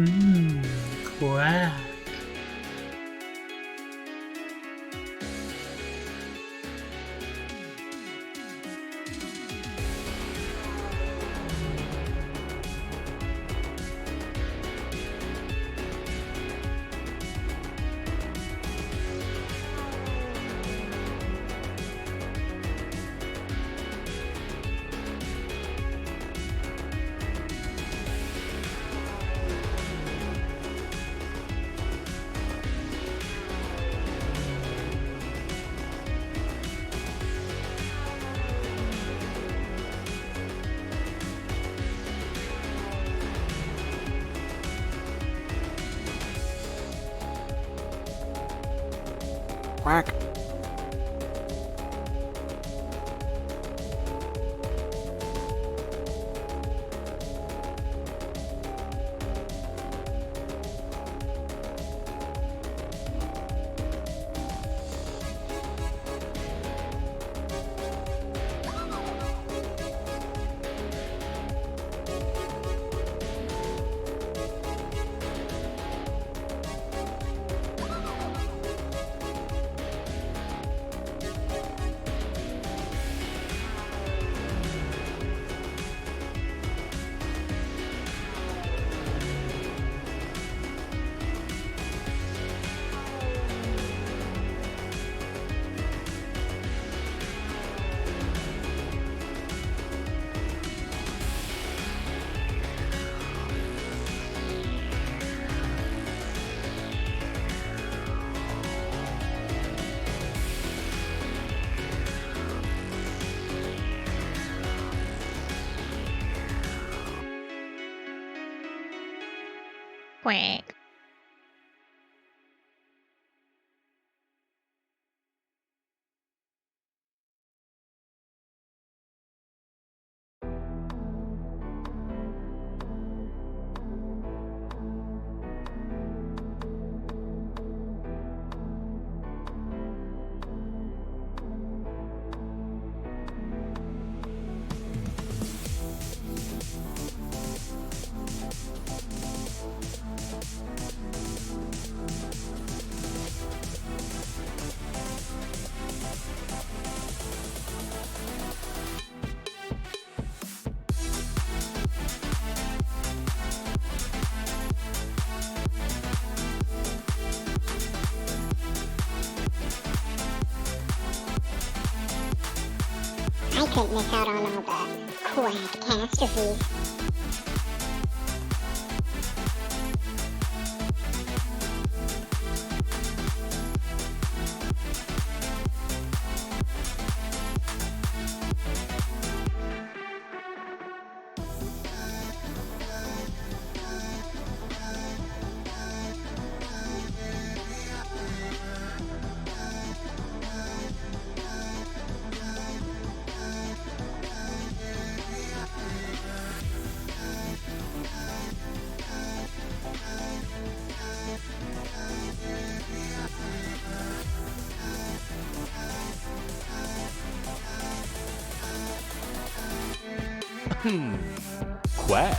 Quack. Quack. Quack. I couldn't miss out on all the quack catastrophes. Quack.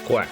Quack.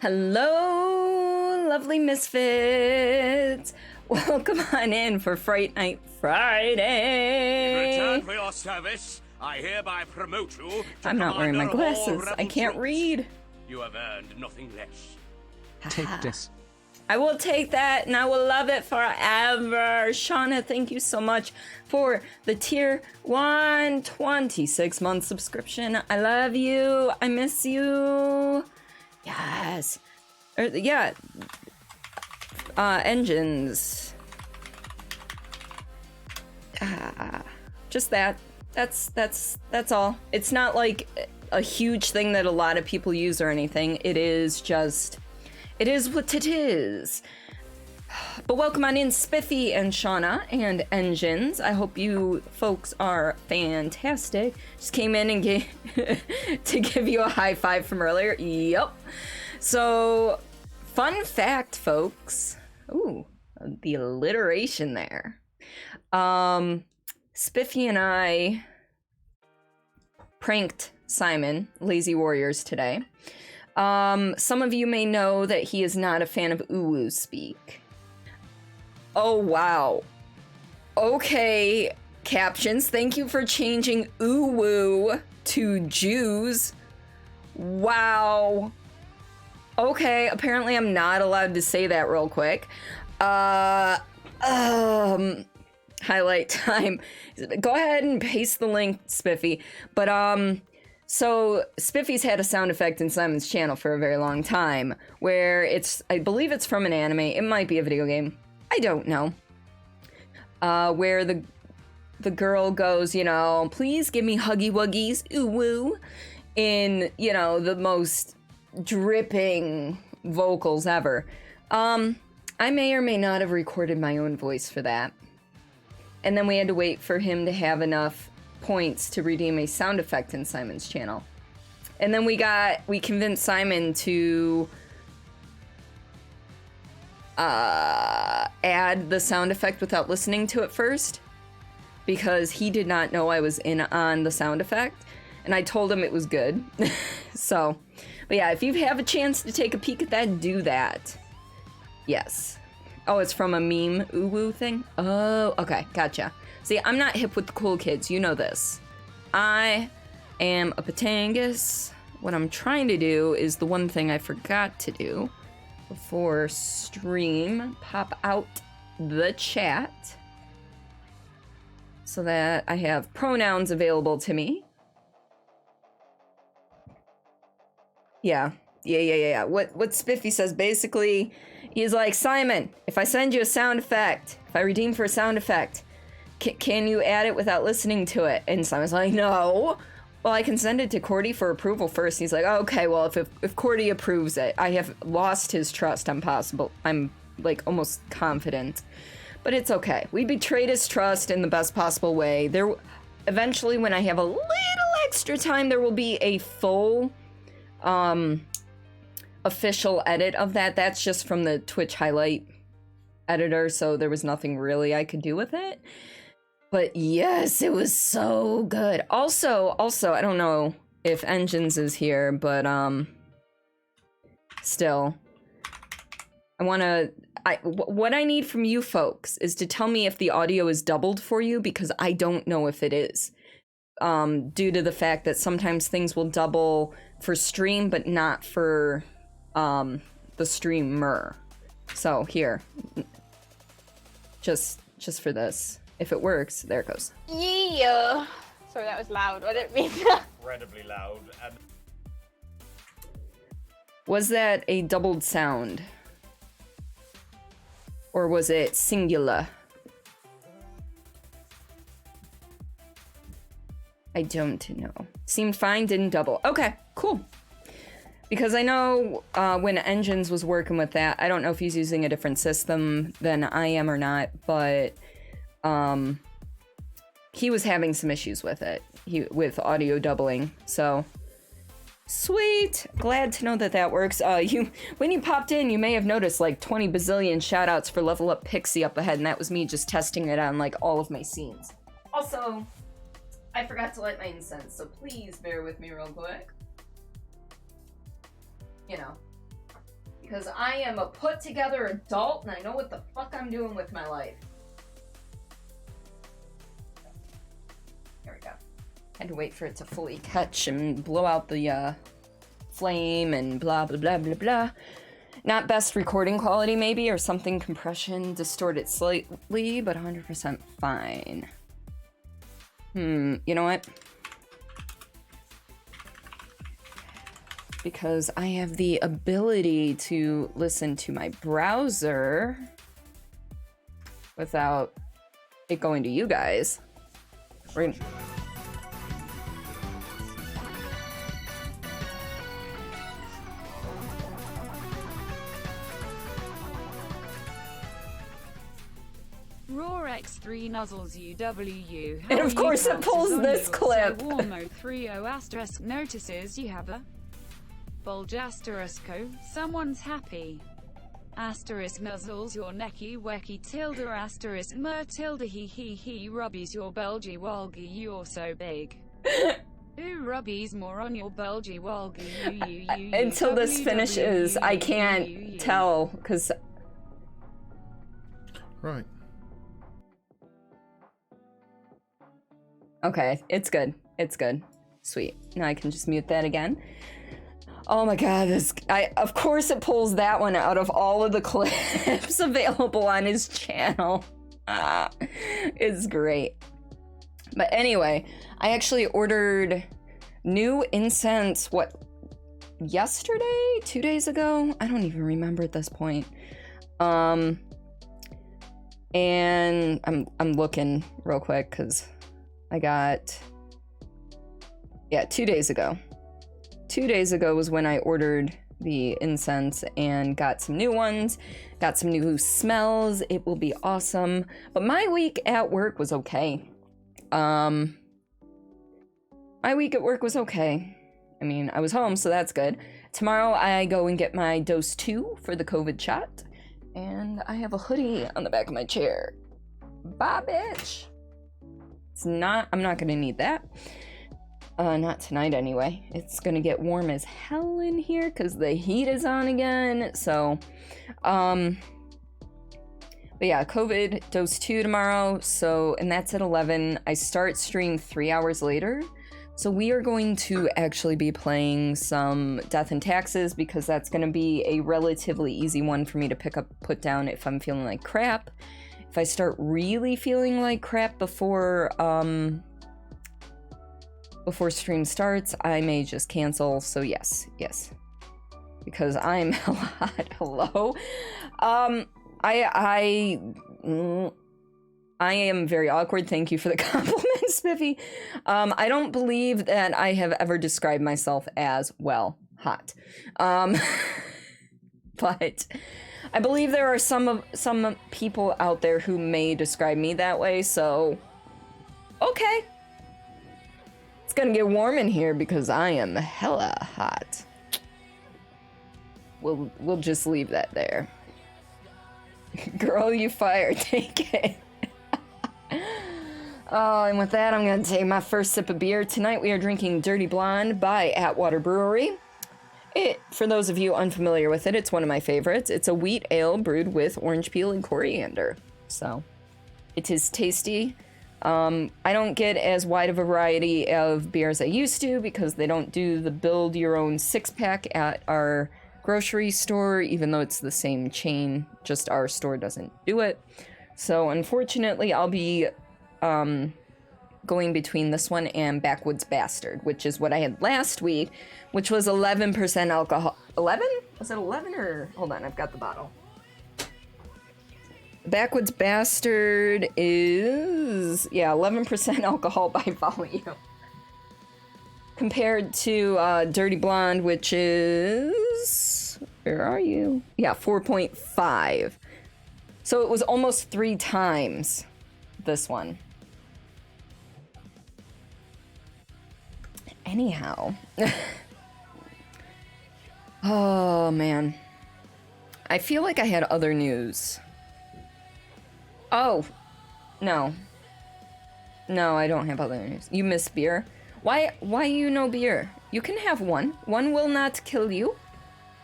Hello, lovely misfits. Welcome on in for Fright Night Friday. Return for your service. I hereby promote you to I'm not wearing my Commander of all glasses. I rebel can't troops. read. You have earned nothing less. Take this. I will take that and I will love it forever. Shauna, thank you so much for the tier 1 26-month subscription. I love you. I miss you. Yes. Yeah. Engines. Just that. That's all. It's not like a huge thing that a lot of people use or anything. It is what it is. But welcome on in, Spiffy and Shauna and Engines. I hope you folks are fantastic. Just came in and gave to give you a high five from earlier. Yep. So, fun fact, folks. Ooh, the alliteration there. Spiffy and I pranked Simon, Lazy Warriors, today. Some of you may know that he is not a fan of uwu speak. Oh, wow. Okay, captions, thank you for changing uwu to Jews. Wow. Okay, apparently I'm not allowed to say that real quick. Highlight time. Go ahead and paste the link, Spiffy. But, so Spiffy's had a sound effect in Simon's channel for a very long time, where I believe it's from an anime. It might be a video game. I don't know. Where the girl goes, please give me huggy wuggies, ooh woo, in, the most dripping vocals ever. I may or may not have recorded my own voice for that. And then we had to wait for him to have enough points to redeem a sound effect in Simon's channel. And then we convinced Simon to add the sound effect without listening to it first, because he did not know I was in on the sound effect, and I told him it was good. So, but yeah, if you have a chance to take a peek at that, do that. Yes. Oh, it's from a meme uwu thing? Oh, okay, gotcha. See, I'm not hip with the cool kids, you know this. I am a Patangus. What I'm trying to do is the one thing I forgot to do before stream. Pop out the chat so that I have pronouns available to me. Yeah. What Spiffy says basically, he's like, Simon, if I send you a sound effect, if I redeem for a sound effect, can you add it without listening to it? And Simon's like, no. Well, I can send it to Cordy for approval first. He's like, okay, well, if Cordy approves it, I have lost his trust. I'm like almost confident, but it's okay. We betrayed his trust in the best possible way. Eventually, when I have a little extra time, there will be a full, official edit of that. That's just from the Twitch highlight editor, so there was nothing really I could do with it. But yes, it was so good. Also, I don't know if Engines is here, but still, what I need from you folks is to tell me if the audio is doubled for you, because I don't know if it is. Due to the fact that sometimes things will double for stream, but not for the streamer. So here, just for this. If it works, there it goes. Yeah. Sorry, that was loud. I didn't mean that. Incredibly loud. And Was that a doubled sound? Or was it singular? I don't know. Seemed fine, didn't double. Okay, cool. Because I know when Engines was working with that, I don't know if he's using a different system than I am or not, but he was having some issues with it, with audio doubling. So sweet, glad to know that works. When you popped in, you may have noticed like 20 bazillion shout outs for Level Up Pixie up ahead, and that was me just testing it on like all of my scenes. Also, I forgot to light my incense, so please bear with me real quick. Because I am a put-together adult and I know what the fuck I'm doing with my life. There we go. Had to wait for it to fully catch and blow out the flame and blah blah blah blah blah. Not best recording quality maybe, or something, compression distorted slightly, but 100% fine. You know what? Because I have the ability to listen to my browser without it going to you guys. We're gonna... Raw X3 nuzzles UWU. And of course it pulls this clip. Warmo 30 asterisk notices you have a bulge asterisco. Someone's happy. Asterisk nuzzles your necky wecky tilde asterisk mer tilde he rubbies your bulgy walgy you're so big. Ooh, rubbies more on your bulgy walgy you Until this finishes, I can't tell, because... Right. Okay, it's good. It's good. Sweet. Now I can just mute that again. Oh my god, of course it pulls that one out of all of the clips available on his channel. It's great. But anyway, I actually ordered new incense, yesterday? 2 days ago? I don't even remember at this point. And I'm looking real quick because I got, 2 days ago. 2 days ago was when I ordered the incense and got some new ones, got some new smells. It will be awesome. But my week at work was okay. My week at work was okay. I mean, I was home, so that's good. Tomorrow I go and get my dose 2 for the COVID shot. And I have a hoodie on the back of my chair. Bye, bitch. I'm not gonna need that. Not tonight anyway. It's gonna get warm as hell in here because the heat is on again. So, but yeah, COVID dose 2 tomorrow. So, and that's at 11. I start stream 3 hours later. So we are going to actually be playing some Death and Taxes because that's going to be a relatively easy one for me to put down if I'm feeling like crap. If I start really feeling like crap before stream starts, I may just cancel. So yes. Because I'm hot. Hello. I am very awkward. Thank you for the compliment, Spiffy. I don't believe that I have ever described myself as, well, hot. But I believe there are some people out there who may describe me that way, so okay. It's gonna get warm in here because I am hella hot. We'll just leave that there. Girl, you fire, take it. Oh, and with that, I'm going to take my first sip of beer. Tonight we are drinking Dirty Blonde by Atwater Brewery. For those of you unfamiliar with it, it's one of my favorites. It's a wheat ale brewed with orange peel and coriander. So, it is tasty. I don't get as wide of a variety of beer as I used to because they don't do the build your own 6-pack at our grocery store, even though it's the same chain, just our store doesn't do it. So unfortunately, I'll be going between this one and Backwoods Bastard, which is what I had last week, which was 11% alcohol. 11? Was it 11 or... Hold on, I've got the bottle. Backwoods Bastard is... 11% alcohol by volume. Compared to Dirty Blonde, which is... Where are you? 4.5. So it was almost 3 times this one. Anyhow. Oh, man. I feel like I had other news. Oh. No. No, I don't have other news. You miss beer? Why you no beer? You can have one. One will not kill you.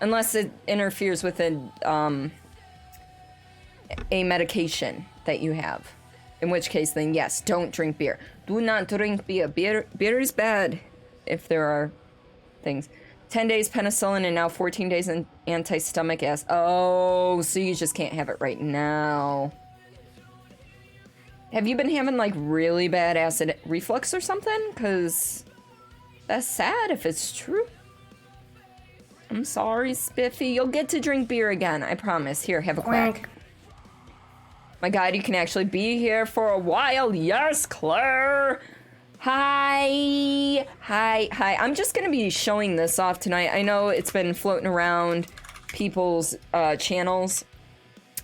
Unless it interferes with a medication that you have. In which case, then yes, don't drink beer. Do not drink beer. Beer is bad if there are things. 10 days penicillin and now 14 days in anti-stomach acid. Oh, so you just can't have it right now. Have you been having like really bad acid reflux or something? Because that's sad if it's true. I'm sorry, Spiffy. You'll get to drink beer again, I promise. Here, have a quack. My God, you can actually be here for a while. Yes, Claire. Hi. Hi. Hi. I'm just going to be showing this off tonight. I know it's been floating around people's channels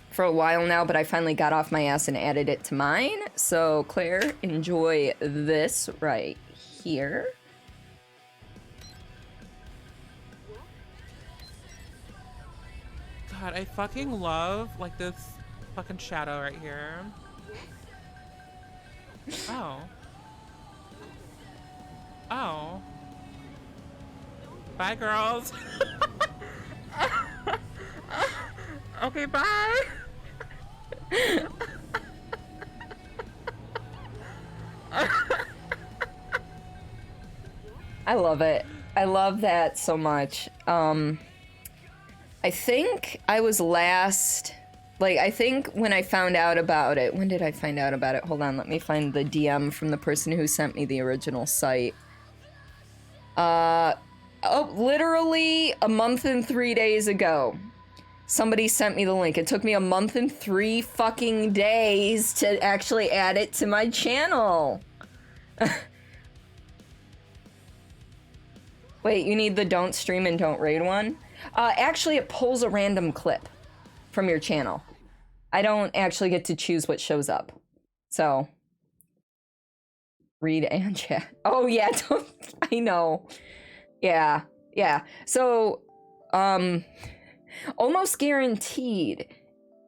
for a while now, but I finally got off my ass and added it to mine. So, Claire, enjoy this right here. God, I fucking love, like, this fucking shadow right here. Oh. Oh. Bye, girls. Okay, bye. I love it. I love that so much. I think I was last, like, I think when I found out about it, when did I find out about it? Hold on, let me find the DM from the person who sent me the original site. Literally a month and 3 days ago, somebody sent me the link. It took me a month and 3 fucking days to actually add it to my channel. Wait, you need the don't stream and don't raid one? Actually, it pulls a random clip from your channel. I don't actually get to choose what shows up. So, read and chat. Oh, yeah, I know. Yeah, yeah. So, almost guaranteed,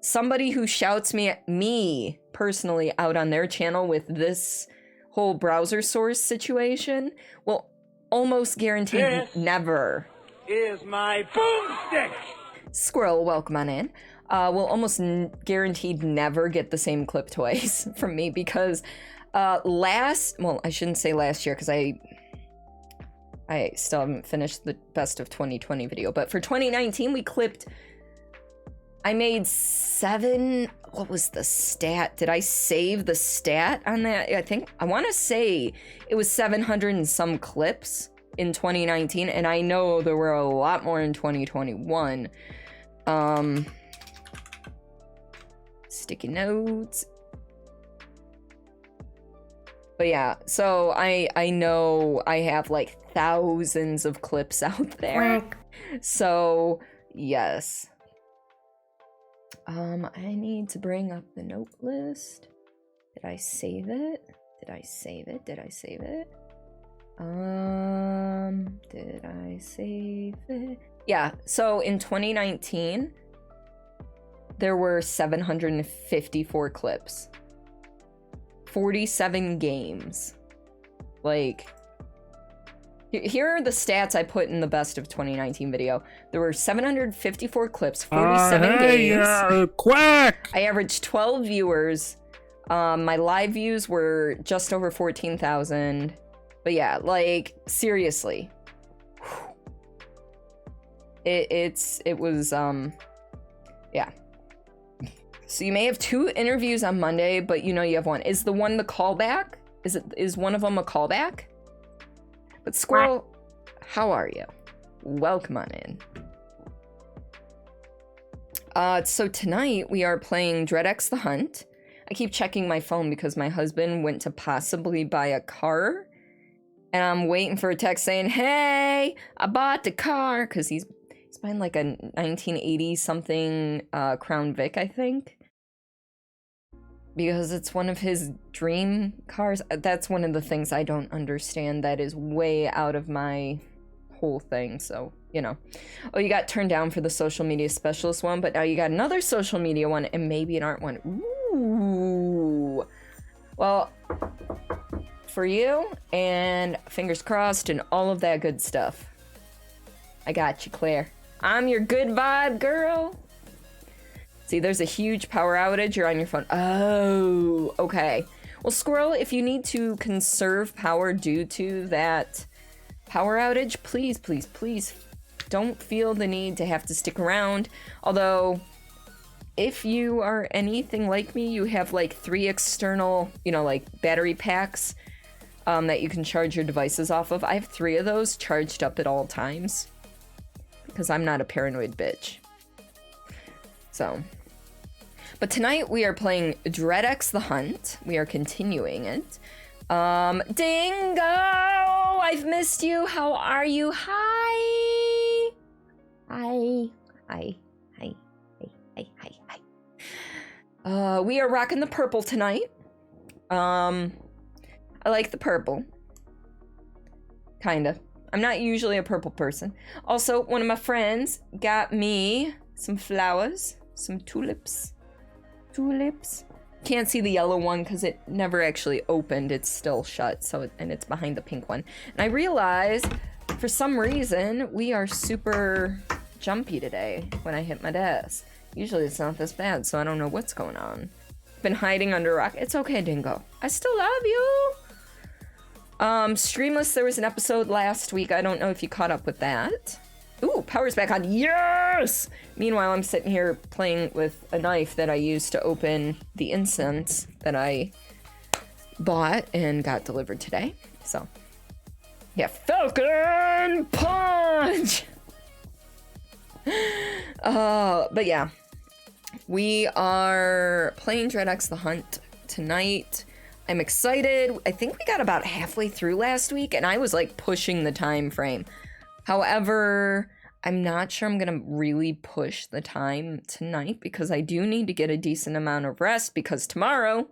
somebody who shouts me personally out on their channel with this whole browser source situation will almost guaranteed never. Is my boomstick! Squirrel, welcome on in. Will almost guaranteed never get the same clip twice from me because well, I shouldn't say last year because I still haven't finished the best of 2020 video, but for 2019 we clipped, I made 7, what was the stat? Did I save the stat on that? I want to say it was 700 and some clips in 2019, and I know there were a lot more in 2021. Sticky notes. But yeah, so I know I have like thousands of clips out there. So, yes. I need to bring up the note list. Did I save it? Did I save it? Did I save it? Did I save it? Yeah, so in 2019, there were 754 clips. 47 games. Like, here are the stats I put in the best of 2019 video. There were 754 clips, 47 games. Quack! I averaged 12 viewers. My live views were just over 14,000. But yeah, like, seriously. It was, yeah. So you may have 2 interviews on Monday, but you know you have one. Is the one the callback? Is one of them a callback? But Squirrel, how are you? Welcome on in. So tonight we are playing Dread X the Hunt. I keep checking my phone because my husband went to possibly buy a car. And I'm waiting for a text saying, hey, I bought the car. Because he's buying like a 1980 something Crown Vic, I think. Because it's one of his dream cars. That's one of the things I don't understand. That is way out of my whole thing. So, you know. Oh, you got turned down for the social media specialist one. But now you got another social media one. And maybe an art one. Ooh. Well, for you. And fingers crossed and all of that good stuff. I got you, Claire. I'm your good vibe girl. See, there's a huge power outage. You're on your phone. Oh, okay. Well, Squirrel, if you need to conserve power due to that power outage, please, please, please don't feel the need to have to stick around. Although, if you are anything like me, you have like 3 external, you know, like battery packs that you can charge your devices off of. I have 3 of those charged up at all times because I'm not a paranoid bitch. So, but tonight we are playing DreadX the Hunt. We are continuing it. Dingo! I've missed you. How are you? Hi! Hi. Hi. Hi. Hi. Hi. Hi. Hi. We are rocking the purple tonight. I like the purple. Kinda. I'm not usually a purple person. Also, one of my friends got me some flowers. Some tulips. Tulips. Can't see the yellow one because it never actually opened. It's still shut, so and it's behind the pink one. And I realized, for some reason, we are super jumpy today when I hit my desk. Usually it's not this bad, so I don't know what's going on. Been hiding under a rock. It's okay, Dingo. I still love you. Streamless, there was an episode last week. I don't know if you caught up with that. Ooh, power's back on. Yes! Meanwhile, I'm sitting here playing with a knife that I used to open the incense that I bought and got delivered today. So, yeah, Falcon Punch! But yeah, we are playing DreadX the Hunt tonight. I'm excited. I think we got about halfway through last week, and I was like pushing the time frame. However, I'm not sure I'm gonna really push the time tonight because I do need to get a decent amount of rest because tomorrow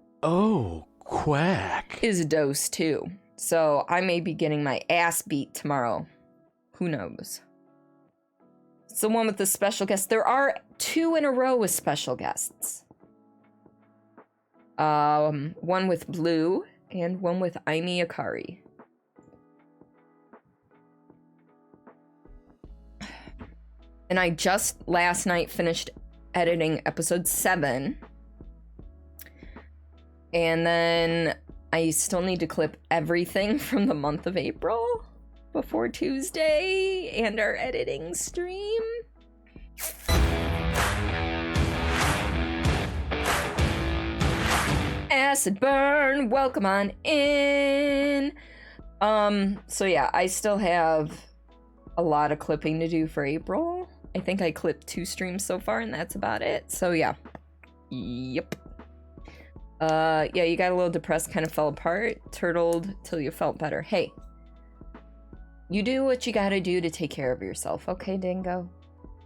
quack. is dose 2. So I may be getting my ass beat tomorrow. Who knows? It's the one with the special guest. There are 2 in a row with special guests. One with Blue and one with Aimi Akari. And I just last night finished editing episode 7. And then I still need to clip everything from the month of April before Tuesday and our editing stream. Acid burn, welcome on in. So yeah, I still have a lot of clipping to do for April. I think I clipped 2 streams so far and that's about it. So yeah. Yep. Yeah, you got a little depressed, kind of fell apart, turtled till you felt better. Hey, you do what you gotta do to take care of yourself, okay, Dingo?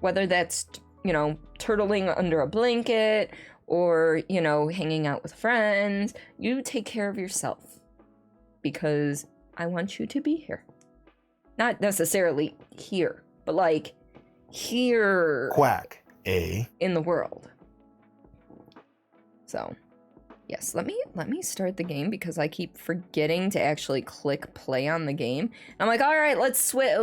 Whether that's, you know, turtling under a blanket or, you know, hanging out with friends, you take care of yourself because I want you to be here. Not necessarily here, but like here. Quack. A. In the world. So, yes, let me start the game because I keep forgetting to actually click play on the game. And I'm like, all right, let's switch.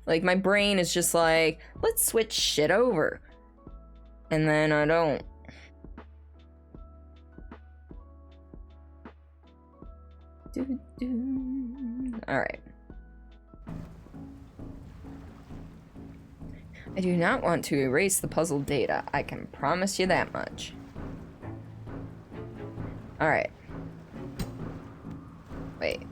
Like my brain is just like, let's switch shit over. And then I don't. All right. I do not want to erase the puzzle data. I can promise you that much. All right. Wait.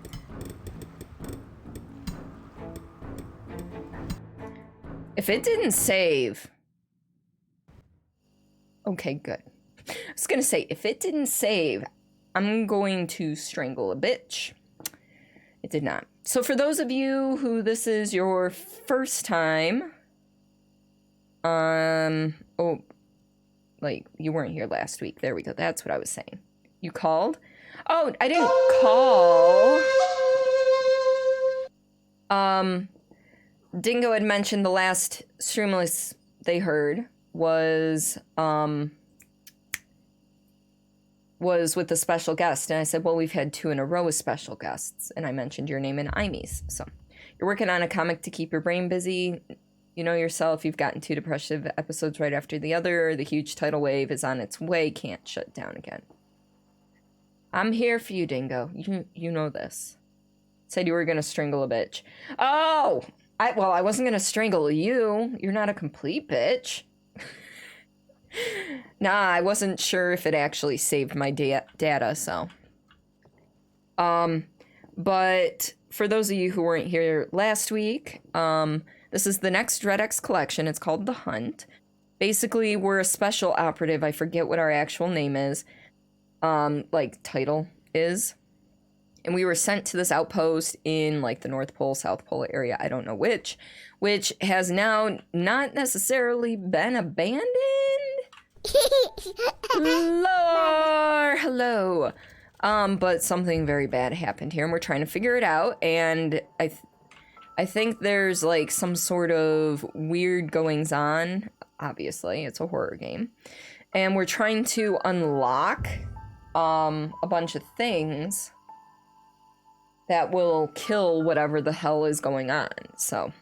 If it didn't save... Okay, good. I was gonna say, if it didn't save, I'm going to strangle a bitch. It did not. So for those of you who this is your first time... like, you weren't here last week. There we go. That's what I was saying. You called? Oh, I didn't call. Dingo had mentioned the last Streamless they heard was with the special guest. And I said, well, we've had 2 in a row with special guests. And I mentioned your name and Aimi's. So, you're working on a comic to keep your brain busy. You know yourself, you've gotten 2 depressive episodes right after the other. The huge tidal wave is on its way, can't shut down again. I'm here for you, Dingo. You know this. Said you were gonna strangle a bitch. Oh! I wasn't gonna strangle you. You're not a complete bitch. Nah, I wasn't sure if it actually saved my data, so. But for those of you who weren't here last week, this is the next Dread X collection. It's called The Hunt. Basically, we're a special operative. I forget what our actual name is. Title is. And we were sent to this outpost in, like, the North Pole, South Pole area. I don't know which has now not necessarily been abandoned. Lore! Hello. But something very bad happened here, and we're trying to figure it out, and I think there's, like, some sort of weird goings-on. Obviously, it's a horror game. And we're trying to unlock, a bunch of things that will kill whatever the hell is going on, so.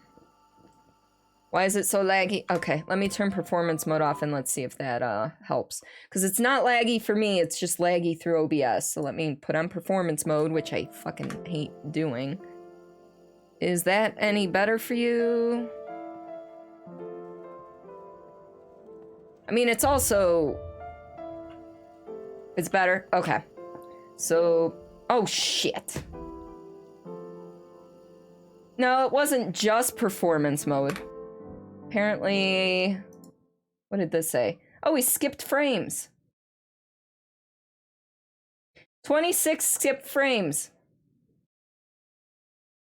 Why is it so laggy? Okay, let me turn performance mode off and let's see if that helps. Because it's not laggy for me, it's just laggy through OBS. So let me put on performance mode, which I fucking hate doing. Is that any better for you? I mean, it's also... It's better? Okay. So... Oh, shit. No, it wasn't just performance mode. Apparently... What did this say? Oh, we skipped frames. 26 skipped frames.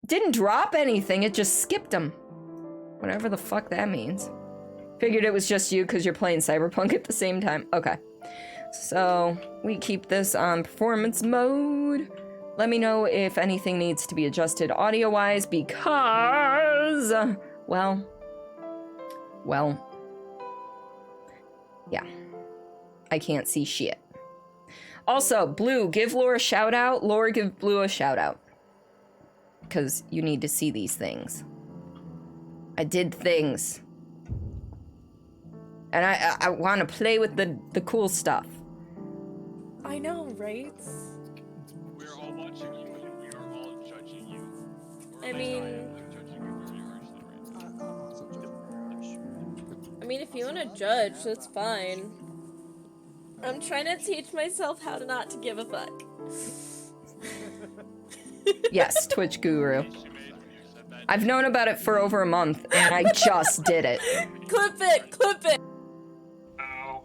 Didn't drop anything, it just skipped them. Whatever the fuck that means. Figured it was just you because you're playing Cyberpunk at the same time. Okay. So, we keep this on performance mode. Let me know if anything needs to be adjusted audio-wise because... Well... Yeah. I can't see shit. Also, Blue, give Lore a shout-out. Lore, give Blue a shout-out. Because you need to see these things. I did things. And I want to play with the cool stuff. I know, right? We're all watching you and we are all judging you. I mean, if you want to judge, that's fine. I'm trying to teach myself how to not to give a fuck. Yes, Twitch Guru. I've known about it for over a month, and I just did it. Clip it! Clip it! Ow.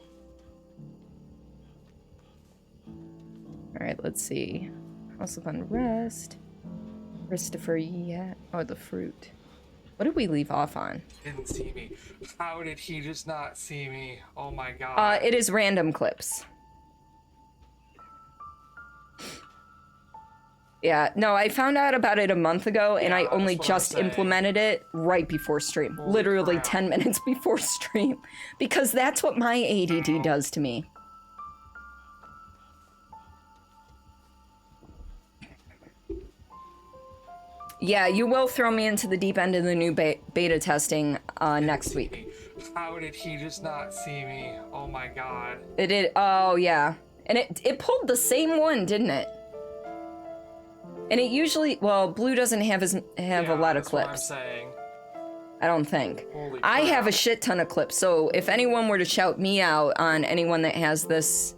Alright, let's see. House of Unrest. Christopher, yeah. Oh, the fruit. What did we leave off on? Didn't see me. How did he just not see me? Oh my god. It is random clips. Yeah, no, I found out about it a month ago, and I only just implemented it right before stream. Holy Literally crap. 10 minutes before stream. Because that's what my ADD does to me. Yeah, you will throw me into the deep end of the new beta testing next week. How did he just not see me? Oh my god. It did. Oh, yeah. And it pulled the same one, didn't it? And it usually, well, Blue doesn't have a lot of that's what I'm clips. saying. I don't think. Holy I crap. have a shit ton of clips, so if anyone were to shout me out on anyone that has this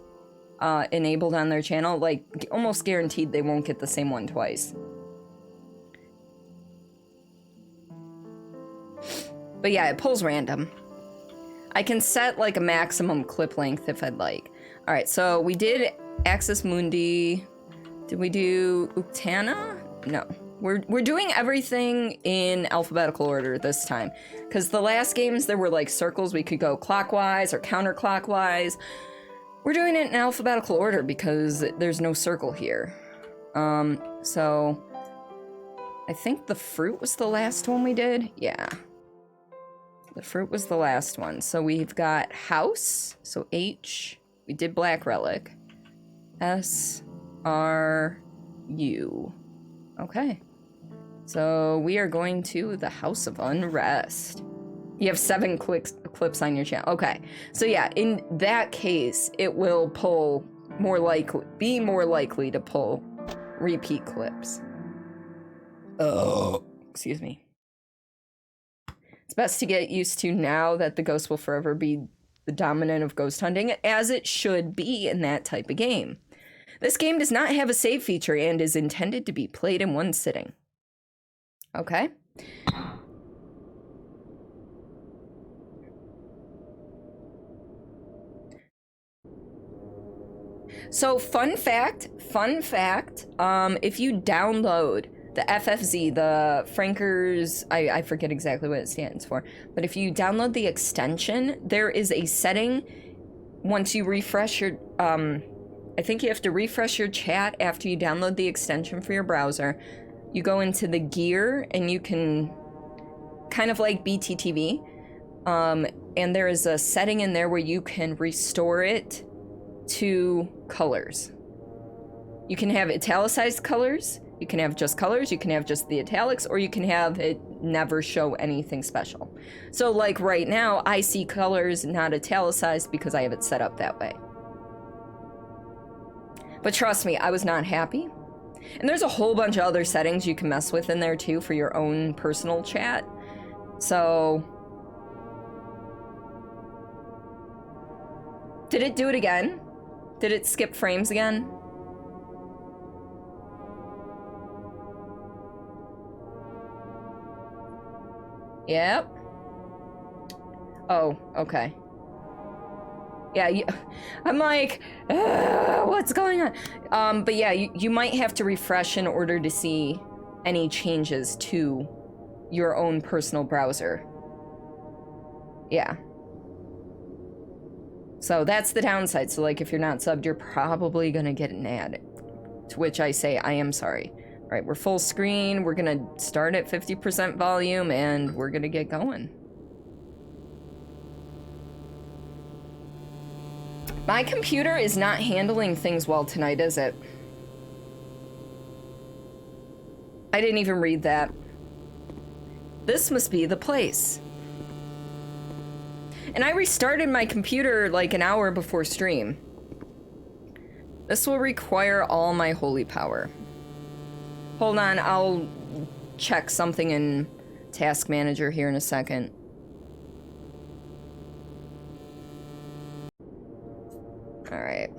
enabled on their channel, like, almost guaranteed they won't get the same one twice. But yeah, it pulls random. I can set, like, a maximum clip length if I'd like. Alright, so we did Axis Mundi. Did we do Uktana? No. We're doing everything in alphabetical order this time. Because the last games, there were, like, circles. We could go clockwise or counterclockwise. We're doing it in alphabetical order because there's no circle here. So... I think the fruit was the last one we did? Yeah. The fruit was the last one. So we've got house. So H. We did Black Relic. S. R. U. Okay. So we are going to the House of Unrest. You have 7 clips on your channel. Okay. So yeah, in that case, it will pull be more likely to pull repeat clips. Oh, excuse me. It's best to get used to now that the ghost will forever be the dominant of ghost hunting, as it should be in that type of game. This game does not have a save feature and is intended to be played in one sitting. Okay. So fun fact, if you download the FFZ, the Frankers, I forget exactly what it stands for, but if you download the extension, there is a setting once you refresh your, I think you have to refresh your chat after you download the extension for your browser. You go into the gear and you can, kind of like BTTV, and there is a setting in there where you can restore it to colors. You can have italicized colors, you can have just colors, you can have just the italics, or you can have it never show anything special. So like right now, I see colors not italicized because I have it set up that way. But trust me, I was not happy. And there's a whole bunch of other settings you can mess with in there too for your own personal chat. So... Did it do it again? Did it skip frames again? Yep. Oh, okay. Yeah, I'm like, what's going on? But yeah, you might have to refresh in order to see any changes to your own personal browser. Yeah. So that's the downside. So like if you're not subbed, you're probably gonna get an ad. To which I say, I am sorry. All right, we're full screen. We're gonna start at 50% volume and we're gonna get going. My computer is not handling things well tonight, is it? I didn't even read that. This must be the place. And I restarted my computer like an hour before stream. This will require all my holy power. Hold on, I'll check something in Task Manager here in a second. All right.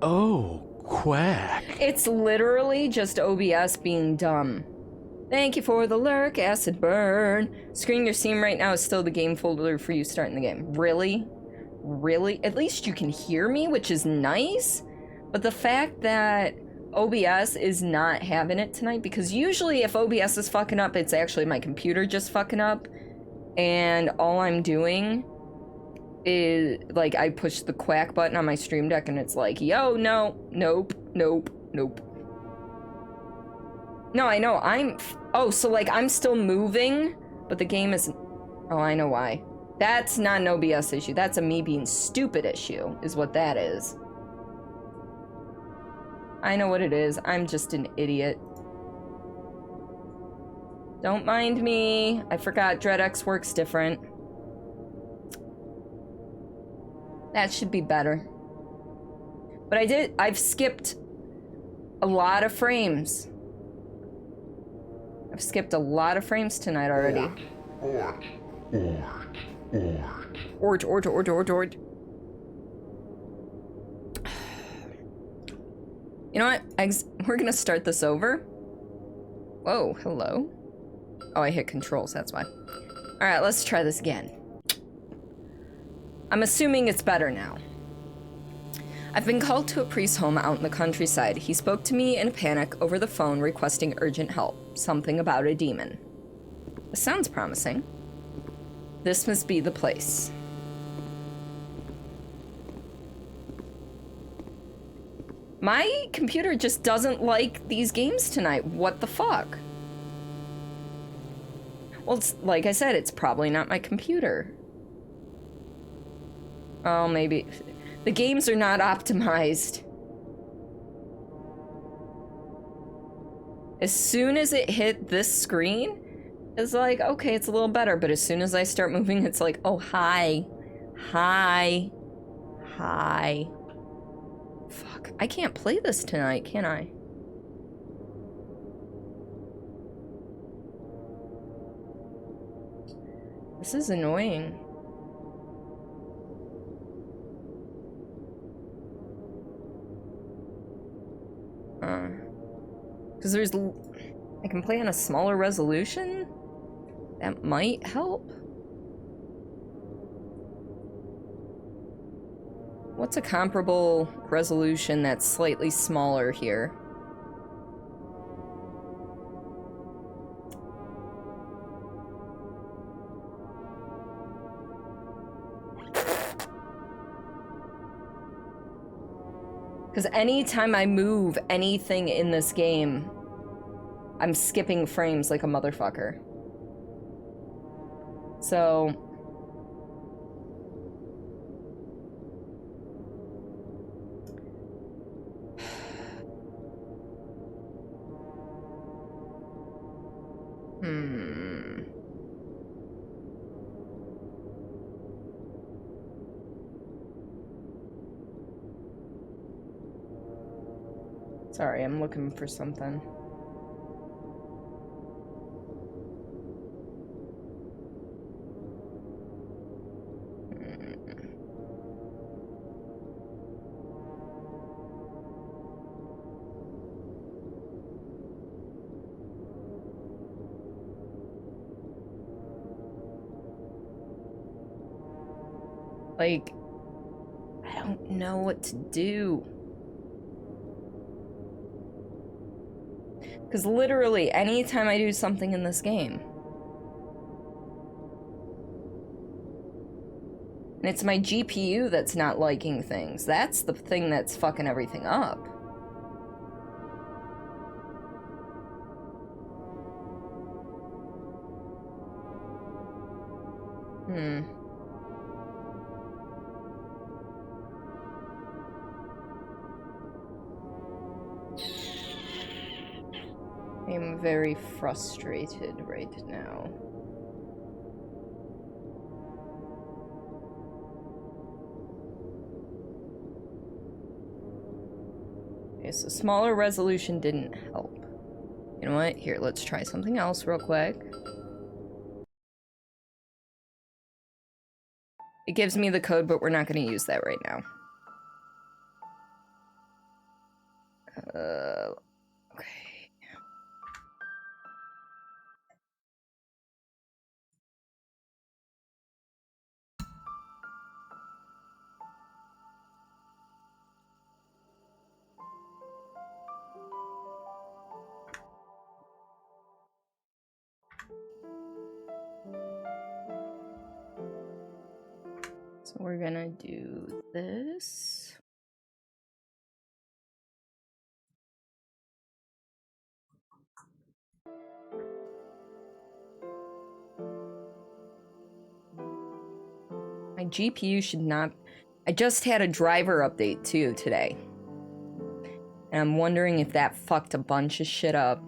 Oh, quack. It's literally just OBS being dumb. Thank you for the lurk, acid burn. Screening your Steam right now is still the game folder for you starting the game. Really? Really? At least you can hear me, which is nice. But the fact that OBS is not having it tonight, because usually if OBS is fucking up, it's actually my computer just fucking up. And all I'm doing is, like, I push the quack button on my Stream Deck and it's like, yo, no, nope, nope, nope. No, I know, oh, so like I'm still moving, but the game isn't, oh, I know why. That's not an OBS issue, that's a me being stupid issue, is what that is. I know what it is, I'm just an idiot. Don't mind me, I forgot DreadX works different. That should be better. But I've skipped a lot of frames. I've skipped a lot of frames tonight already. Ort. You know what? We're gonna start this over. Whoa, hello. Oh, I hit controls, that's why. Alright, let's try this again. I'm assuming it's better now. I've been called to a priest's home out in the countryside. He spoke to me in a panic over the phone requesting urgent help. Something about a demon. This sounds promising. This must be the place. My computer just doesn't like these games tonight. What the fuck? Well, it's, like I said, it's probably not my computer. Oh, maybe The games are not optimized. As soon as it hit this screen, it's like, okay, it's a little better, but as soon as I start moving, it's like, oh, hi. Hi. Hi. Fuck, I can't play this tonight, can I? This is annoying. Because I can play on a smaller resolution? That might help? What's a comparable resolution that's slightly smaller here? Because anytime I move anything in this game, I'm skipping frames like a motherfucker. So... Sorry, I'm looking for something. Like, I don't know what to do. Because literally, anytime I do something in this game, and it's my GPU that's not liking things, that's the thing that's fucking everything up. I'm very frustrated right now. Okay, so smaller resolution didn't help. You know what? Here, let's try something else real quick. It gives me the code, but we're not going to use that right now. Okay. So we're gonna do this. My GPU should not... I just had a driver update too today. And I'm wondering if that fucked a bunch of shit up.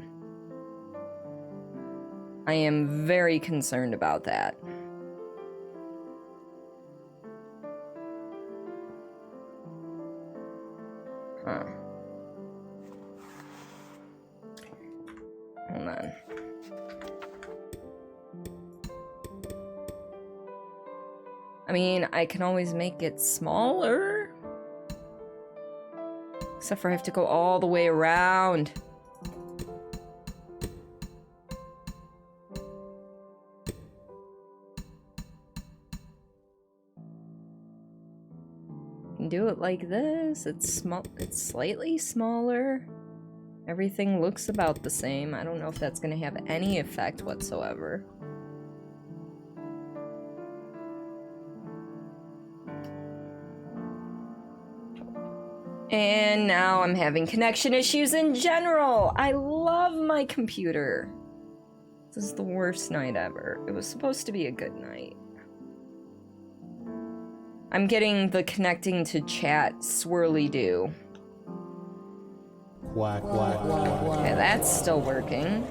I am very concerned about that. Huh. Hold on. I mean, I can always make it smaller. Except for I have to go all the way around. Can do it like this. It's small. It's slightly smaller. Everything looks about the same. I don't know if that's going to have any effect whatsoever. And now I'm having connection issues in general. I love my computer. This is the worst night ever. It was supposed to be a good night. I'm getting the connecting to chat swirly do. Quack, quack, quack. Okay, that's still working.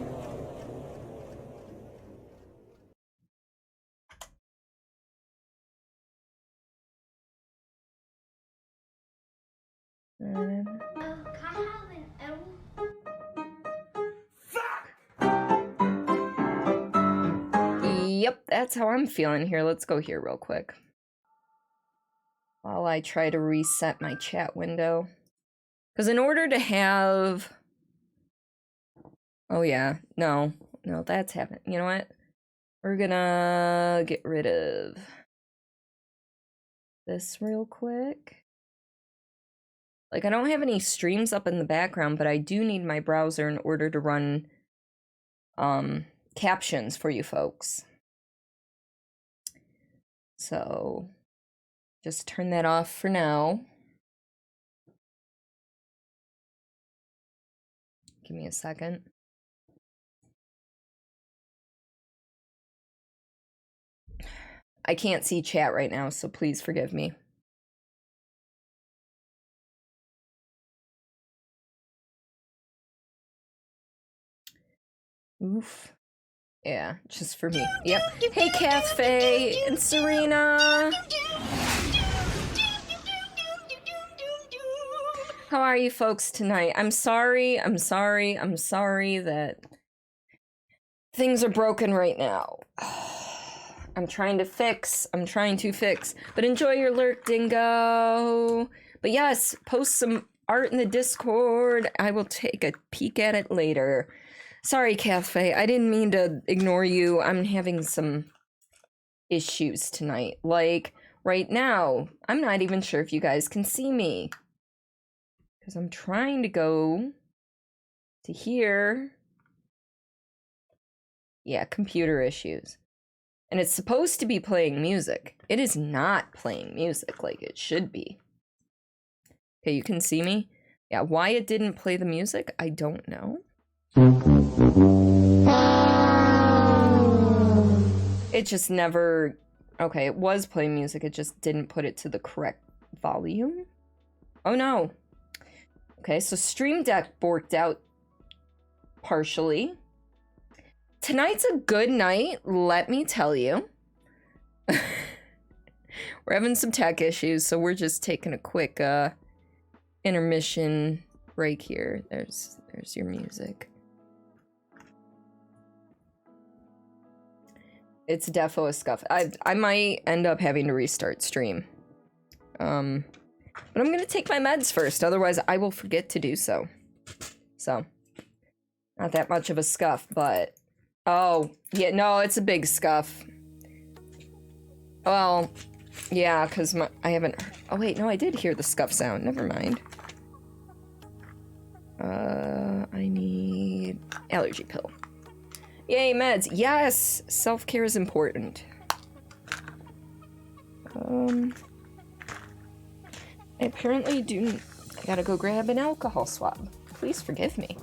Yep, that's how I'm feeling here. Let's go here real quick. While I try to reset my chat window. Because in order to have... Oh yeah, no, that's happening. You know what? We're gonna get rid of this real quick. Like, I don't have any streams up in the background, but I do need my browser in order to run captions for you folks. So, just turn that off for now. Give me a second. I can't see chat right now, so please forgive me. Oof. Yeah, just for me. Yep. Hey, Cafe and Serena. How are you folks tonight? I'm sorry that things are broken right now. I'm trying to fix, but enjoy your lurk, dingo. But yes, post some art in the Discord. I will take a peek at it later. Sorry, Cafe, I didn't mean to ignore you. I'm having some issues tonight. Like, right now, I'm not even sure if you guys can see me. Because I'm trying to go to here. Yeah, computer issues. And it's supposed to be playing music. It is not playing music like it should be. Okay, you can see me? Yeah, why it didn't play the music, I don't know. It just never... Okay, it was playing music, it just didn't put it to the correct volume. Oh no. Okay, so Stream Deck borked out partially. Tonight's a good night, let me tell you. We're having some tech issues, so we're just taking a quick intermission break here. There's your music. It's defo a scuff. I might end up having to restart stream. But I'm gonna take my meds first, otherwise I will forget to do so. So, not that much of a scuff, but... Oh, yeah, no, it's a big scuff. Well, yeah, because I haven't... Oh, wait, no, I did hear the scuff sound. Never mind. I need allergy pill. Yay, meds. Yes! Self-care is important. I apparently do... I gotta go grab an alcohol swab. Please forgive me.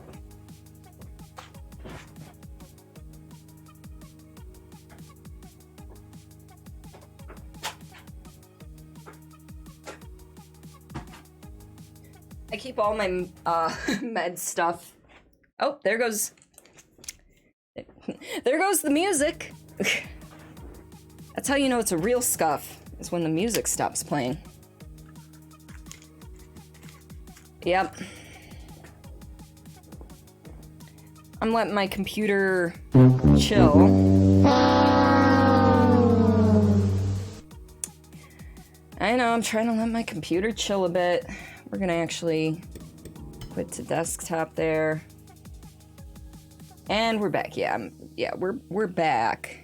I keep all my med stuff. Oh, there goes the music. That's how you know it's a real scuff, is when the music stops playing. Yep. I'm letting my computer chill. I know, I'm trying to let my computer chill a bit. We're gonna actually quit to desktop there. And we're back. Yeah, we're back.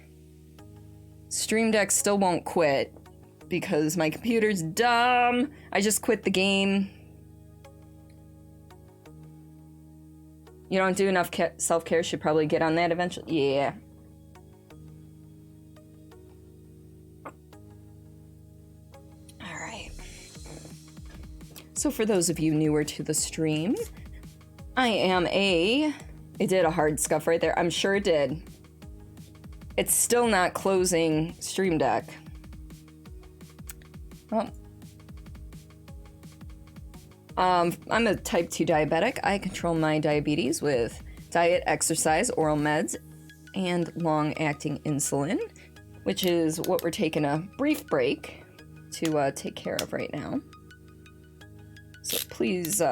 Stream Deck still won't quit because my computer's dumb. I just quit the game. You don't do enough self-care, should probably get on that eventually. Yeah. Alright. So for those of you newer to the stream, I am It did a hard scuff right there. I'm sure it did. It's still not closing Stream Deck. Well, I'm a type 2 diabetic. I control my diabetes with diet, exercise, oral meds, and long-acting insulin, which is what we're taking a brief break to take care of right now. So please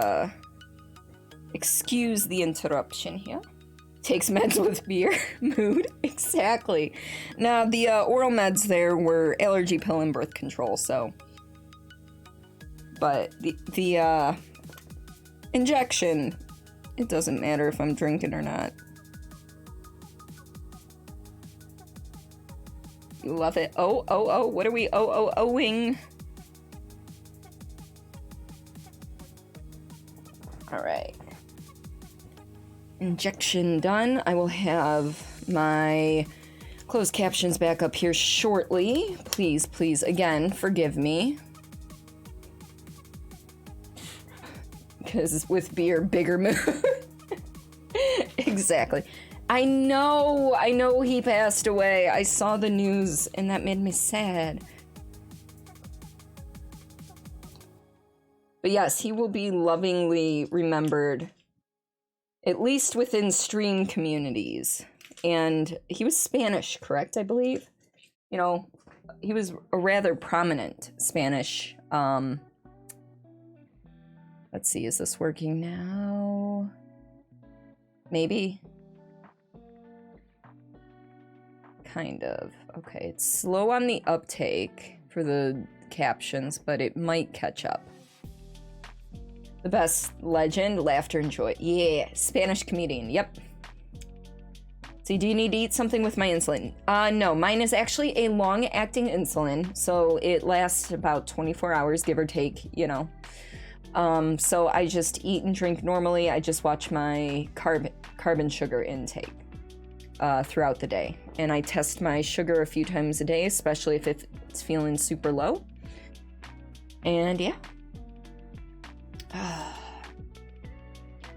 excuse the interruption here. Takes meds with beer. Mood. Exactly. Now, the oral meds there were allergy pill and birth control, so... But the injection, it doesn't matter if I'm drinking or not. You love it. Oh, what are we owing? Alright. Injection done. I will have my closed captions back up here shortly. Please, again, forgive me. Because with beer, bigger mood. Exactly. I know he passed away. I saw the news and that made me sad. But yes, he will be lovingly remembered, at least within stream communities. And he was Spanish, correct, I believe? You know, he was a rather prominent Spanish, let's see, is this working now? Maybe? Kind of. Okay, it's slow on the uptake for the captions, but it might catch up. The best legend, laughter and joy. Yeah, Spanish comedian, yep. See, do you need to eat something with my insulin? No, mine is actually a long-acting insulin, so it lasts about 24 hours, give or take, you know. So I just eat and drink normally. I just watch my carbon sugar intake throughout the day. And I test my sugar a few times a day, especially if it's feeling super low. And yeah.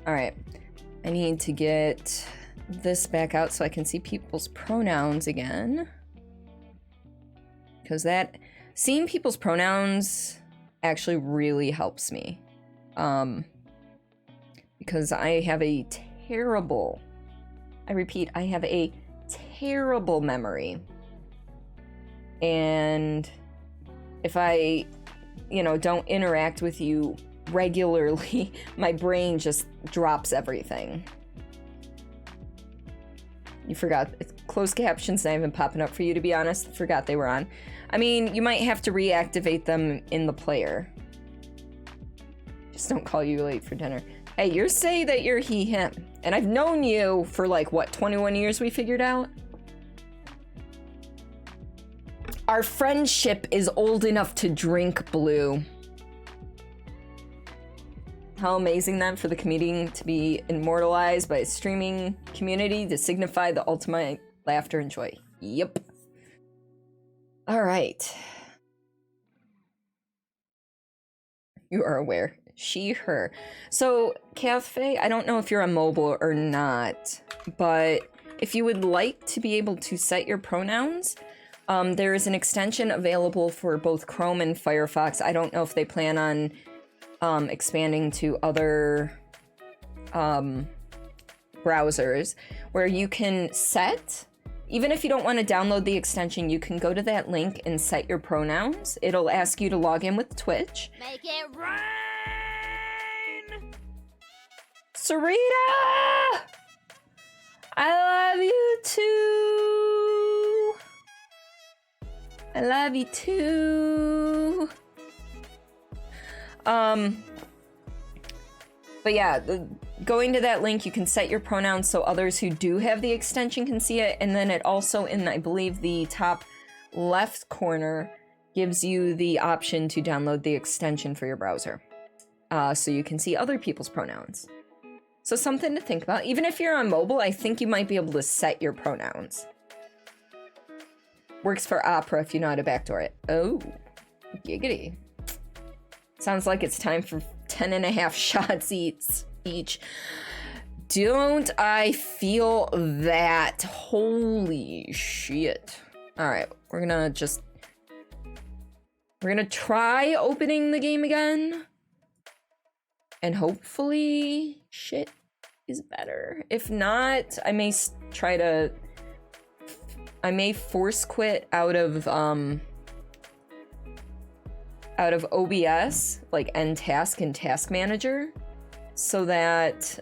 Alright. I need to get this back out so I can see people's pronouns again. Because seeing people's pronouns actually really helps me. Because I have a terrible, I repeat, I have a terrible memory. And if I, don't interact with you regularly, my brain just drops everything. You forgot, closed captions not even popping up for you, to be honest. Forgot they were on. I mean, you might have to reactivate them in the player. Just don't call you late for dinner. Hey, you're saying that you're he, him. And I've known you for like, what, 21 years we figured out? Our friendship is old enough to drink, Blue. How amazing then for the comedian to be immortalized by a streaming community to signify the ultimate laughter and joy. Yep. All right. You are aware. She, her. So, Cafe, I don't know if you're on mobile or not, but if you would like to be able to set your pronouns, there is an extension available for both Chrome and Firefox. I don't know if they plan on expanding to other browsers, where you can set, even if you don't want to download the extension, you can go to that link and set your pronouns. It'll ask you to log in with Twitch. Make it rain! Sarita! I love you too! I love you too! But yeah, going to that link, you can set your pronouns so others who do have the extension can see it, and then it also, in, I believe, the top left corner, gives you the option to download the extension for your browser. So you can see other people's pronouns. So something to think about. Even if you're on mobile, I think you might be able to set your pronouns. Works for Opera if you know how to backdoor it. Oh, giggity. Sounds like it's time for 10.5 shots each. Don't I feel that? Holy shit. All right, we're gonna just We're gonna try opening the game again. And hopefully shit is better. If not, I may try to... I may force quit out of OBS, like end task and task manager, so that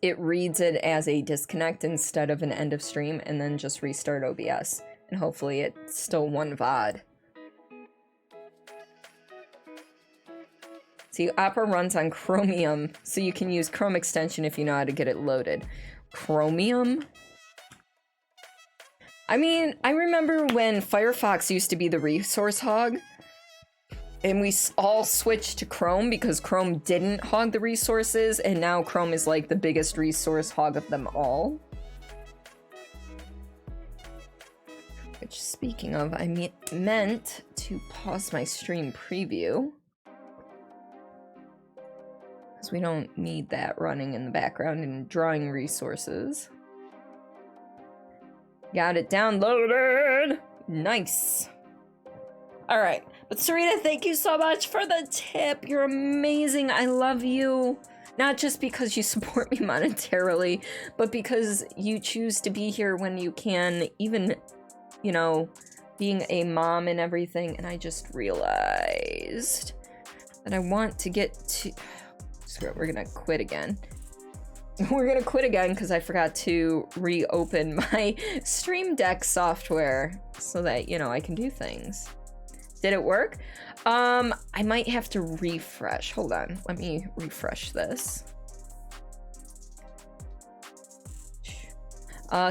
it reads it as a disconnect instead of an end of stream, and then just restart OBS. And hopefully it's still one VOD. See, Opera runs on Chromium, so you can use Chrome extension if you know how to get it loaded. Chromium? I mean, I remember when Firefox used to be the resource hog, and we all switched to Chrome because Chrome didn't hog the resources, and now Chrome is like the biggest resource hog of them all. Which, speaking of, I meant to pause my stream preview, because we don't need that running in the background and drawing resources. Got it downloaded! Nice! Alright, but Sarita, thank you so much for the tip! You're amazing, I love you! Not just because you support me monetarily, but because you choose to be here when you can, even, you know, being a mom and everything, and I just realized that I want to get to... Screw it, we're gonna quit again. We're gonna quit again because I forgot to reopen my Stream Deck software so that, you know, I can do things. Did it work? I might have to refresh. Hold on, let me refresh this.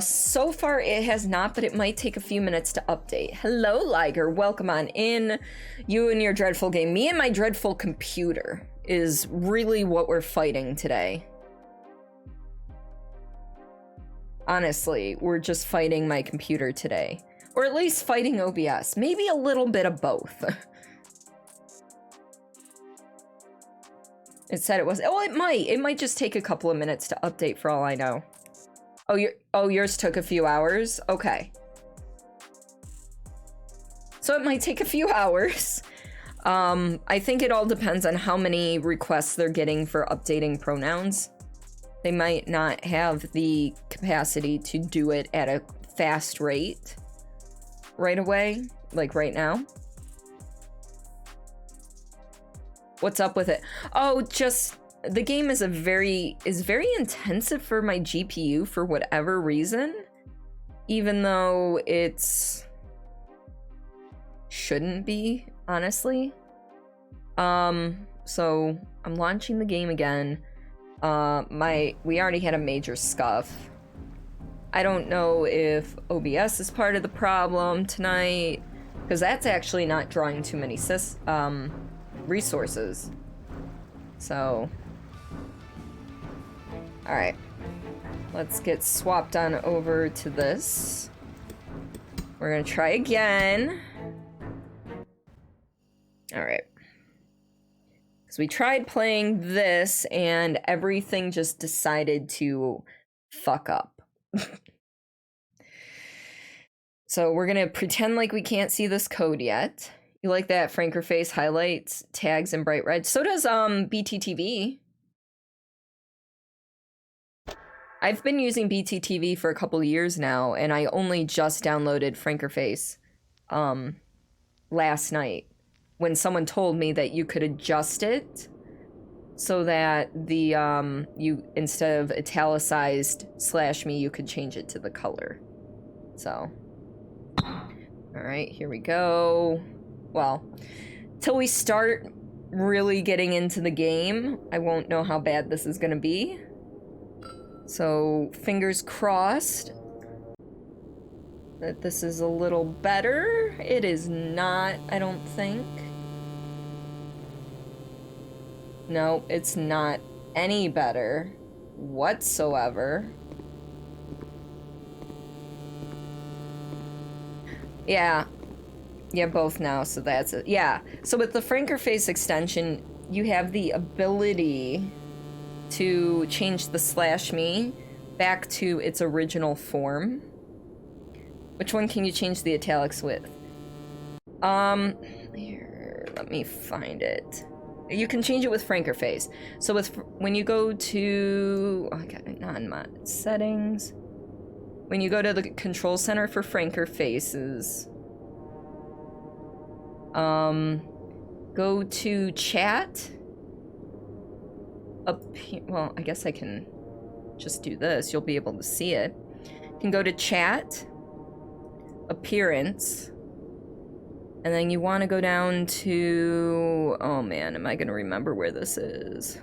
So far it has not, but it might take a few minutes to update. Hello, Liger, welcome on in. You and your dreadful game. Me and my dreadful computer is really what we're fighting today. Honestly, we're just fighting my computer today. Or at least fighting OBS. Maybe a little bit of both. It said it was... Oh, it might. It might just take a couple of minutes to update for all I know. Oh, yours took a few hours? Okay. So it might take a few hours. I think it all depends on how many requests they're getting for updating pronouns. They might not have the capacity to do it at a fast rate right away, like right now. What's up with it? Oh, just the game is very intensive for my GPU for whatever reason, even though it's shouldn't be, honestly. So I'm launching the game again. We already had a major scuff. I don't know if OBS is part of the problem tonight, because that's actually not drawing too many resources. So, alright. Let's get swapped on over to this. We're gonna try again. Alright. Because we tried playing this and everything just decided to fuck up. So we're gonna pretend like we can't see this code yet. You like that Franker face highlights, tags, and bright red? So does BTTV. I've been using BTTV for a couple years now, and I only just downloaded Franker face last night when someone told me that you could adjust it so that the you, instead of italicized /me, you could change it to the color. So, all right, here we go. Well, till we start really getting into the game, I won't know how bad this is gonna be. So, fingers crossed that this is a little better. It is not, I don't think. No, it's not any better whatsoever. Yeah, both now, so that's it. Yeah, so with the Franker face extension, you have the ability to change the /me back to its original form. Which one can you change the italics with? Here, let me find it. You can change it with franker face. So when you go to, okay, not in my settings. When you go to the control center for franker faces, go to chat. Well, I guess I can just do this. You'll be able to see it. You can go to chat, appearance, and then you want to go down to, oh man, am I going to remember where this is?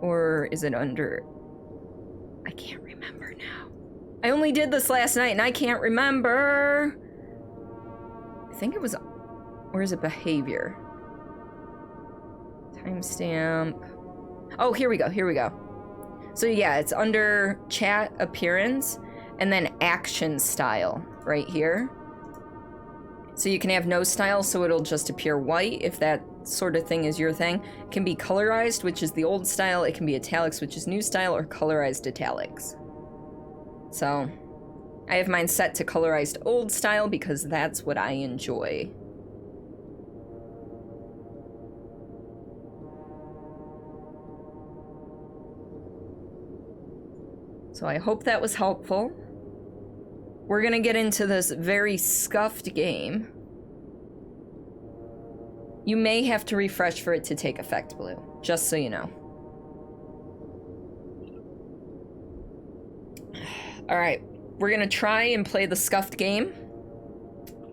Or is it under, I can't remember now. I only did this last night and I can't remember. I think it was, or is it behavior? Timestamp. Oh, here we go, here we go. So yeah, it's under chat, appearance, and then action style right here. So you can have no style, so it'll just appear white if that sort of thing is your thing. It can be colorized, which is the old style. It can be italics, which is new style, or colorized italics. So I have mine set to colorized old style because that's what I enjoy. So I hope that was helpful. We're gonna get into this very scuffed game. You may have to refresh for it to take effect, Blue, just so you know. All right, we're gonna try and play the scuffed game.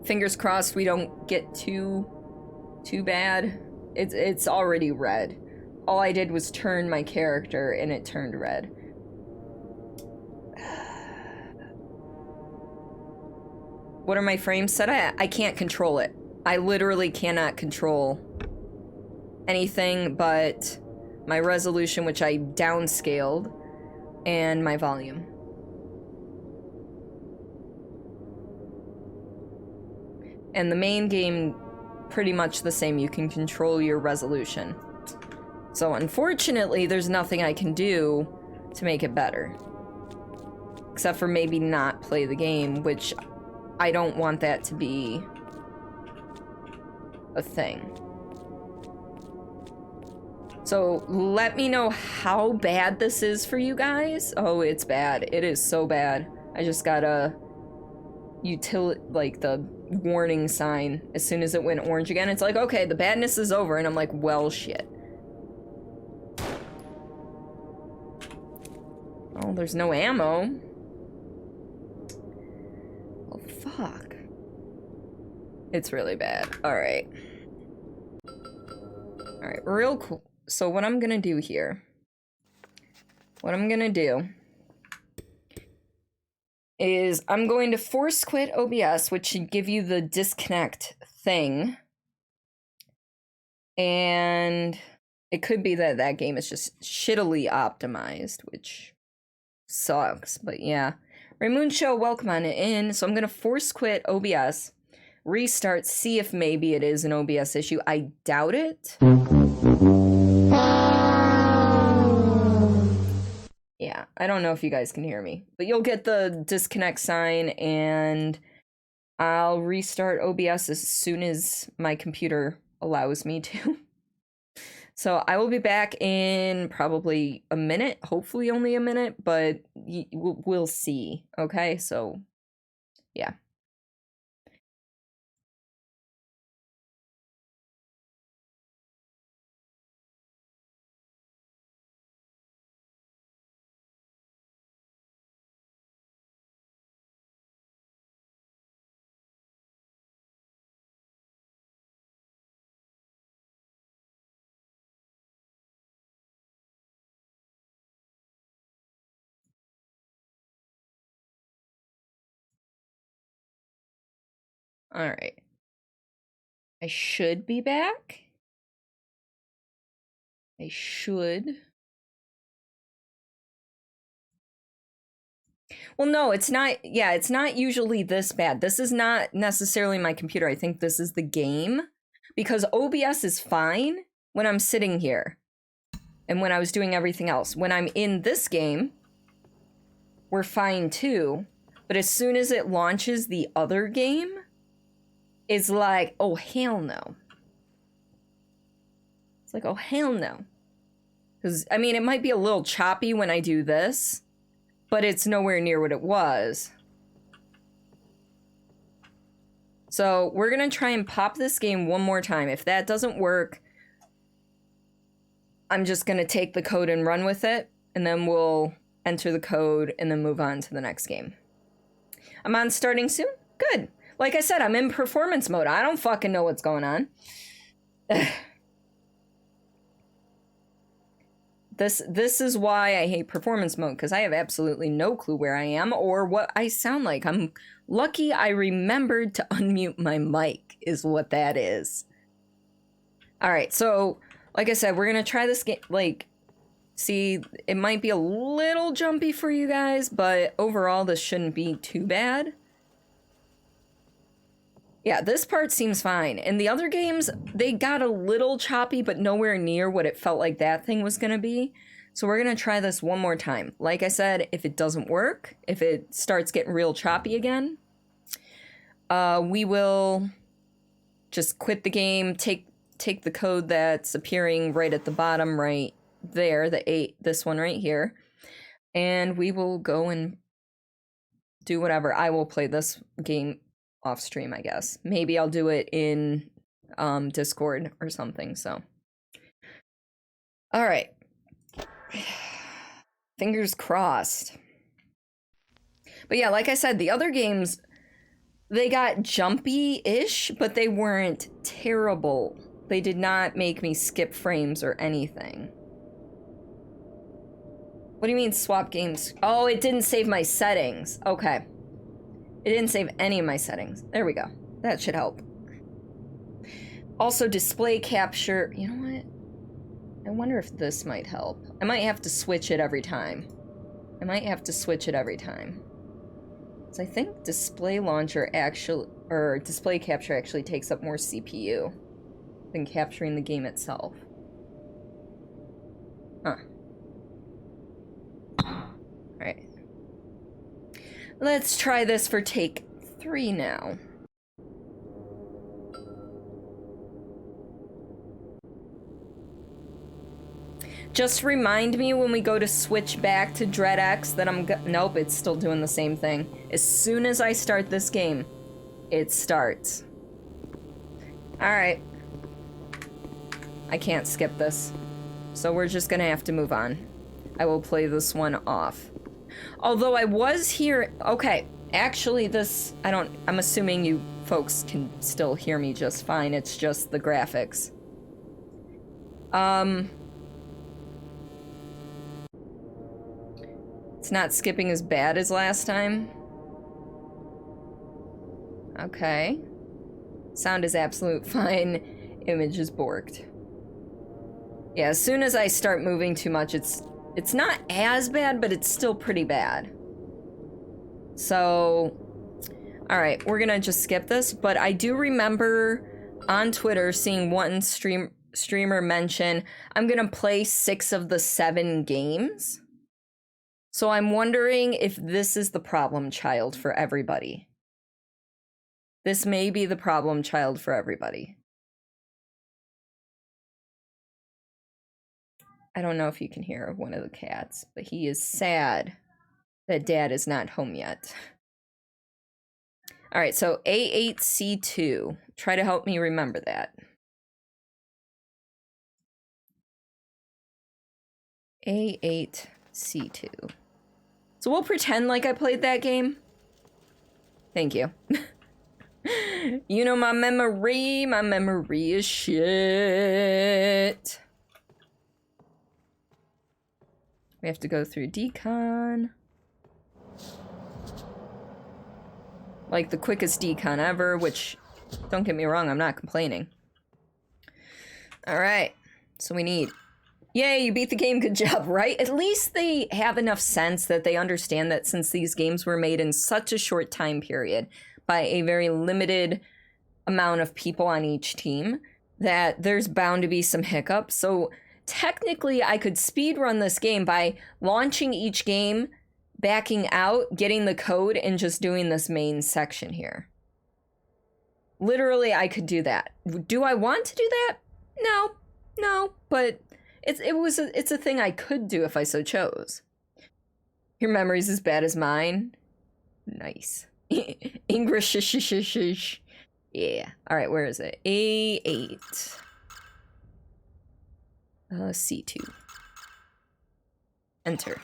Fingers crossed we don't get too bad. It's already red. All I did was turn my character and it turned red. What are my frames set at? I can't control it. I literally cannot control anything but my resolution, which I downscaled, and my volume. And the main game, pretty much the same. You can control your resolution. So unfortunately, there's nothing I can do to make it better. Except for maybe not play the game, which I don't want that to be a thing. So let me know how bad this is for you guys. Oh, it's bad. It is so bad. I just got a like the warning sign as soon as it went orange again. It's like, okay, the badness is over, and I'm like, well, shit. Oh, there's no ammo. Oh, fuck. It's really bad. Alright. Alright, real cool. So what I'm gonna do here... is I'm going to force quit OBS, which should give you the disconnect thing. And it could be that that game is just shittily optimized, which sucks, but yeah. Raymoon Show, welcome on in. So I'm going to force quit OBS, restart, see if maybe it is an OBS issue. I doubt it. Yeah, I don't know if you guys can hear me, but you'll get the disconnect sign, and I'll restart OBS as soon as my computer allows me to. So I will be back in probably a minute, hopefully only a minute, but we'll see, okay? So, yeah. All right. I should be back. I should. Well, no, it's not. Yeah, it's not usually this bad. This is not necessarily my computer. I think this is the game, because OBS is fine when I'm sitting here and when I was doing everything else. When I'm in this game, we're fine too. But as soon as it launches the other game, is like, oh, hell no. It's like, oh, hell no. Because, I mean, it might be a little choppy when I do this, but it's nowhere near what it was. So we're going to try and pop this game one more time. If that doesn't work, I'm just going to take the code and run with it, and then we'll enter the code and then move on to the next game. I'm on starting soon? Good. Like I said, I'm in performance mode. I don't fucking know what's going on. This is why I hate performance mode, because I have absolutely no clue where I am or what I sound like. I'm lucky I remembered to unmute my mic, is what that is. All right, so like I said, we're going to try this game. Like, see, it might be a little jumpy for you guys, but overall, this shouldn't be too bad. Yeah, this part seems fine. And the other games, they got a little choppy, but nowhere near what it felt like that thing was going to be. So we're going to try this one more time. Like I said, if it doesn't work, if it starts getting real choppy again, we will just quit the game, take the code that's appearing right at the bottom right there, this one right here, and we will go and do whatever. I will play this game off stream, I guess. Maybe I'll do it in Discord or something, so. All right. Fingers crossed. But yeah, like I said, the other games, they got jumpy-ish, but they weren't terrible. They did not make me skip frames or anything. What do you mean swap games? Oh, it didn't save my settings. Okay. It didn't save any of my settings. There we go. That should help. Also, display capture. You know what? I wonder if this might help. I might have to switch it every time. So I think display launcher actually, or display capture actually takes up more CPU than capturing the game itself. Huh. Alright. Let's try this for take 3 now. Just remind me when we go to switch back to DreadX that nope, it's still doing the same thing. As soon as I start this game, it starts. Alright. I can't skip this. So we're just gonna have to move on. I will play this one off. Although I was here... Okay, actually this... I'm assuming you folks can still hear me just fine. It's just the graphics. It's not skipping as bad as last time. Okay. Sound is absolute fine. Image is borked. Yeah, as soon as I start moving too much, it's not as bad, but it's still pretty bad. So, alright, we're gonna just skip this, but I do remember on Twitter seeing one streamer mention, I'm gonna play 6 of the 7 games. So I'm wondering if this is the problem child for everybody. This may be the problem child for everybody. I don't know if you can hear one of the cats, but he is sad that Dad is not home yet. All right, so A8C2. Try to help me remember that. A8C2. So we'll pretend like I played that game. Thank you. You know, my memory is shit. We have to go through decon. Like the quickest decon ever, which, don't get me wrong, I'm not complaining. Alright, so we need... Yay, you beat the game, good job, right? At least they have enough sense that they understand that since these games were made in such a short time period by a very limited amount of people on each team, that there's bound to be some hiccups. So technically, I could speedrun this game by launching each game, backing out, getting the code, and just doing this main section here. Literally, I could do that. Do I want to do that? No, but it's a thing I could do if I so chose. Your memory's as bad as mine. Nice. English. Yeah. All right, where is it? A8. C2. Enter.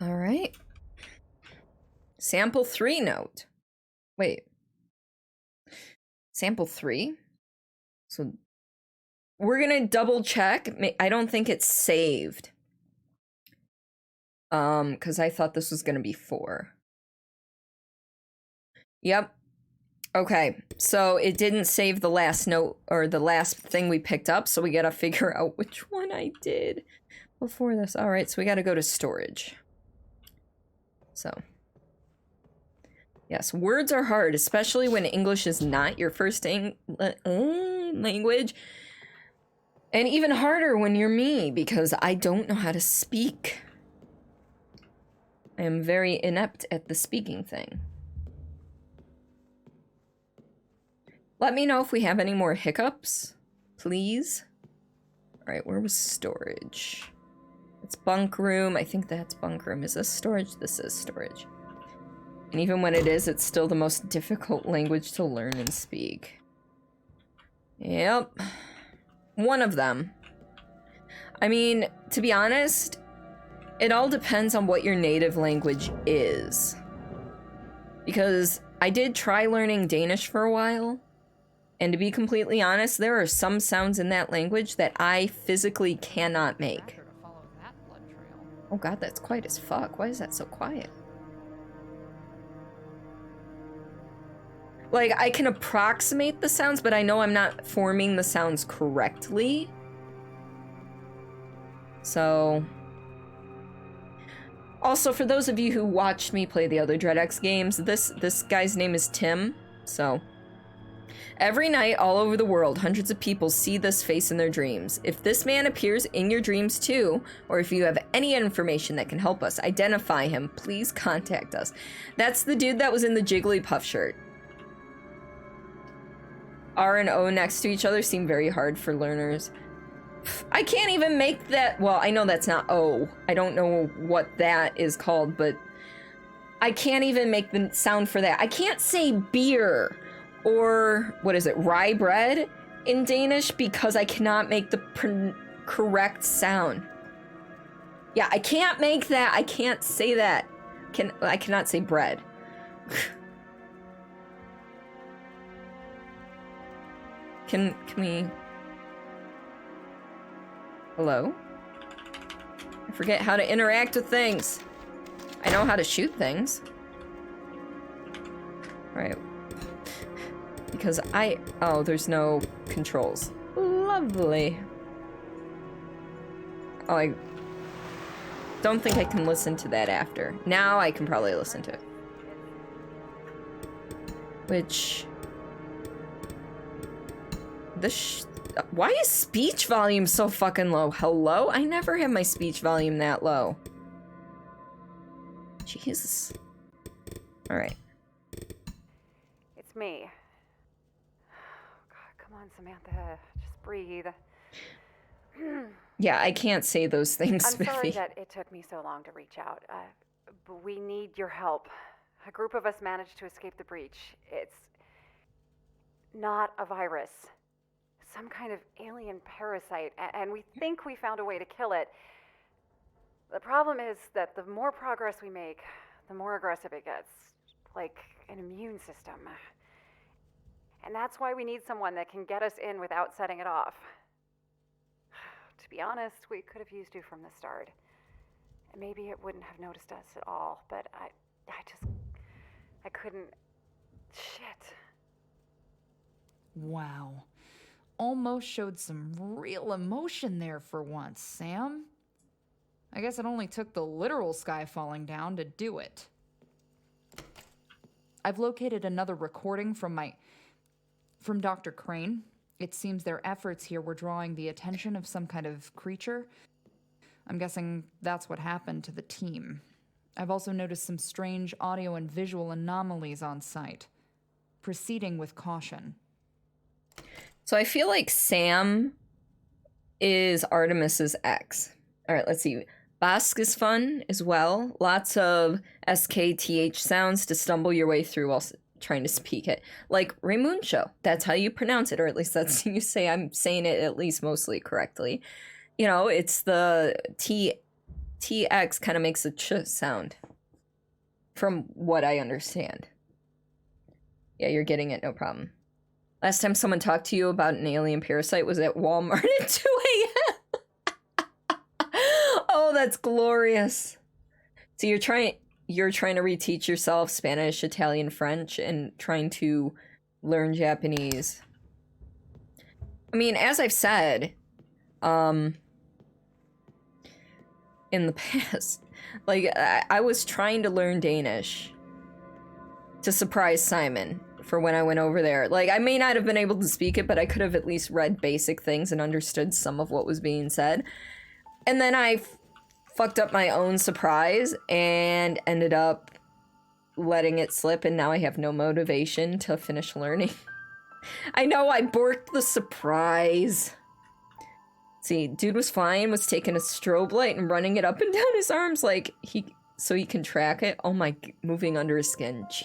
All right. Sample 3 note. Wait. Sample 3? So we're gonna double check. I don't think it's saved. Because I thought this was gonna be 4. Yep. Okay, so it didn't save the last note or the last thing we picked up, so we gotta figure out which one I did before this. All right, so we gotta go to storage. So, yes, words are hard, especially when English is not your first language. And even harder when you're me, because I don't know how to speak. I am very inept at the speaking thing. Let me know if we have any more hiccups, please. All right, where was storage? It's bunk room. I think that's bunk room. Is this storage? This is storage. And even when it is, it's still the most difficult language to learn and speak. Yep. One of them. I mean, to be honest, it all depends on what your native language is. Because I did try learning Danish for a while. And to be completely honest, there are some sounds in that language that I physically cannot make. Oh god, that's quiet as fuck. Why is that so quiet? Like, I can approximate the sounds, but I know I'm not forming the sounds correctly. So... Also, for those of you who watched me play the other DreadX games, this guy's name is Tim, so... Every night, all over the world, hundreds of people see this face in their dreams. If this man appears in your dreams too, or if you have any information that can help us identify him, please contact us. That's the dude that was in the Jigglypuff shirt. R and O next to each other seem very hard for learners. I can't even make that. Well, I know that's not O. I don't know what that is called, but I can't even make the sound for that. I can't say beer. Or, what is it, rye bread in Danish because I cannot make the correct sound. Yeah, I can't make that. I can't say that. I cannot say bread. Can we... Hello? I forget how to interact with things. I know how to shoot things. Right. Because oh, there's no controls. Lovely. Oh, I don't think I can listen to that after. Now I can probably listen to it. Which... Why is speech volume so fucking low? Hello? I never have my speech volume that low. Jesus. Alright. It's me. Come on, Samantha. Just breathe. Yeah, I can't say those things, I'm Spiffy. sorry that it took me so long to reach out. But we need your help. A group of us managed to escape the breach. It's not a virus. Some kind of alien parasite, and we think we found a way to kill it. The problem is that the more progress we make, the more aggressive it gets. Like an immune system. And that's why we need someone that can get us in without setting it off. To be honest, we could have used you from the start. And maybe it wouldn't have noticed us at all, but I couldn't... Shit. Wow. Almost showed some real emotion there for once, Sam. I guess it only took the literal sky falling down to do it. I've located another recording from Dr. Crane. It seems their efforts here were drawing the attention of some kind of creature. I'm guessing that's what happened to the team. I've also noticed some strange audio and visual anomalies on site. Proceeding with caution. So I feel like Sam is Artemis's ex. All right, let's see. Basque is fun as well. Lots of SKTH sounds to stumble your way through while trying to speak it. Like Raimuncho. That's how you pronounce it, or at least that's you say. I'm saying it at least mostly correctly. You know, it's the TX kind of makes a ch sound. From what I understand. Yeah, you're getting it, no problem. Last time someone talked to you about an alien parasite was at Walmart at 2 a.m. Oh, that's glorious. So you're trying to reteach yourself Spanish, Italian, French, and trying to learn Japanese. I mean, as I've said, in the past, like, I was trying to learn Danish to surprise Simon for when I went over there. Like, I may not have been able to speak it, but I could have at least read basic things and understood some of what was being said. And then I fucked up my own surprise and ended up letting it slip, and now I have no motivation to finish learning. I know, I borked the surprise. See, dude was fine, was taking a strobe light and running it up and down his arms like so he can track it. Oh my, moving under his skin, jeez.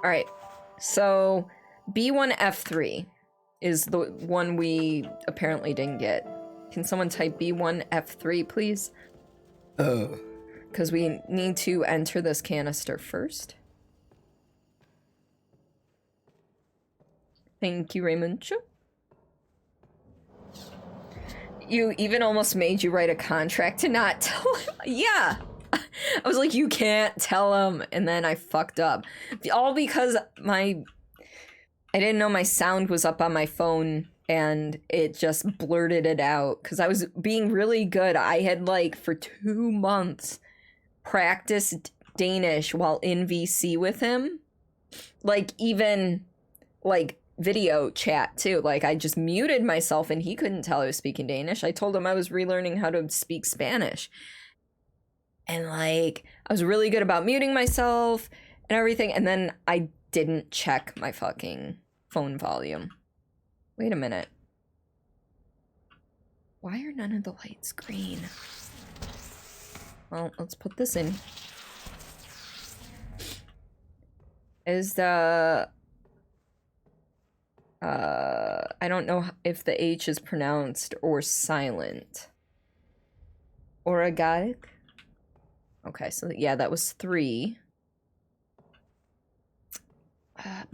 All right, so B1F3 is the one we apparently didn't get. Can someone type B1F3, please? Oh. Because we need to enter this canister first. Thank you, Raimuncho. You even almost made you write a contract to not tell him. Yeah. I was like, you can't tell him. And then I fucked up. All because I didn't know my sound was up on my phone and it just blurted it out. Because I was being really good. I had, like, for 2 months practiced Danish while in VC with him. Like, even, like, video chat too. Like, I just muted myself and he couldn't tell I was speaking Danish. I told him I was relearning how to speak Spanish. And, like, I was really good about muting myself and everything. And then I didn't check my fucking phone volume. Wait a minute. Why are none of the lights green? Well, let's put this in. Is the... I don't know if the H is pronounced or silent. Oragaic? Okay, so yeah, that was 3.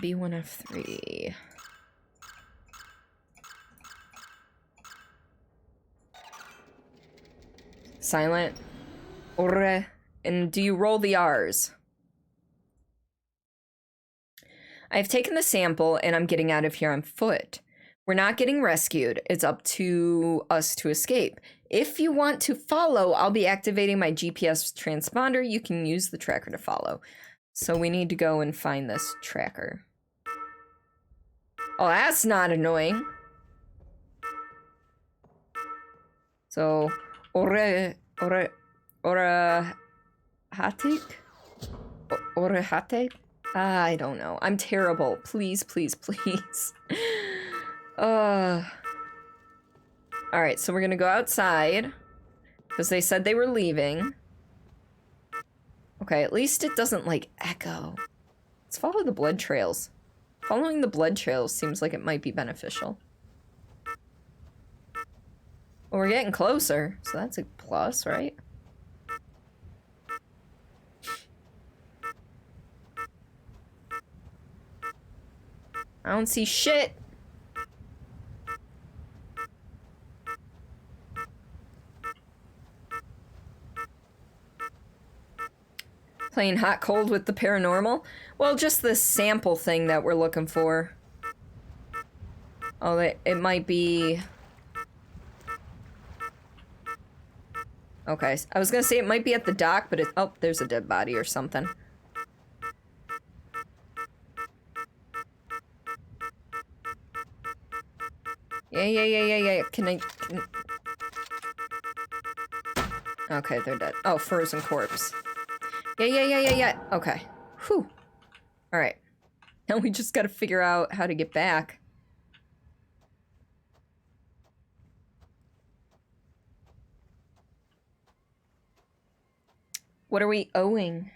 B1F3. Silent. Ore. And do you roll the R's? I've taken the sample and I'm getting out of here on foot. We're not getting rescued. It's up to us to escape. If you want to follow, I'll be activating my GPS transponder. You can use the tracker to follow. So we need to go and find this tracker. Oh, that's not annoying. So, Orehatik? Orehatik? I don't know. I'm terrible. Please, please, please. Alright, so we're gonna go outside. Because they said they were leaving. Okay, at least it doesn't, like, echo. Let's follow the blood trails. Following the blood trails seems like it might be beneficial. Well, we're getting closer, so that's a plus, right? I don't see shit. Playing hot cold with the paranormal? Well, just this sample thing that we're looking for. Oh, it might be... Okay, I was gonna say it might be at the dock, but oh, there's a dead body or something. Yeah. Can I... Okay, they're dead. Oh, frozen corpse. Yeah. Okay. Whew. Alright. Now we just gotta figure out how to get back. What are we owing?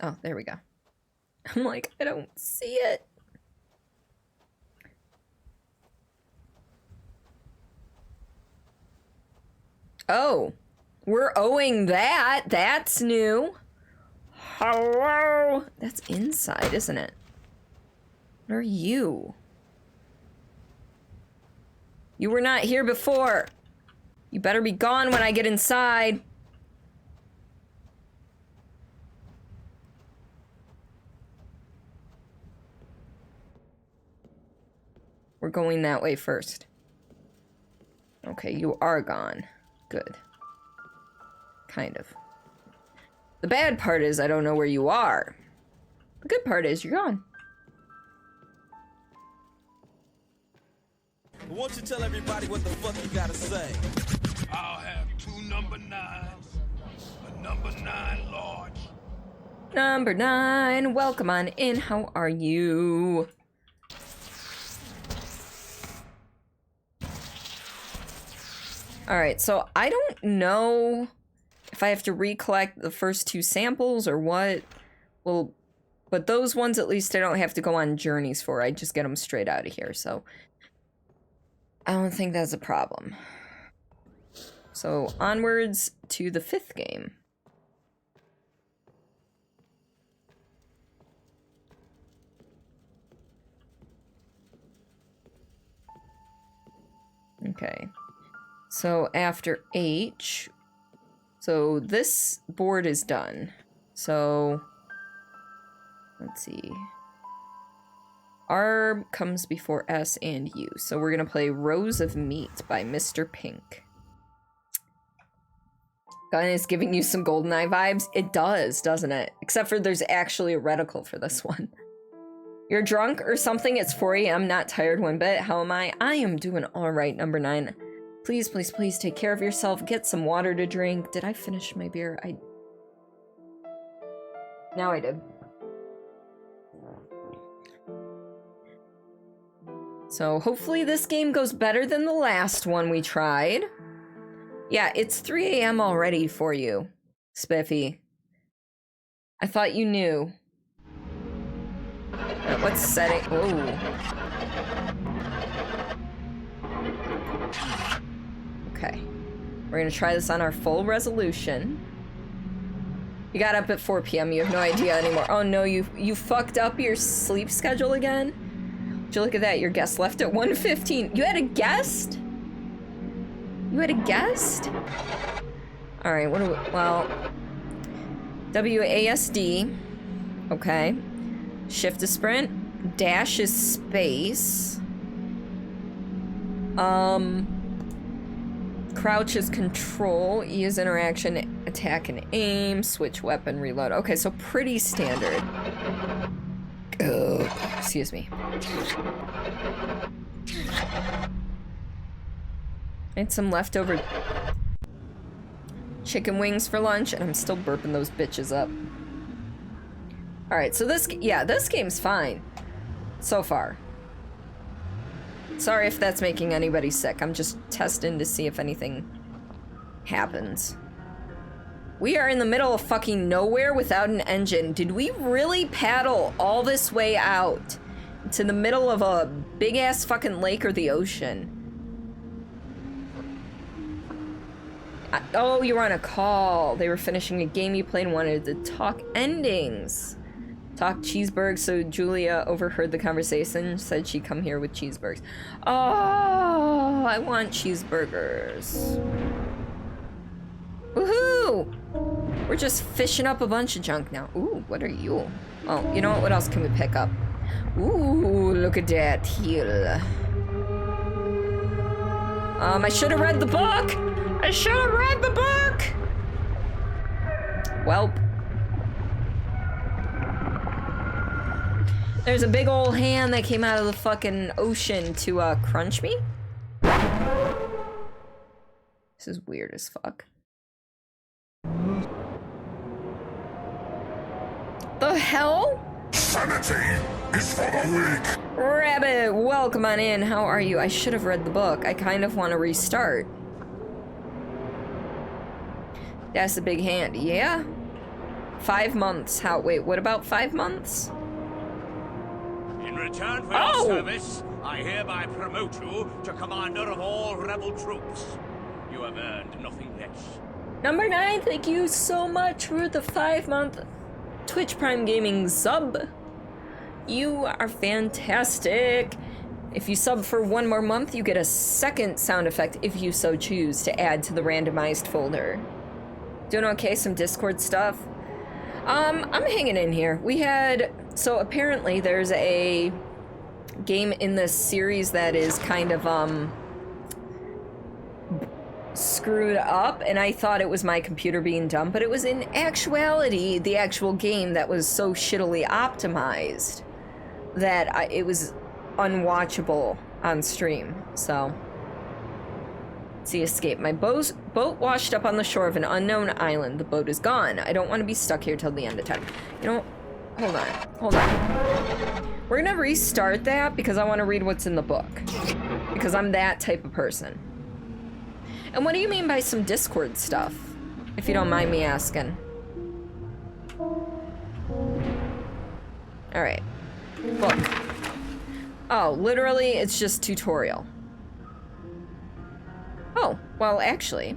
Oh, there we go. I'm like, I don't see it. Oh, we're owing that. That's new. Hello? That's inside, isn't it? What are you? You were not here before. You better be gone when I get inside. We're going that way first. Okay, you are gone. Good. Kind of. The bad part is I don't know where you are. The good part is you're gone. Won't you tell everybody what the fuck you gotta say? I'll have 2 number 9s. A number 9 large. Number 9, welcome on in. How are you? Alright, so I don't know if I have to recollect the first 2 samples or what. Well, but those ones at least I don't have to go on journeys for. I just get them straight out of here, so I don't think that's a problem. So onwards to the 5th game. Okay. So after H, so this board is done. So let's see. R comes before S and U. So we're gonna play Rows of Meat by Mr. Pink. Gun is giving you some GoldenEye vibes. It does, doesn't it? Except for there's actually a reticle for this one. You're drunk or something? It's 4 a.m. Not tired one bit. How am I? I am doing all right, number 9. Please, please, please take care of yourself. Get some water to drink. Did I finish my beer? Now I did. So hopefully this game goes better than the last one we tried. Yeah, it's 3 a.m. already for you, Spiffy. I thought you knew. What's setting? Oh. Okay. We're gonna try this on our full resolution. You got up at 4 p.m. You have no idea anymore. Oh no, you fucked up your sleep schedule again? Would you look at that? Your guest left at 1:15. You had a guest? You had a guest? Alright, what do we... Well... WASD. Okay. Shift is sprint. Dash is space. Crouch is control. E is interaction. Attack and aim. Switch weapon. Reload. Okay, so pretty standard. Oh, excuse me. I had some leftover chicken wings for lunch, and I'm still burping those bitches up. Alright, so this game's fine. So far. Sorry if that's making anybody sick. I'm just testing to see if anything happens. We are in the middle of fucking nowhere without an engine. Did we really paddle all this way out to the middle of a big-ass fucking lake or the ocean? Oh, you were on a call. They were finishing a game you played and wanted to talk endings. Talk cheeseburgers, so Julia overheard the conversation, said she'd come here with cheeseburgers. Oh, I want cheeseburgers. Woohoo! We're just fishing up a bunch of junk now. Ooh, what are you? Oh, you know what? What else can we pick up? Ooh, look at that heel. I should have read the book! I should have read the book! Welp. There's a big old hand that came out of the fucking ocean to crunch me. This is weird as fuck. The hell? Sanity is for the weak. Rabbit, welcome on in. How are you? I should have read the book. I kind of want to restart. That's a big hand. Yeah? 5 months. How? Wait, what about 5 months? In return for your service, I hereby promote you to commander of all rebel troops. You have earned nothing less. Number 9, thank you so much for the 5-month Twitch Prime Gaming sub. You are fantastic. If you sub for 1 more month, you get a second sound effect if you so choose to add to the randomized folder. Doing okay? Some Discord stuff? I'm hanging in here. We had... So apparently there's a game in this series that is kind of, screwed up, and I thought it was my computer being dumb, but it was in actuality the actual game that was so shittily optimized that it was unwatchable on stream. So, see, escape. My boat washed up on the shore of an unknown island. The boat is gone. I don't want to be stuck here till the end of time. You know, hold on. We're gonna restart that because I want to read what's in the book. Because I'm that type of person. And what do you mean by some Discord stuff? If you don't mind me asking. Alright. Book. Oh, literally, it's just tutorial. Oh, well, actually.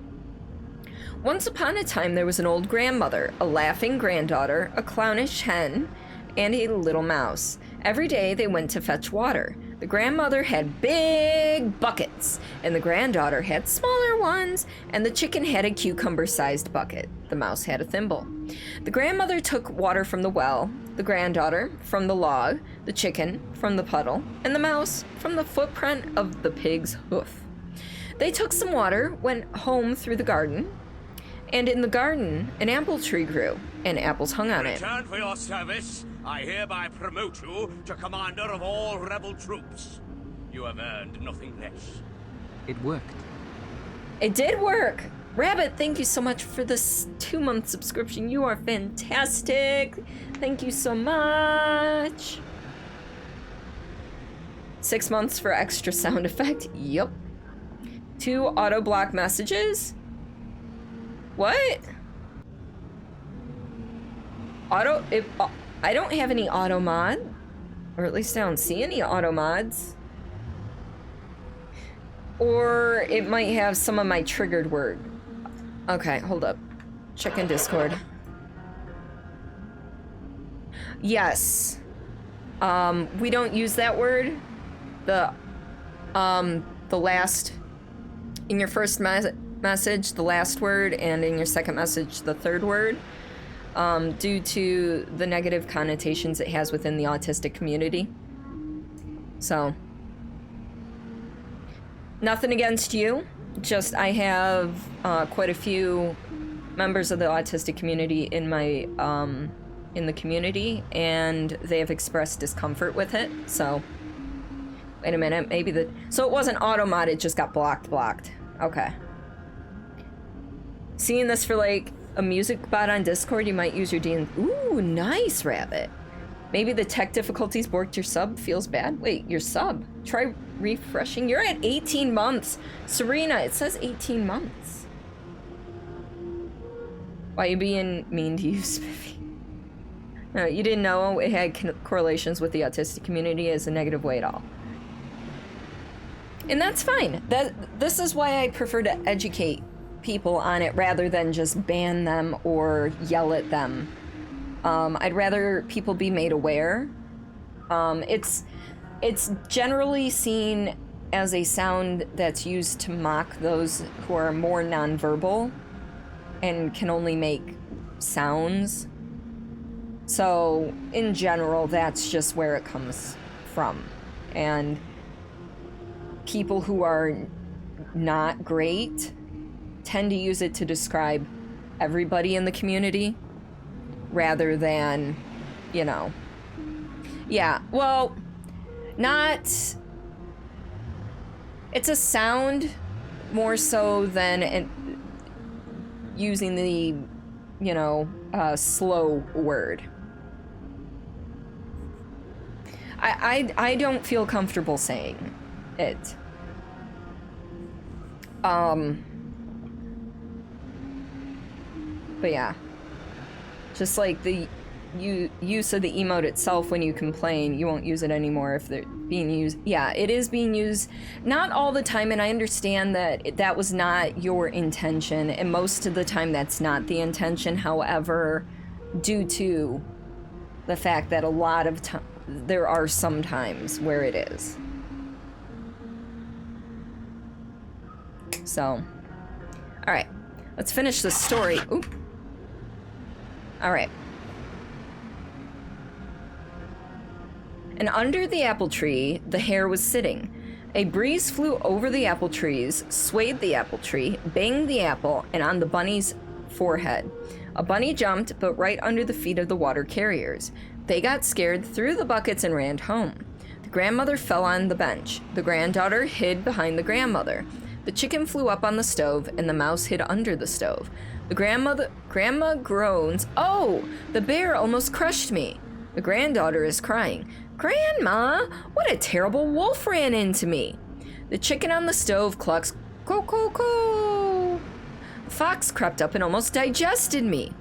Once upon a time, there was an old grandmother, a laughing granddaughter, a clownish hen, and a little mouse. Every day, they went to fetch water. The grandmother had big buckets, and the granddaughter had smaller ones, and the chicken had a cucumber-sized bucket. The mouse had a thimble. The grandmother took water from the well, the granddaughter from the log, the chicken from the puddle, and the mouse from the footprint of the pig's hoof. They took some water, went home through the garden, and in the garden, an apple tree grew, and apples hung on it. In return for your service, I hereby promote you to commander of all rebel troops. You have earned nothing less. It worked. It did work! Rabbit, thank you so much for this 2-month subscription. You are fantastic. Thank you so much. 6 months for extra sound effect. Yup. 2 auto block messages. What? I don't have any auto mod, or at least I don't see any auto mods. Or it might have some of my triggered word. Okay, hold up. Check in Discord. Yes. We don't use that word. The last, in your first message, the last word, and in your second message, the third word, due to the negative connotations it has within the autistic community. So, nothing against you, just I have quite a few members of the autistic community in my, in the community, and they have expressed discomfort with it, so, wait a minute, maybe so it wasn't auto-mod, it just got blocked. Okay. Seeing this for, like, a music bot on Discord, you might use your Ooh, nice, Rabbit. Maybe the tech difficulties borked your sub, feels bad. Wait, your sub? Try refreshing. You're at 18 months. Serena, it says 18 months. Why are you being mean to you, Spiffy? No, you didn't know it had correlations with the autistic community as a negative way at all. And that's fine. This is why I prefer to educate people on it rather than just ban them or yell at them. I'd rather people be made aware. It's generally seen as a sound that's used to mock those who are more nonverbal and can only make sounds. So, in general, that's just where it comes from. And people who are not great tend to use it to describe everybody in the community rather than, you know. Yeah, well, not... It's a sound more so than using the, you know, slow word. I don't feel comfortable saying it. But yeah. Just like the use of the emote itself when you complain, you won't use it anymore if they're being used. Yeah, it is being used, not all the time, and I understand that that was not your intention, and most of the time that's not the intention. However, due to the fact that a lot of time, there are some times where it is. So, alright, let's finish the story. Oop. Alright. And under the apple tree, the hare was sitting. A breeze flew over the apple trees, swayed the apple tree, banged the apple, and on the bunny's forehead. A bunny jumped, but right under the feet of the water carriers. They got scared, threw the buckets, and ran home. The grandmother fell on the bench. The granddaughter hid behind the grandmother. The chicken flew up on the stove, and the mouse hid under the stove. The grandma groans, "Oh, the bear almost crushed me." The granddaughter is crying, "Grandma, what a terrible wolf ran into me." The chicken on the stove clucks, "Coo, coo, coo." The fox crept up and almost digested me.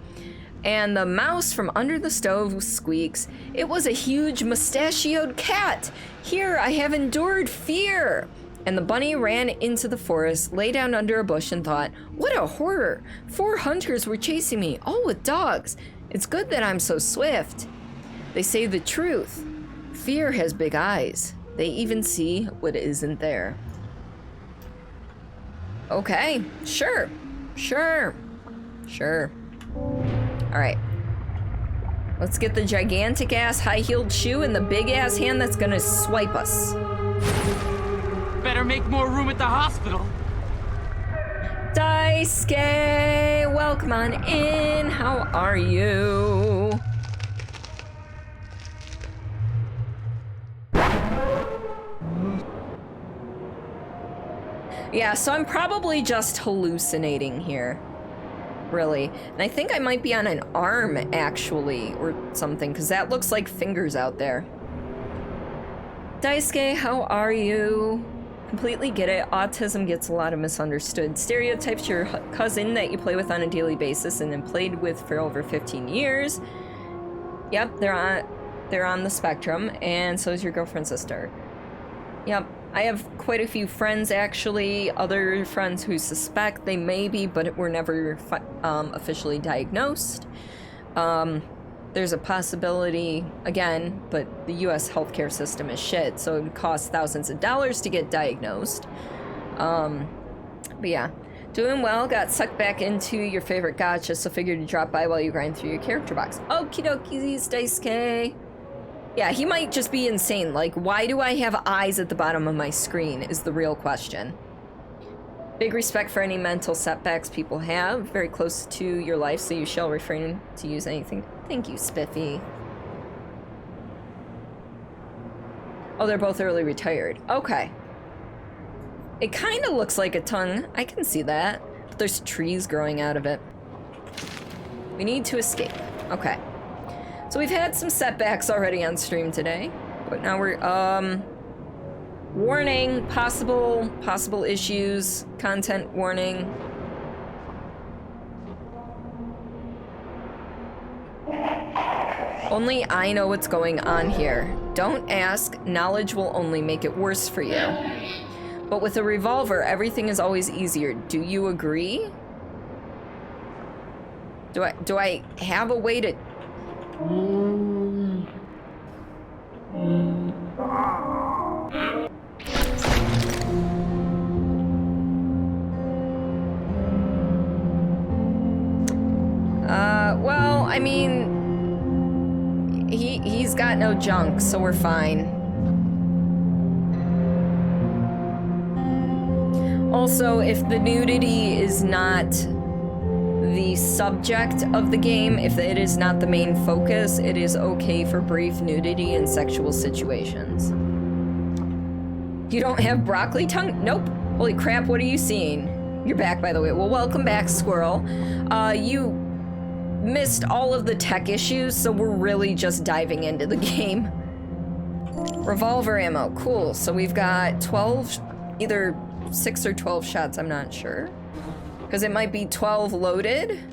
And the mouse from under the stove squeaks, "It was a huge mustachioed cat. Here I have endured fear." And the bunny ran into the forest, lay down under a bush, and thought, "What a horror! 4 hunters were chasing me, all with dogs. It's good that I'm so swift." They say the truth. Fear has big eyes. They even see what isn't there. Okay, sure. Alright. Let's get the gigantic ass high-heeled shoe and the big ass hand that's gonna swipe us. Better make more room at the hospital. Daisuke, welcome on in. How are you? Yeah, so I'm probably just hallucinating here. Really. And I think I might be on an arm, actually, or something, because that looks like fingers out there. Daisuke, how are you? Completely get it. Autism gets a lot of misunderstood stereotypes. Your cousin that you play with on a daily basis and then played with for over 15 years. Yep, they're on the spectrum, and so is your girlfriend's sister. Yep. I have quite a few friends, actually, other friends who suspect they may be, but were never officially diagnosed. There's a possibility, again, but the US healthcare system is shit, so it would cost thousands of dollars to get diagnosed. But yeah, doing well, got sucked back into your favorite gacha, so figured to drop by while you grind through your character box. Okie dokies, Daisuke. Yeah, he might just be insane. Like, why do I have eyes at the bottom of my screen is the real question. Big respect for any mental setbacks people have. Very close to your life, so you shall refrain to use anything. Thank you, Spiffy. Oh, they're both early retired. Okay. It kind of looks like a tongue. I can see that. But there's trees growing out of it. We need to escape. Okay. So we've had some setbacks already on stream today, but now we're, warning, possible issues, content warning. Only I know what's going on here. Don't ask, knowledge will only make it worse for you. But with a revolver, everything is always easier. Do you agree? Do I have a way to... Well, I mean, he's got no junk, so we're fine. Also, if the nudity is not the subject of the game, if it is not the main focus, it is okay for brief nudity and sexual situations. You don't have broccoli tongue? Nope. Holy crap, what are you seeing? You're back, by the way. Well, welcome back, Squirrel. You missed all of the tech issues, so we're really just diving into the game. Revolver ammo, cool. So we've got 12, either 6 or 12 shots, I'm not sure. Because it might be 12 loaded,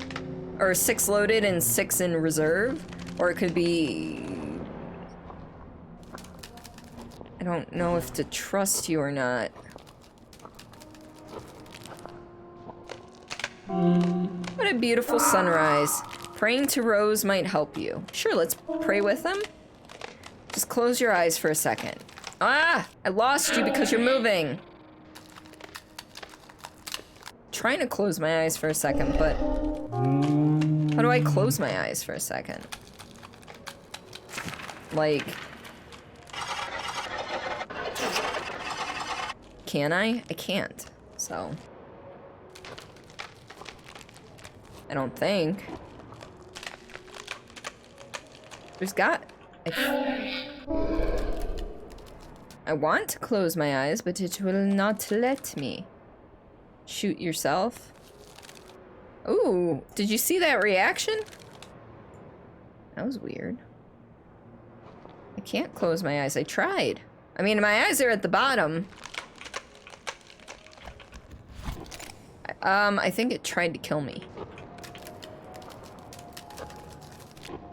or 6 loaded and 6 in reserve, or it could be... I don't know if to trust you or not. What a beautiful sunrise. Praying to Rose might help you. Sure, let's pray with them. Just close your eyes for a second. Ah! I lost you because you're moving. Trying to close my eyes for a second, but... How do I close my eyes for a second? Like... Can I? I can't. So... I don't think. There's got... I want to close my eyes, but it will not let me. Shoot yourself. Ooh, did you see that reaction? That was weird. I can't close my eyes. I tried. I mean, my eyes are at the bottom. I think it tried to kill me.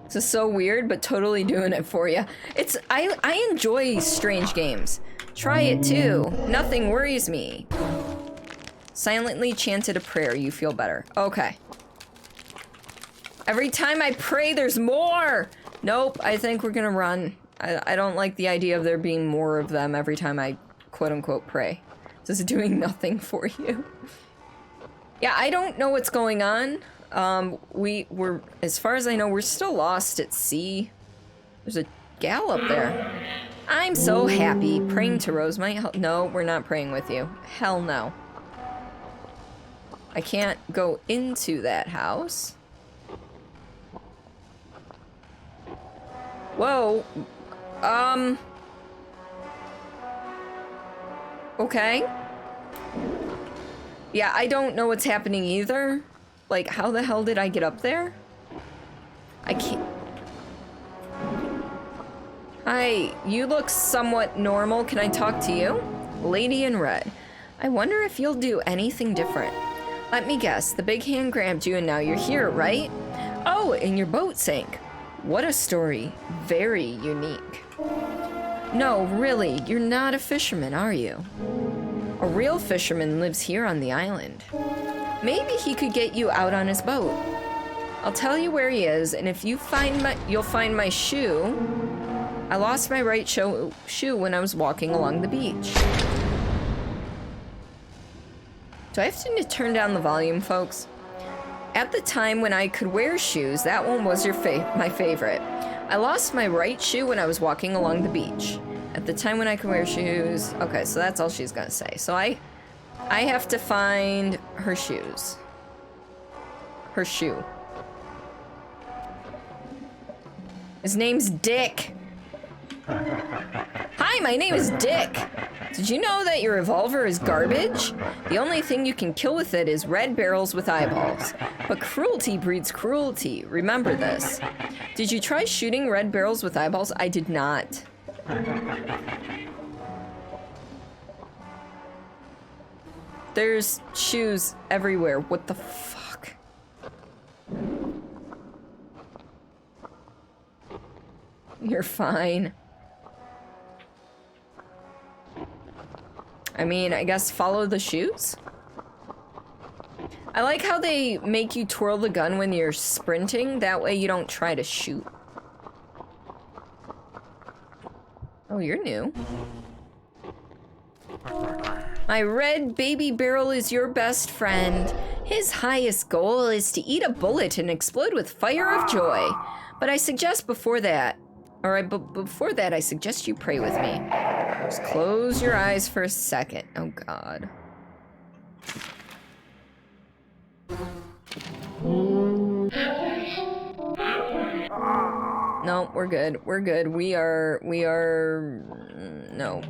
This is so weird, but totally doing it for you. It's I enjoy strange games. Try it too. Nothing worries me. Silently chanted a prayer, you feel better. Okay. Every time I pray, there's more! Nope, I think we're gonna run. I don't like the idea of there being more of them every time I quote-unquote pray. Just doing nothing for you. Yeah, I don't know what's going on. We're, as far as I know, we're still lost at sea. There's a gal up there. I'm so happy. Praying to Rose might help. No, we're not praying with you. Hell no. I can't go into that house. Whoa. Okay. Yeah, I don't know what's happening either. Like, how the hell did I get up there? I can't... Hi, you look somewhat normal. Can I talk to you? Lady in red. I wonder if you'll do anything different. Let me guess, the big hand grabbed you and now you're here, right? Oh, and your boat sank. What a story. Very unique. No, really, you're not a fisherman, are you? A real fisherman lives here on the island. Maybe he could get you out on his boat. I'll tell you where he is, and if you find you'll find my shoe. I lost my right shoe when I was walking along the beach. Do I have to turn down the volume, folks? At the time when I could wear shoes, that one was my favorite. I lost my right shoe when I was walking along the beach. At the time when I could wear shoes... Okay, so that's all she's gonna say. So I have to find her shoes. Her shoe. His name's Dick. Hi, my name is Dick. Did you know that your revolver is garbage? The only thing you can kill with it is red barrels with eyeballs. But cruelty breeds cruelty. Remember this. Did you try shooting red barrels with eyeballs? I did not. There's shoes everywhere. What the fuck? You're fine. I mean, I guess follow the shoes? I like how they make you twirl the gun when you're sprinting. That way you don't try to shoot. Oh, you're new. My red baby barrel is your best friend. His highest goal is to eat a bullet and explode with fire of joy. But I suggest before that, I suggest you pray with me. Just close your eyes for a second. Oh, God. No, we're good. We're good. We are... No.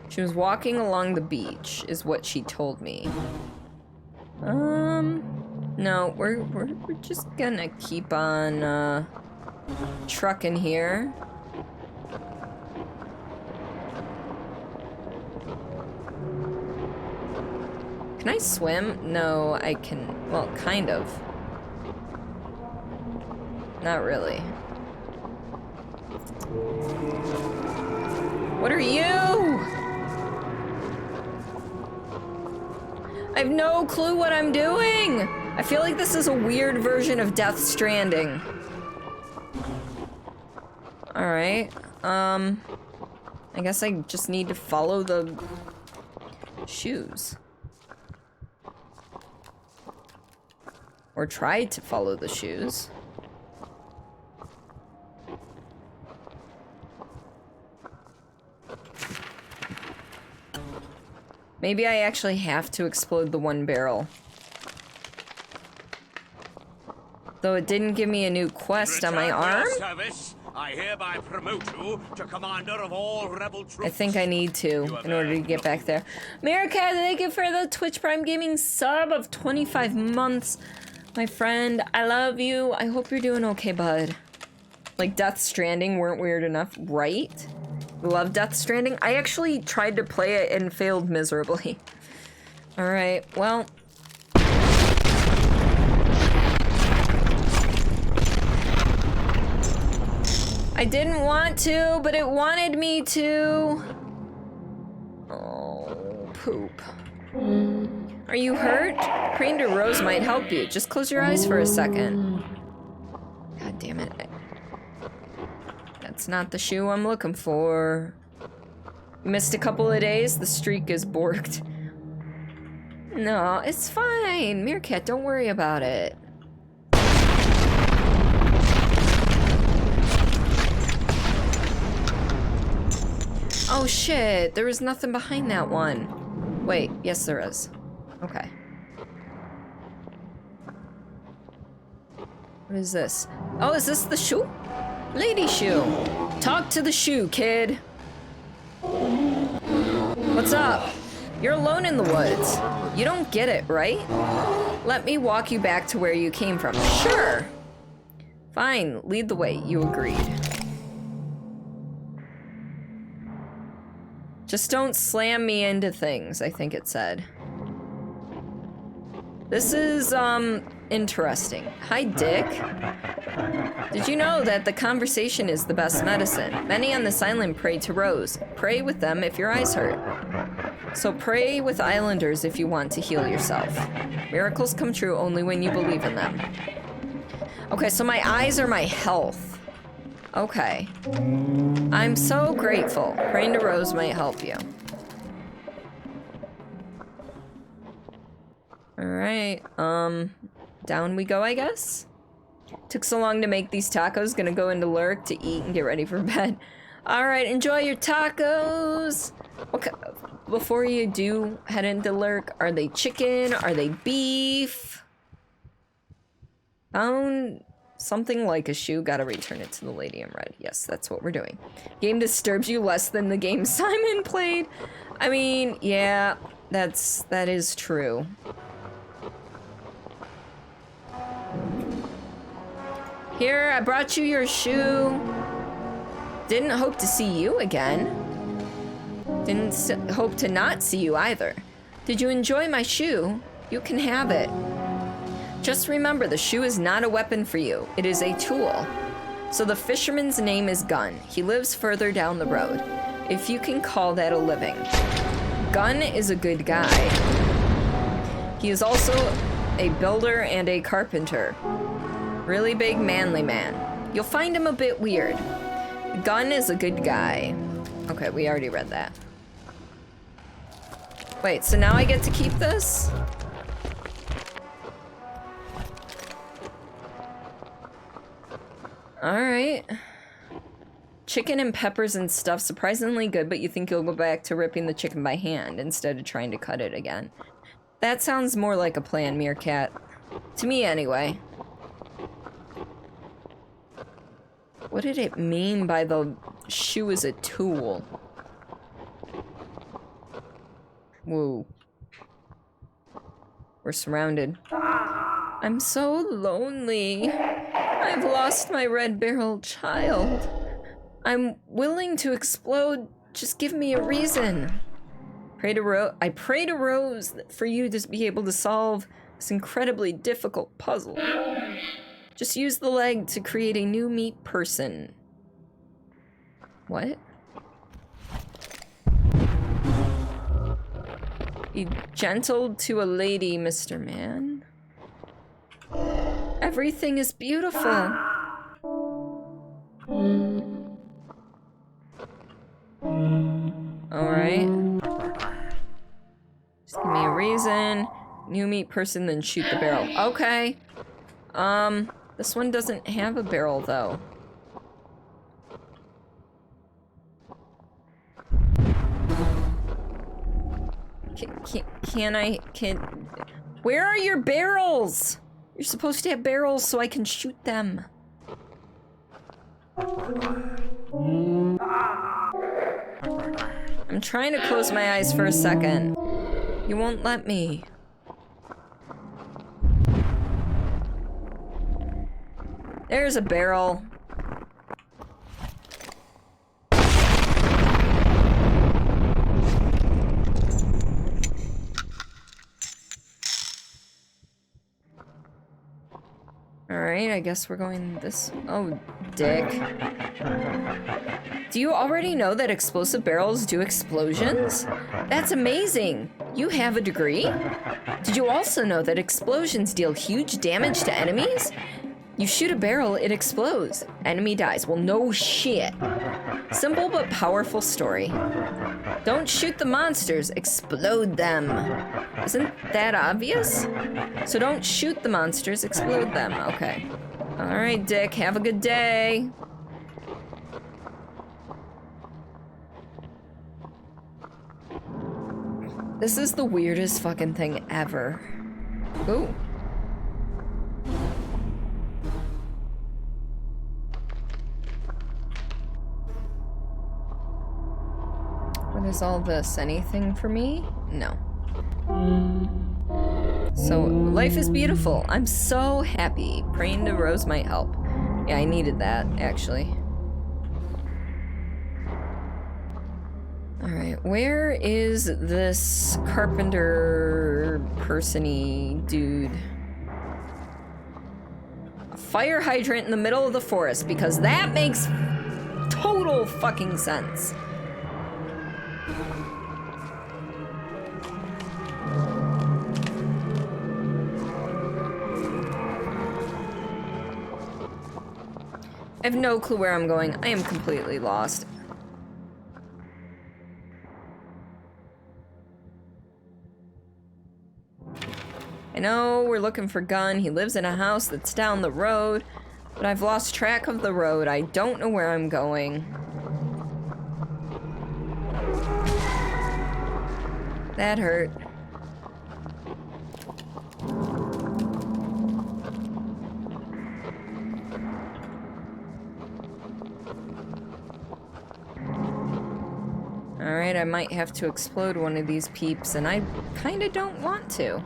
She was walking along the beach, is what she told me. No, we're just gonna keep on, trucking here. Can I swim? No, I can... Well, kind of. Not really. What are you? I have no clue what I'm doing! I feel like this is a weird version of Death Stranding. Alright, I guess I just need to follow the shoes. Or try to follow the shoes. Maybe I actually have to explode the one barrel. Though it didn't give me a new quest on my arm? Service, I hereby promote you to commander of all rebel troops. I think I need to in order to get back there. America, thank you for the Twitch Prime Gaming sub of 25 months. My friend, I love you. I hope you're doing okay, bud. Like, Death Stranding weren't weird enough, right? Love Death Stranding. I actually tried to play it and failed miserably. Alright, well... I didn't want to, but it wanted me to. Oh, poop. Are you hurt? Praying to Rose might help you. Just close your eyes for a second. God damn it. That's not the shoe I'm looking for. You missed a couple of days? The streak is borked. No, it's fine. Meerkat, don't worry about it. Oh shit, there was nothing behind that one. Wait, yes there is. Okay. What is this? Oh, is this the shoe? Lady shoe. Talk to the shoe, kid. What's up? You're alone in the woods. You don't get it, right? Let me walk you back to where you came from. Sure. Fine, lead the way. You agreed. Just don't slam me into things, I think it said. This is, interesting. Hi, Dick. Did you know that the conversation is the best medicine? Many on this island pray to Rose. Pray with them if your eyes hurt. So pray with islanders if you want to heal yourself. Miracles come true only when you believe in them. Okay, so my eyes are my health. Okay. I'm so grateful. Praying to Rose might help you. Alright, down we go, I guess? Took so long to make these tacos. Gonna go into Lurk to eat and get ready for bed. Alright, enjoy your tacos! Okay, before you do head into Lurk, are they chicken? Are they beef? Found something like a shoe. Gotta return it to the lady in red. Yes, that's what we're doing. Game disturbs you less than the game Simon played. I mean, yeah, that is true. Here, I brought you your shoe. Didn't hope to see you again. Didn't hope to not see you either. Did you enjoy my shoe? You can have it. Just remember, the shoe is not a weapon for you. It is a tool. So the fisherman's name is Gun. He lives further down the road, if you can call that a living. Gun is a good guy. He is also a builder and a carpenter. Really big, manly man. You'll find him a bit weird. Gun is a good guy. Okay, we already read that. Wait, so now I get to keep this? Alright. Chicken and peppers and stuff, surprisingly good, but you think you'll go back to ripping the chicken by hand instead of trying to cut it again. That sounds more like a plan, Meerkat. To me, anyway. What did it mean by the shoe as a tool? Whoa. We're surrounded. I'm so lonely. I've lost my red-barreled child. I'm willing to explode. Just give me a reason. I pray to Rose for you to be able to solve this incredibly difficult puzzle. Just use the leg to create a new meat person. What? Be gentle to a lady, Mr. Man. Everything is beautiful. Alright. Just give me a reason. New meat person, then shoot the barrel. Okay. This one doesn't have a barrel, though. Where are your barrels? You're supposed to have barrels so I can shoot them. I'm trying to close my eyes for a second. You won't let me. There's a barrel. Alright, I guess we're going this... Oh, dick. Do you already know that explosive barrels do explosions? That's amazing! You have a degree? Did you also know that explosions deal huge damage to enemies? You shoot a barrel, it explodes. Enemy dies. Well, no shit. Simple but powerful story. Don't shoot the monsters, explode them. Isn't that obvious? So don't shoot the monsters, explode them. Okay. Alright, Dick, have a good day. This is the weirdest fucking thing ever. Ooh. What is all this? Anything for me? No. So, life is beautiful. I'm so happy. Praying to Rose might help. Yeah, I needed that, actually. Alright, where is this carpenter person-y dude? A fire hydrant in the middle of the forest, because that makes total fucking sense. I have no clue where I'm going. I am completely lost. I know we're looking for Gunn. He lives in a house that's down the road, but I've lost track of the road. I don't know where I'm going. That hurt. Alright, I might have to explode one of these peeps, and I kinda don't want to.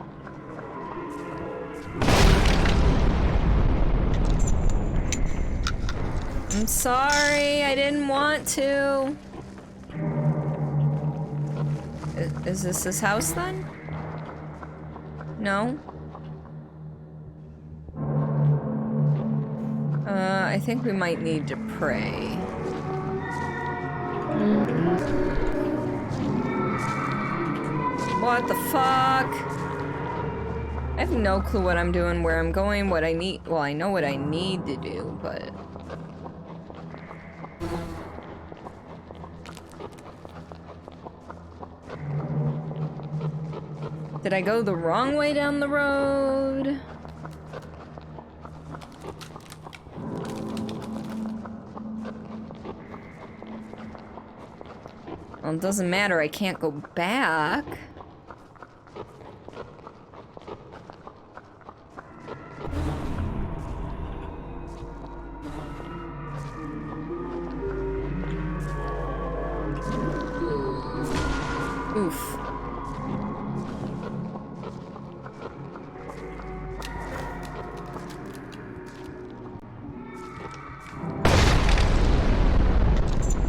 I'm sorry, I didn't want to. Is this his house then? No? I think we might need to pray. What the fuck? I have no clue what I'm doing, where I'm going, what I need. Well, I know what I need to do, but... Did I go the wrong way down the road? Well, it doesn't matter, I can't go back. Oof.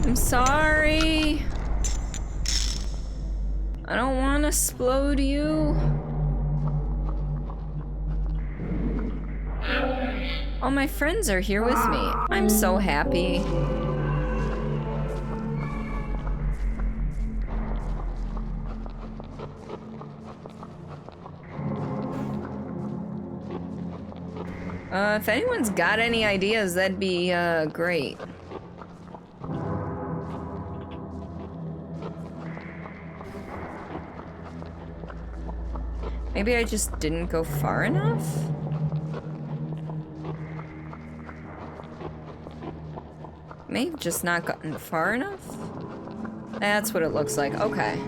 I'm sorry. I don't want to explode you. All my friends are here with me. I'm so happy. If anyone's got any ideas, that'd be, great. Maybe I just didn't go far enough? May have just not gotten far enough? That's what it looks like. Okay.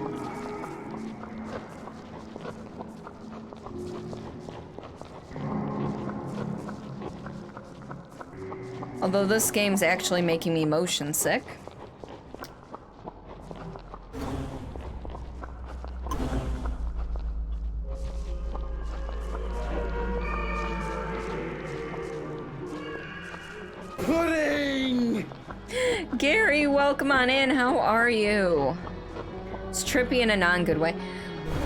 Although this game's actually making me motion sick. Pudding! Gary, welcome on in. How are you? It's trippy in a non-good way.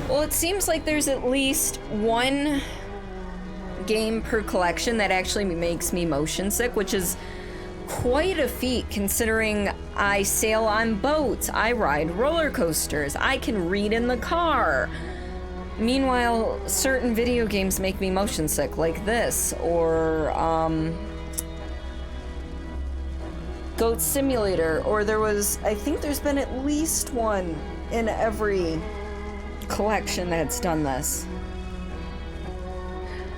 Well, it seems like there's at least one game per collection that actually makes me motion sick, which is quite a feat considering I sail on boats, I ride roller coasters, I can read in the car. Meanwhile, certain video games make me motion sick, like this, or Goat Simulator, or I think there's been at least one in every collection that's done this.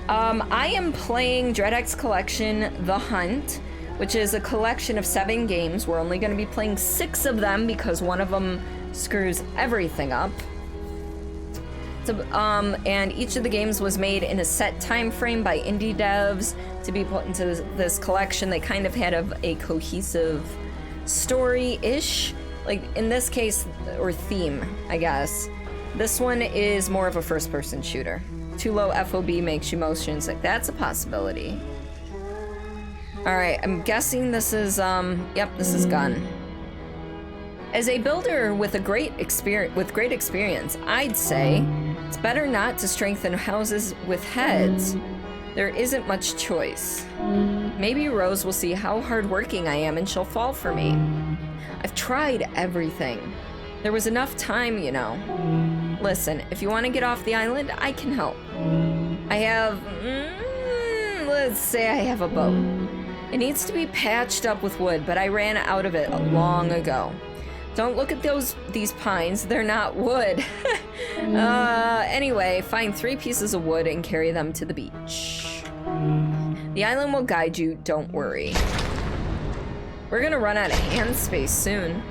I am playing DreadX Collection The Hunt, which is a collection of 7 games. We're only going to be playing 6 of them because one of them screws everything up. So, and each of the games was made in a set time frame by indie devs to be put into this collection. They kind of had a cohesive story-ish, like in this case, or theme, I guess. This one is more of a first-person shooter. Too low FOB makes you motion sick. That's a possibility. Alright, I'm guessing this is, yep, this is gun. As a builder with great experience, I'd say it's better not to strengthen houses with heads. There isn't much choice. Maybe Rose will see how hardworking I am and she'll fall for me. I've tried everything. There was enough time, you know. Listen, if you want to get off the island, I can help. I have, let's say I have a boat. It needs to be patched up with wood, but I ran out of it long ago. Don't look at these pines, they're not wood. Anyway, find 3 pieces of wood and carry them to the beach. The island will guide you, don't worry. We're gonna run out of hand space soon.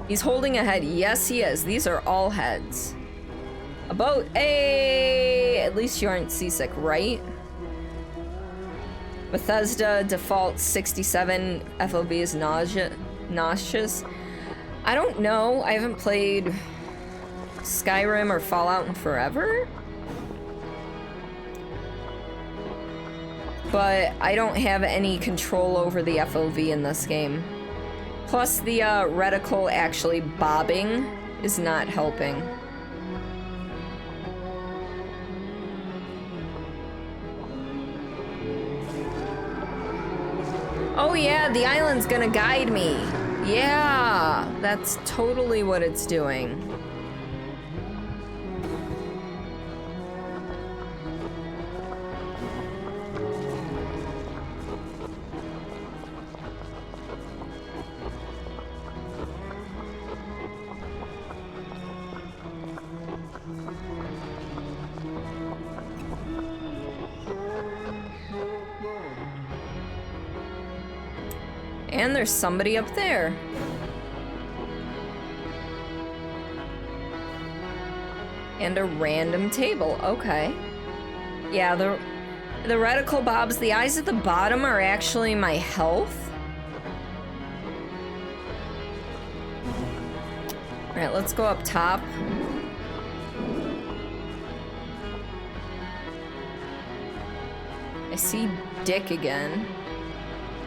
He's holding a head. Yes, he is. These are all heads. A boat. Hey! At least you aren't seasick, right? Bethesda default 67 FOB is nauseous. I don't know. I haven't played Skyrim or Fallout in forever. But I don't have any control over the FOV in this game. Plus the reticle actually bobbing is not helping. Oh yeah, the island's gonna guide me. Yeah, that's totally what it's doing. And there's somebody up there. And a random table, okay. Yeah, the reticle bobs, the eyes at the bottom are actually my health. Alright, let's go up top. I see Dick again.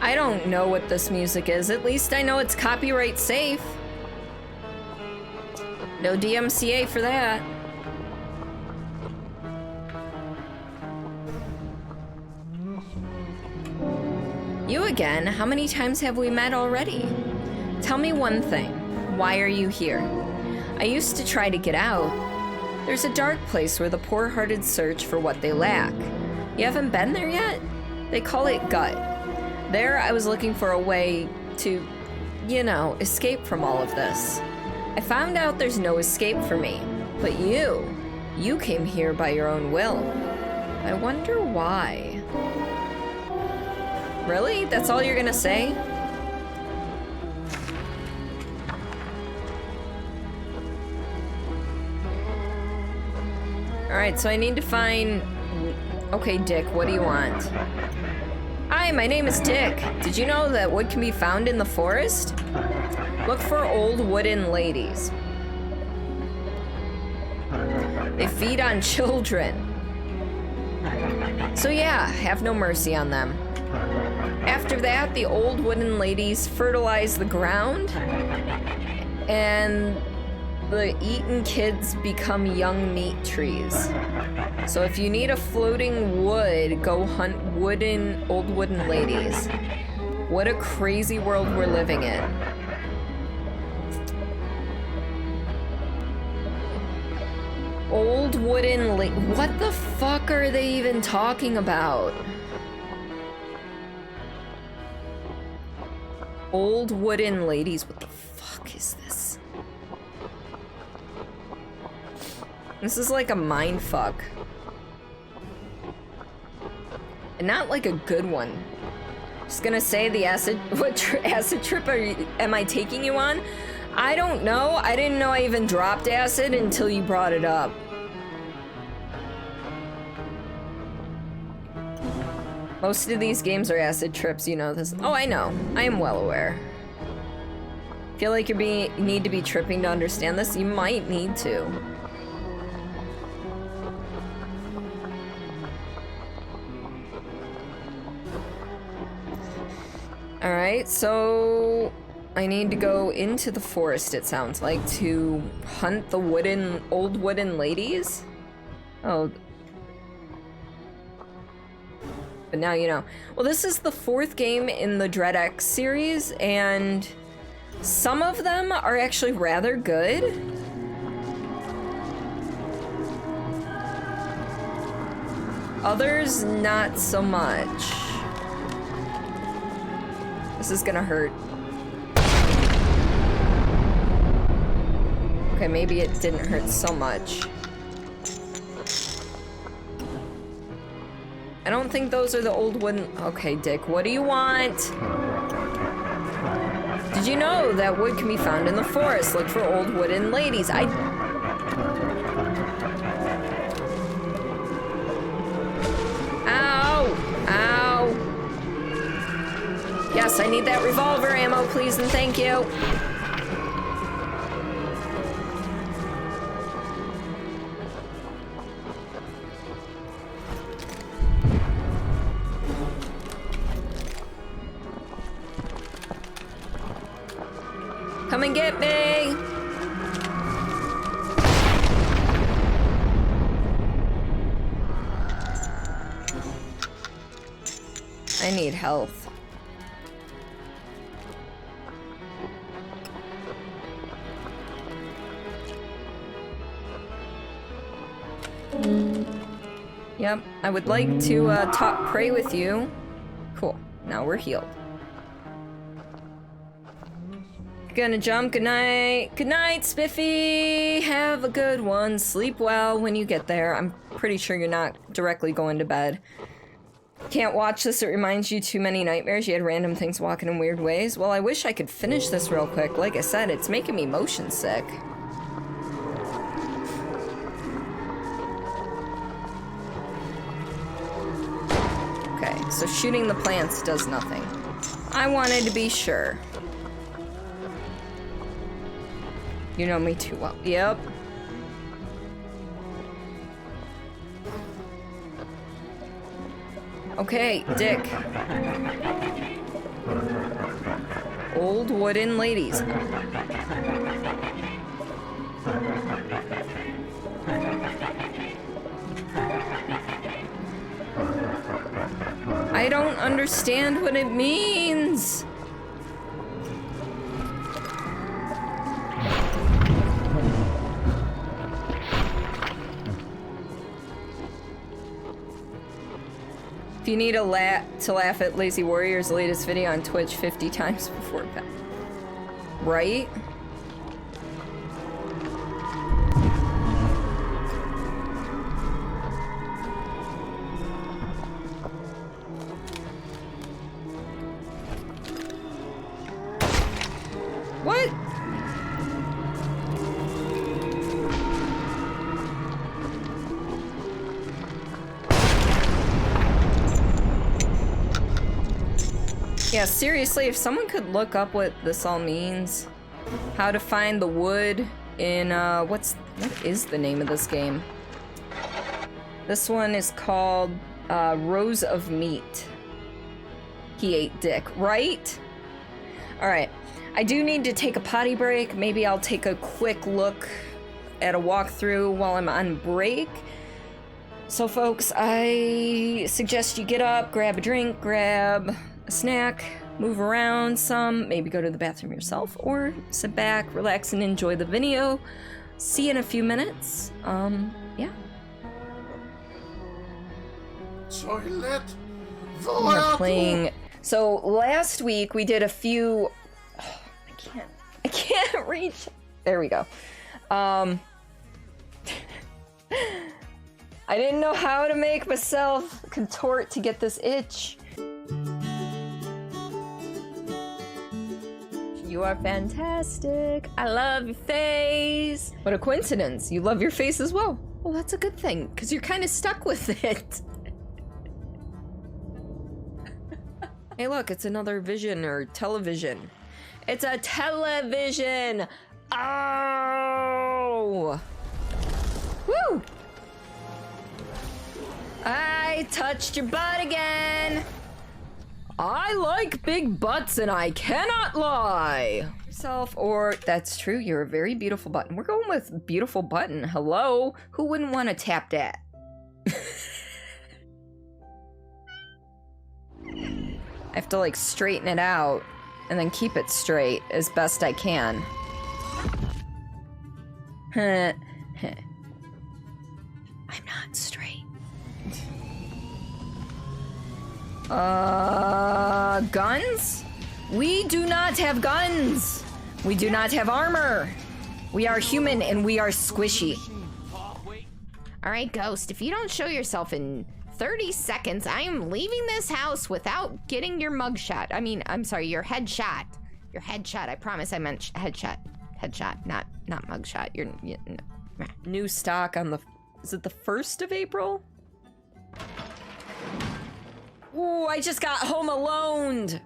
I don't know what this music is. At least I know it's copyright safe. No DMCA for that. You again? How many times have we met already? Tell me one thing. Why are you here? I used to try to get out. There's a dark place where the poor-hearted search for what they lack. You haven't been there yet? They call it Gut. There I was looking for a way to, you know, escape from all of this. I found out there's no escape for me. But you came here by your own will. I wonder why. Really? That's all you're gonna say? Alright, so I need to find... Okay, Dick, what do you want? Hi, my name is Dick. Did you know that wood can be found in the forest? Look for old wooden ladies. They feed on children. So yeah, have no mercy on them. After that, the old wooden ladies fertilize the ground, and the eaten kids become young meat trees. So if you need a floating wood, go hunt old wooden ladies. What a crazy world we're living in. Old wooden what the fuck are they even talking about? Old wooden ladies, what the fuck is this? This is like a mind fuck. And not like a good one. Just gonna say the acid, acid trip am I taking you on? I don't know. I didn't know I even dropped acid until you brought it up. Most of these games are acid trips, you know this. Oh, I know. I am well aware. Feel like you need to be tripping to understand this? You might need to. Alright, so I need to go into the forest, it sounds like, to hunt the old wooden ladies? Oh. But now you know. Well, this is the 4th game in the Dread X series, and some of them are actually rather good. Others, not so much. This is gonna hurt. Okay, maybe it didn't hurt so much. I don't think those are the old wooden... Okay, Dick, what do you want? Did you know that wood can be found in the forest? Look for old wooden ladies. Ow! Ow! Yes, I need that revolver ammo, please, and thank you. Come and get me! I need health. Yep, I would like to pray with you. Cool, now we're healed. Gonna jump. Good night. Good night, Spiffy. Have a good one. Sleep well when you get there. I'm pretty sure you're not directly going to bed. Can't watch this. It reminds you too many nightmares. You had random things walking in weird ways. Well, I wish I could finish this real quick. Like I said, it's making me motion sick. Okay, so shooting the plants does nothing. I wanted to be sure. You know me too well. Yep. Okay, Dick. Old wooden ladies. I don't understand what it means. If you need to laugh at Lazy Warrior's latest video on Twitch 50 times before bed. Right? What? Yeah, seriously, if someone could look up what this all means, how to find the wood in, what is the name of this game? This one is called, Rows of Meat. He ate dick, right? Alright, I do need to take a potty break. Maybe I'll take a quick look at a walkthrough while I'm on break. So folks, I suggest you get up, grab a drink, grab a snack, move around some, maybe go to the bathroom yourself, or sit back, relax, and enjoy the video. See you in a few minutes. Yeah. Toilet. We're playing. So last week we did a few. Oh, I can't reach. There we go. I didn't know how to make myself contort to get this itch. You are fantastic. I love your face. What a coincidence. You love your face as well. Well, that's a good thing, because you're kind of stuck with it. Hey, look, it's another vision or television. It's a television. Oh! Woo! I touched your butt again. I like big butts and I cannot lie. Self or that's true, you're a very beautiful button. We're going with beautiful button. Hello? Who wouldn't want to tap that? I have to like straighten it out and then keep it straight as best I can. I'm not straight. Guns? We do not have guns. We do not have armor. We are human and we are squishy. All right, Ghost, if you don't show yourself in 30 seconds, I am leaving this house without getting your mugshot. I mean, I'm sorry, your headshot. Your headshot. I promise I meant headshot. Headshot, not mugshot. No. New stock on the, is it the 1st of April? Ooh, I just got home alone.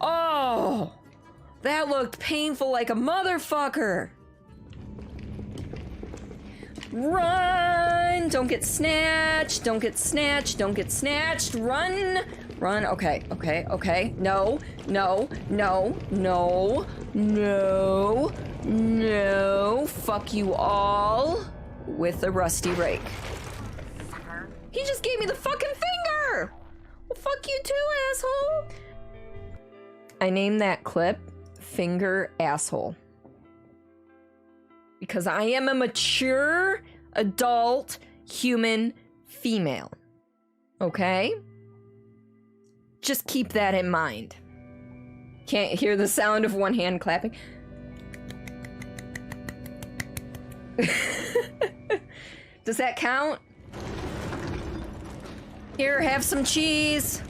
Oh, that looked painful like a motherfucker. Run! Don't get snatched. Don't get snatched. Don't get snatched. Run! Run. Okay. Okay. Okay. No. No. No. No. No. No. Fuck you all. With a rusty rake. He just gave me the fucking finger! Well, fuck you too, asshole! I named that clip Finger Asshole. Because I am a mature, adult, human female. Okay? Just keep that in mind. Can't hear the sound of one hand clapping. Does that count? Here, have some cheese.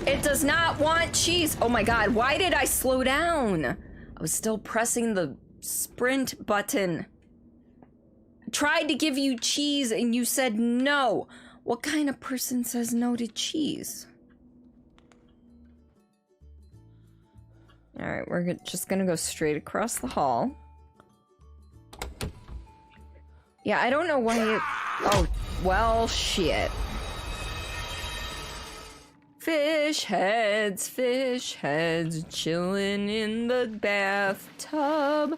It does not want cheese. Oh my god, why did I slow down? I was still pressing the sprint button. I tried to give you cheese and you said no. What kind of person says no to cheese? Alright, we're just gonna go straight across the hall. Yeah, I don't know why it... Oh, well, shit. Fish heads, chillin' in the bathtub.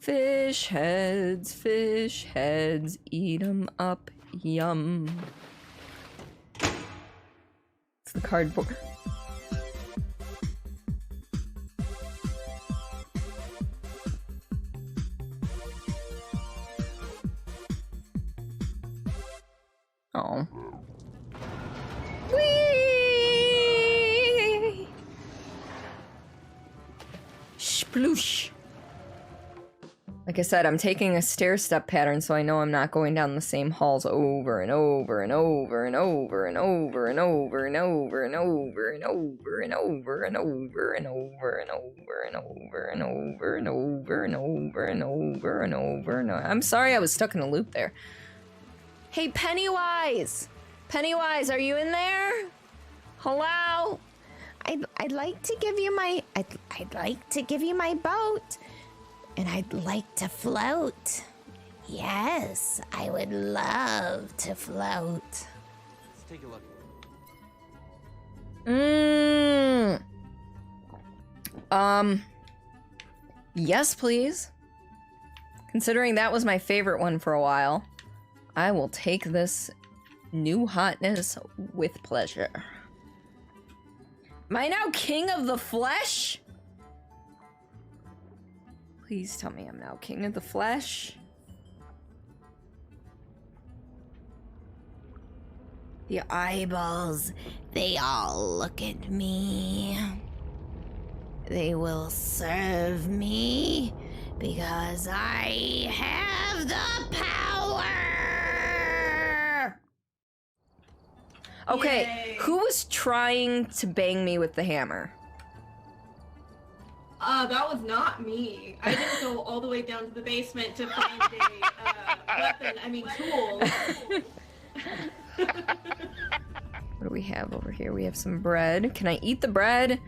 Fish heads, eat 'em up, yum. It's the cardboard. Oh. Whee! Sploosh. Like I said, I'm taking a stair-step pattern, so I know I'm not going down the same halls over and over and over and over and over and over and over and over and over and over and over and over and over and over and over and over and over and over and over and over. I'm sorry I was stuck in a loop there. Hey, Pennywise! Pennywise, are you in there? Hello? I'd like to give you my I'd like to give you my boat. And I'd like to float. Yes, I would love to float. Let's take a look. Yes, please. Considering that was my favorite one for a while, I will take this new hotness with pleasure. Am I now king of the flesh? Please tell me I'm now king of the flesh. The eyeballs, they all look at me. They will serve me because I have the power. Okay, Yay. who was trying to bang me with the hammer? That was not me. I didn't go all the way down to the basement to find a tool. What do we have over here? We have some bread. Can I eat the bread?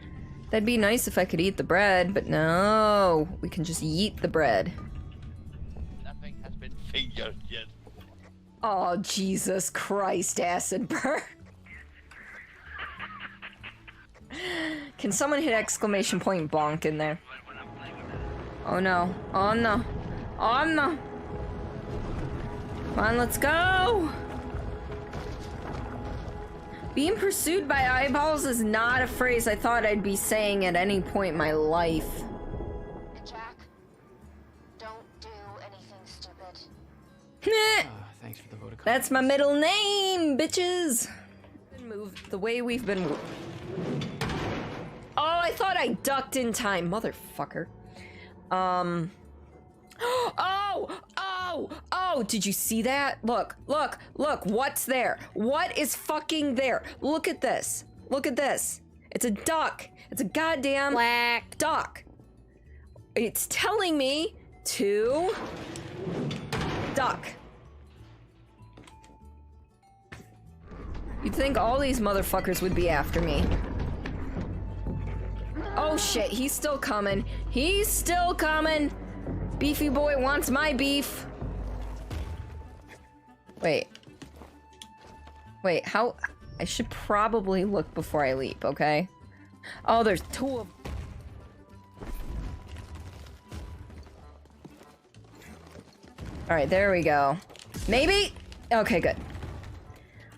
That'd be nice if I could eat the bread, but no. We can just eat the bread. Nothing has been figured yet. Oh, Jesus Christ, acid burn. Can someone hit exclamation point bonk in there? Oh no. Oh no. Oh no. Come on, let's go. Being pursued by eyeballs is not a phrase I thought I'd be saying at any point in my life. Jack, don't do anything stupid. Thanks for the vote of confidence. That's my middle name, bitches. Move the way we've been. Oh, I thought I ducked in time, motherfucker. Oh, did you see that? Look, what's there? What is fucking there? Look at this. Look at this. It's a duck. It's a goddamn Quack. duck. It's telling me to duck. You'd think all these motherfuckers would be after me. Oh shit, he's still coming. He's still coming. Beefy boy wants my beef. Wait, how? I should probably look before I leap, okay? Oh, there's two of... Alright, there we go. Maybe? Okay, good.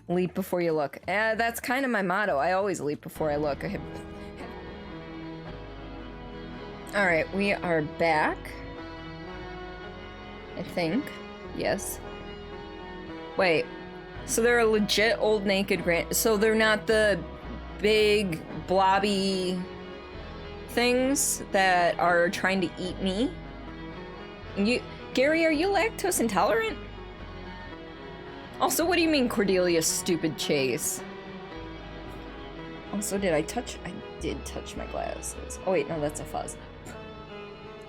Leap before you look. That's kind of my motto. I always leap before I look. Alright, we are back. I think. Yes. Wait. So they're a legit old naked so they're not the big blobby things that are trying to eat me? Gary, are you lactose intolerant? Also, what do you mean Cordelia stupid chase? Also, I did touch my glasses. Oh wait, no, that's a fuzz.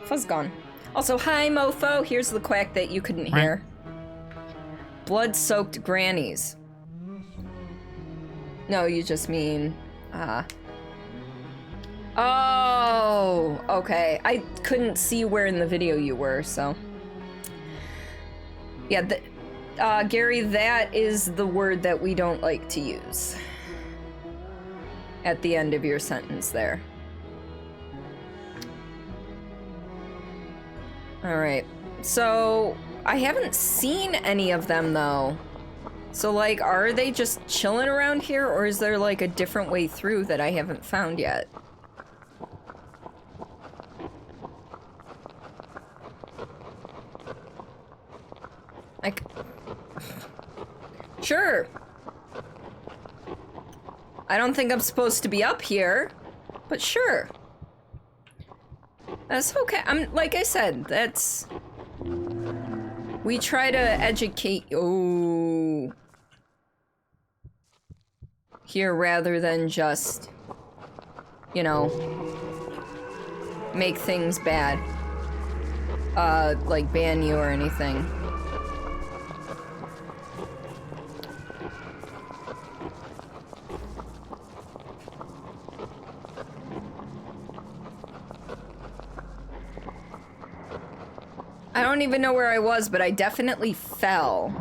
Fuzz gone. Also, hi mofo, here's the quack that you couldn't hear. Blood-soaked grannies. No, you just mean, Oh! Oh, okay. I couldn't see where in the video you were, so. Yeah, Gary, that is the word that we don't like to use. At the end of your sentence there. Alright. So, I haven't seen any of them, though. So, like, are they just chilling around here, or is there, like, a different way through that I haven't found yet? Like... Sure. I don't think I'm supposed to be up here, but sure. That's okay. Like I said, that's... We try to educate... Oh. Here rather than just, you know, make things bad. Like ban you or anything. I don't even know where I was, but I definitely fell.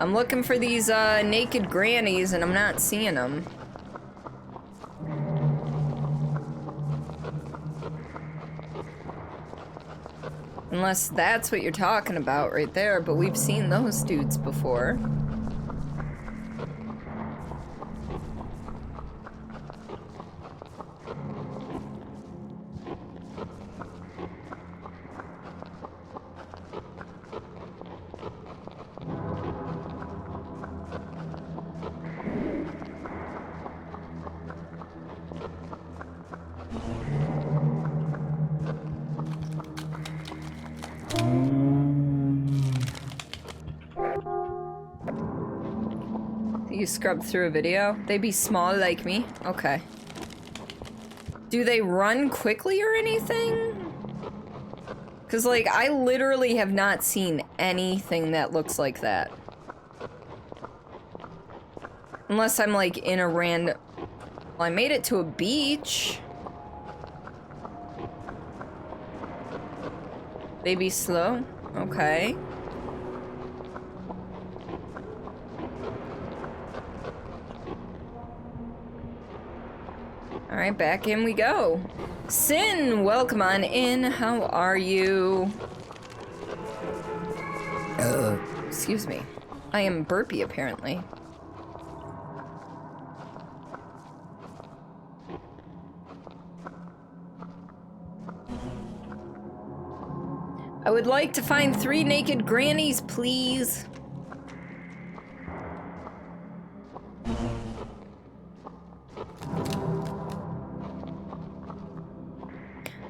I'm looking for these, naked grannies, and I'm not seeing them. Unless that's what you're talking about right there, but we've seen those dudes before. You scrubbed through a video? They be small like me? Okay. Do they run quickly or anything? Because, like, I literally have not seen anything that looks like that. Unless I'm, like, in a random... Well, I made it to a beach. They be slow? Okay. Alright, back in we go. Sin, welcome on in. How are you? Excuse me. I am burpy, apparently. I would like to find 3 naked grannies, please.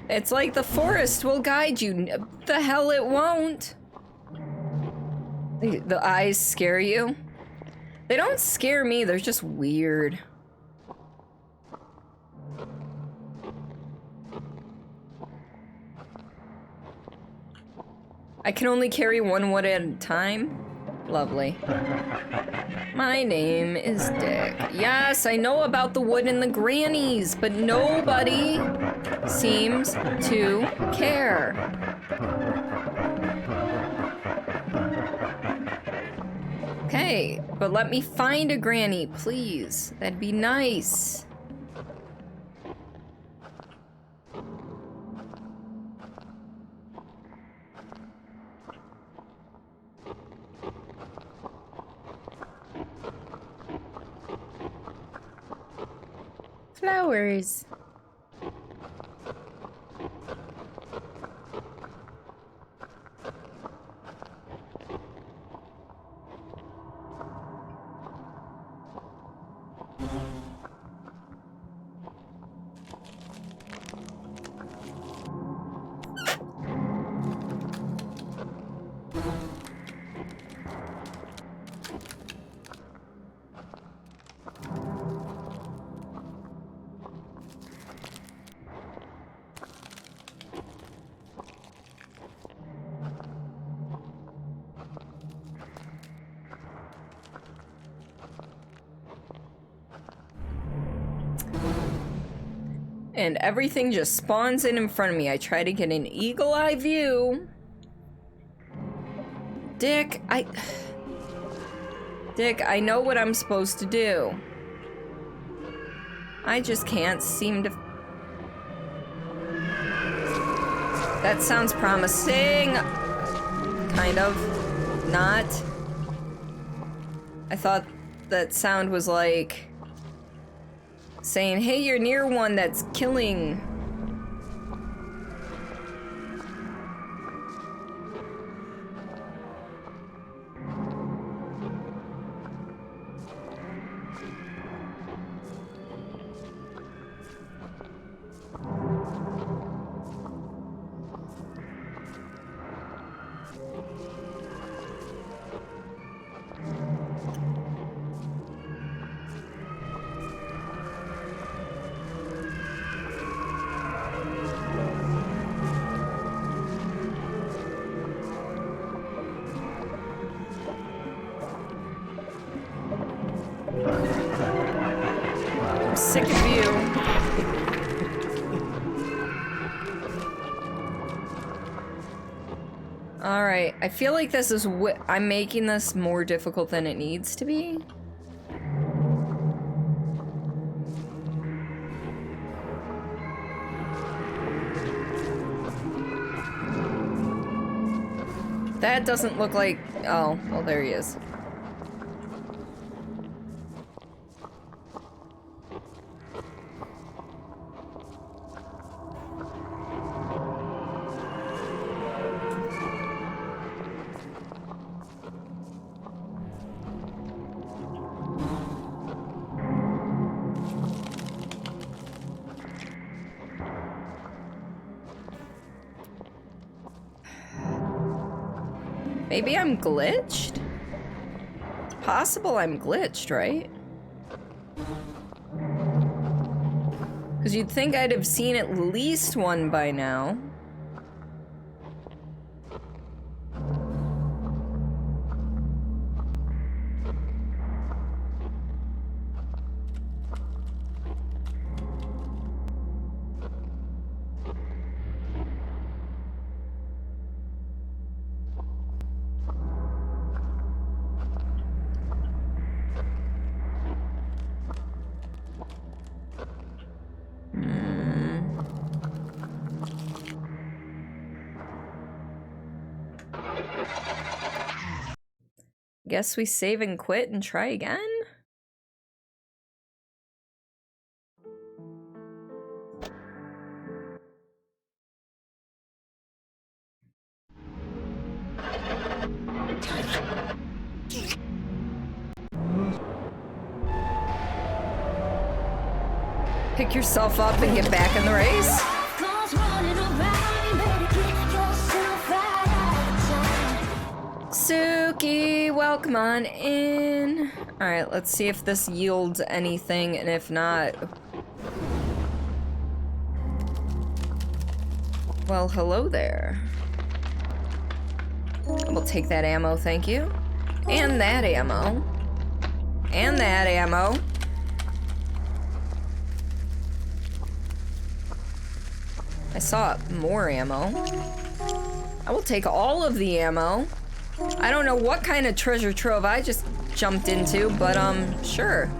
It's like the forest will guide you. The hell it won't. The eyes scare you? They don't scare me, they're just weird. I can only carry 1 wood at a time? Lovely. My name is Dick. Yes, I know about the wood and the grannies, but nobody seems to care. Okay, but let me find a granny, please. That'd be nice. Flowers. And everything just spawns in front of me. I try to get an eagle eye view. Dick, I know what I'm supposed to do. I just can't seem to... That sounds promising. Kind of. Not. I thought that sound was like... saying, hey, you're near one that's killing. I'm sick of you. Alright, I feel like this is I'm making this more difficult than it needs to be. That doesn't look like... Oh, well, there he is. Maybe I'm glitched? It's possible I'm glitched, right? Because you'd think I'd have seen at least one by now. Guess we save and quit and try again? Pick yourself up and get back in the race? Suki, welcome on in. Alright, let's see if this yields anything, and if not... Well, hello there. We'll take that ammo, thank you. And that ammo. And that ammo. I saw more ammo. I will take all of the ammo. I don't know what kind of treasure trove I just jumped into, but sure.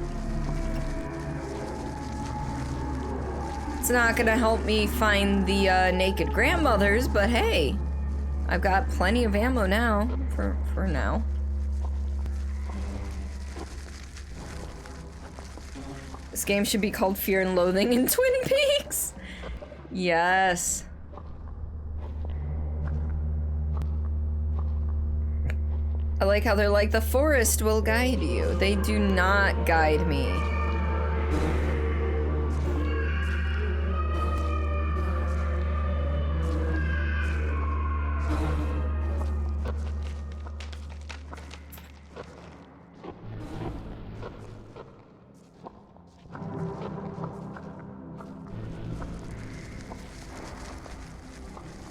It's not gonna help me find the naked grandmothers, but hey, I've got plenty of ammo now, for now. This game should be called Fear and Loathing in Twin Peaks. Yes. I like how they're like, the forest will guide you. They do not guide me.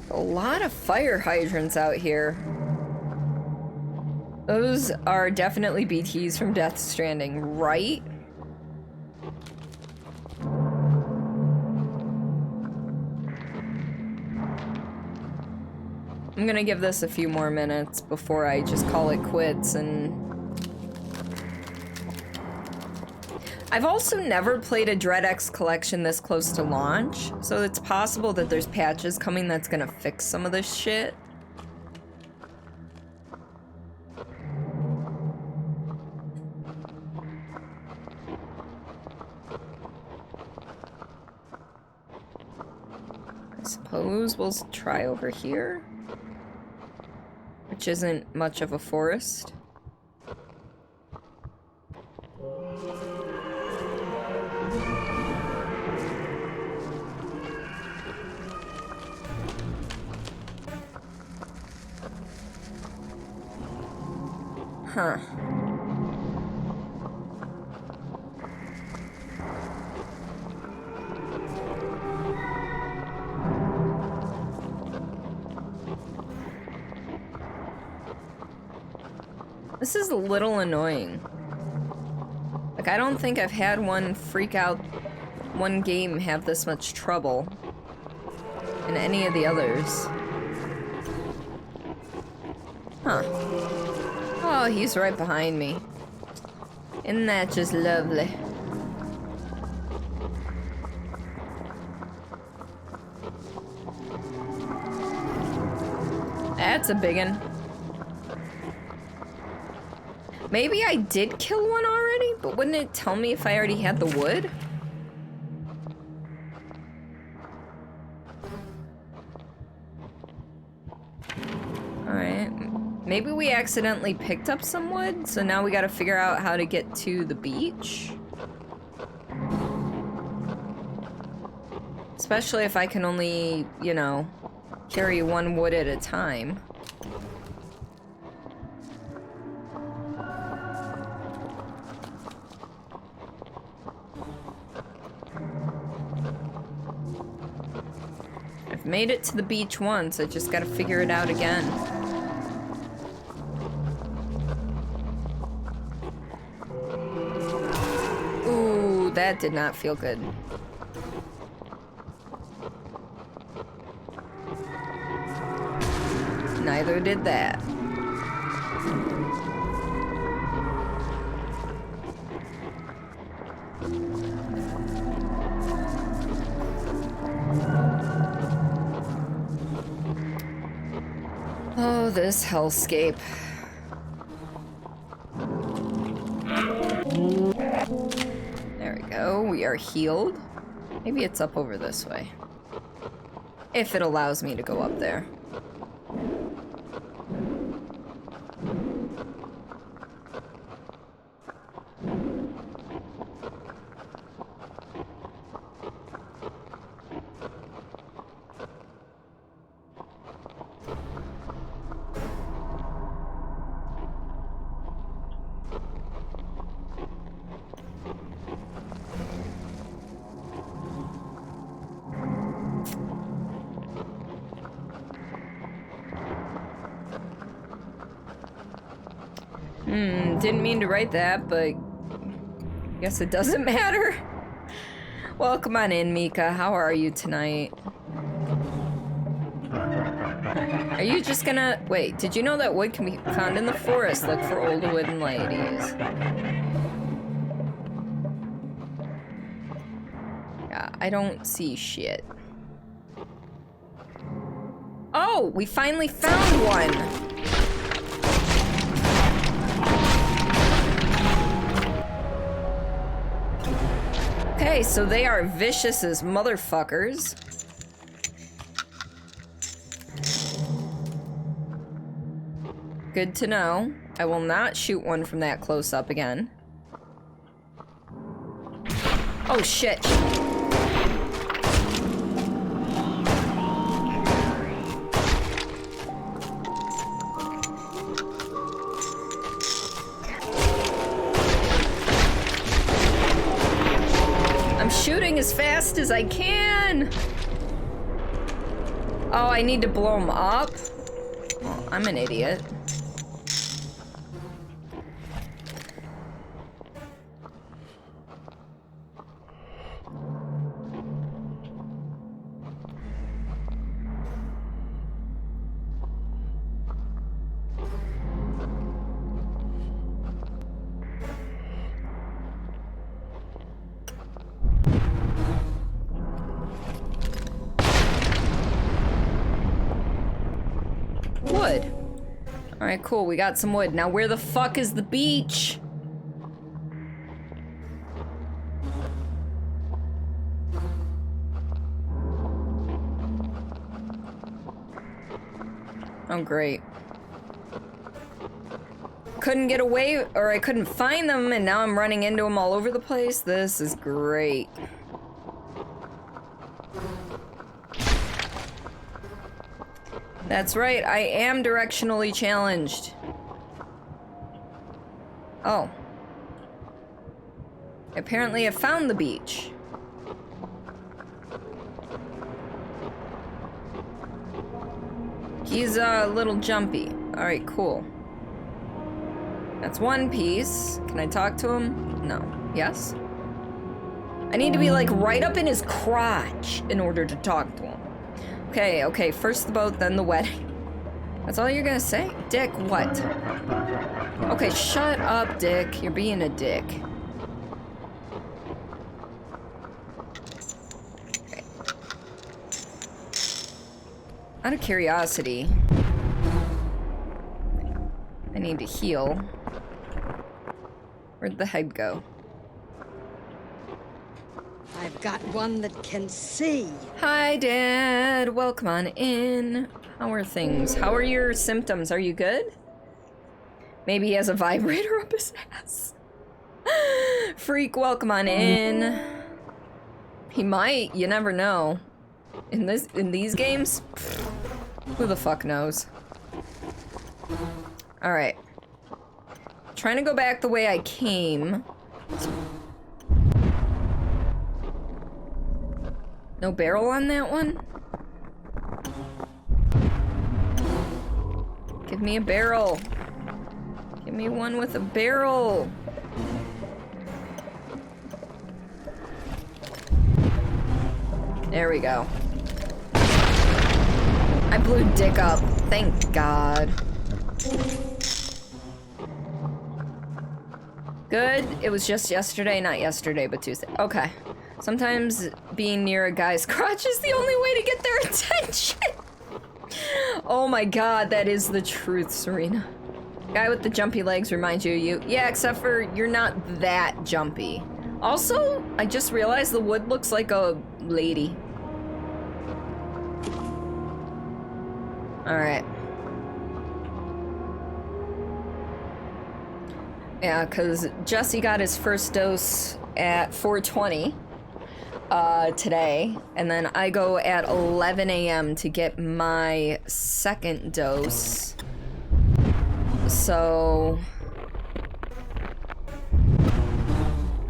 A lot of fire hydrants out here. Those are definitely BTs from Death Stranding, right? I'm gonna give this a few more minutes before I just call it quits, and... I've also never played a DreadX collection this close to launch, so it's possible that there's patches coming that's gonna fix some of this shit. I suppose we'll try over here, which isn't much of a forest. Huh. This is a little annoying. Like, I don't think I've had one game have this much trouble in any of the others. Huh. Oh, he's right behind me. Isn't that just lovely? That's a biggin'. Maybe I did kill one already, but wouldn't it tell me if I already had the wood? Alright. Maybe we accidentally picked up some wood, so now we gotta figure out how to get to the beach. Especially if I can only, you know, carry one wood at a time. I've made it to the beach once, I just gotta figure it out again. Ooh, that did not feel good. Neither did that. Oh, this hellscape. There we go, we are healed. Maybe it's up over this way. If it allows me to go up there. Didn't mean to write that, but guess it doesn't matter. Welcome on in, Mika. How are you tonight? Are you just gonna... Wait, did you know that wood can be found in the forest? Look for old wooden ladies. Yeah, I don't see shit. Oh, we finally found one! Okay, so they are vicious as motherfuckers. Good to know. I will not shoot one from that close up again. Oh shit. Shooting as fast as I can. Oh, I need to blow them up? Well, I'm an idiot. Alright, cool. We got some wood. Now where the fuck is the beach? Oh, great. Couldn't get away, or I couldn't find them, and now I'm running into them all over the place. This is great. That's right, I am directionally challenged. Oh. Apparently I found the beach. He's a little jumpy. Alright, cool. That's one piece. Can I talk to him? No. Yes? I need to be like right up in his crotch in order to talk to him. Okay, okay, first the boat, then the wedding. That's all you're gonna say? Dick, what? Okay, shut up, Dick. You're being a dick. Okay. Out of curiosity, I need to heal. Where'd the head go? I've got one that can see. Hi, Dad. Welcome on in. How are things? How are your symptoms? Are you good? Maybe he has a vibrator up his ass. Freak, welcome on in. He might. You never know. In these games, who the fuck knows? All right. Trying to go back the way I came. No barrel on that one? Give me a barrel. Give me one with a barrel. There we go. I blew Dick up. Thank God. Good. It was just yesterday. Not yesterday, but Tuesday. Okay. Sometimes being near a guy's crotch is the only way to get their attention. Oh my God, that is the truth, Serena. Guy with the jumpy legs reminds you of you. Yeah, except for you're not that jumpy. Also, I just realized the wood looks like a lady. All right. Yeah, because Jesse got his first dose at 4:20 today, and then I go at 11 a.m. to get my second dose. So...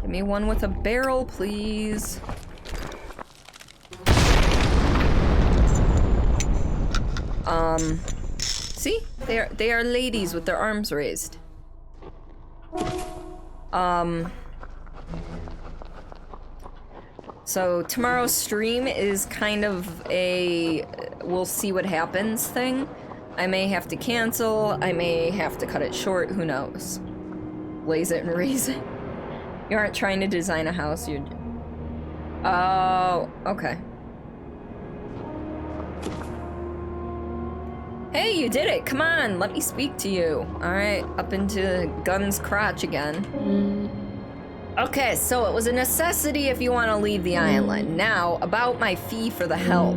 give me one with a barrel, please. See? They are ladies with their arms raised. So tomorrow's stream is kind of a we'll see what happens thing. I may have to cancel, I may have to cut it short, who knows. Blaze it and raise it. You aren't trying to design a house, you're... Oh, okay. Hey, you did it! Come on, let me speak to you. Alright, up into Gun's crotch again. Okay, so it was a necessity if you want to leave the island. Now, about my fee for the help.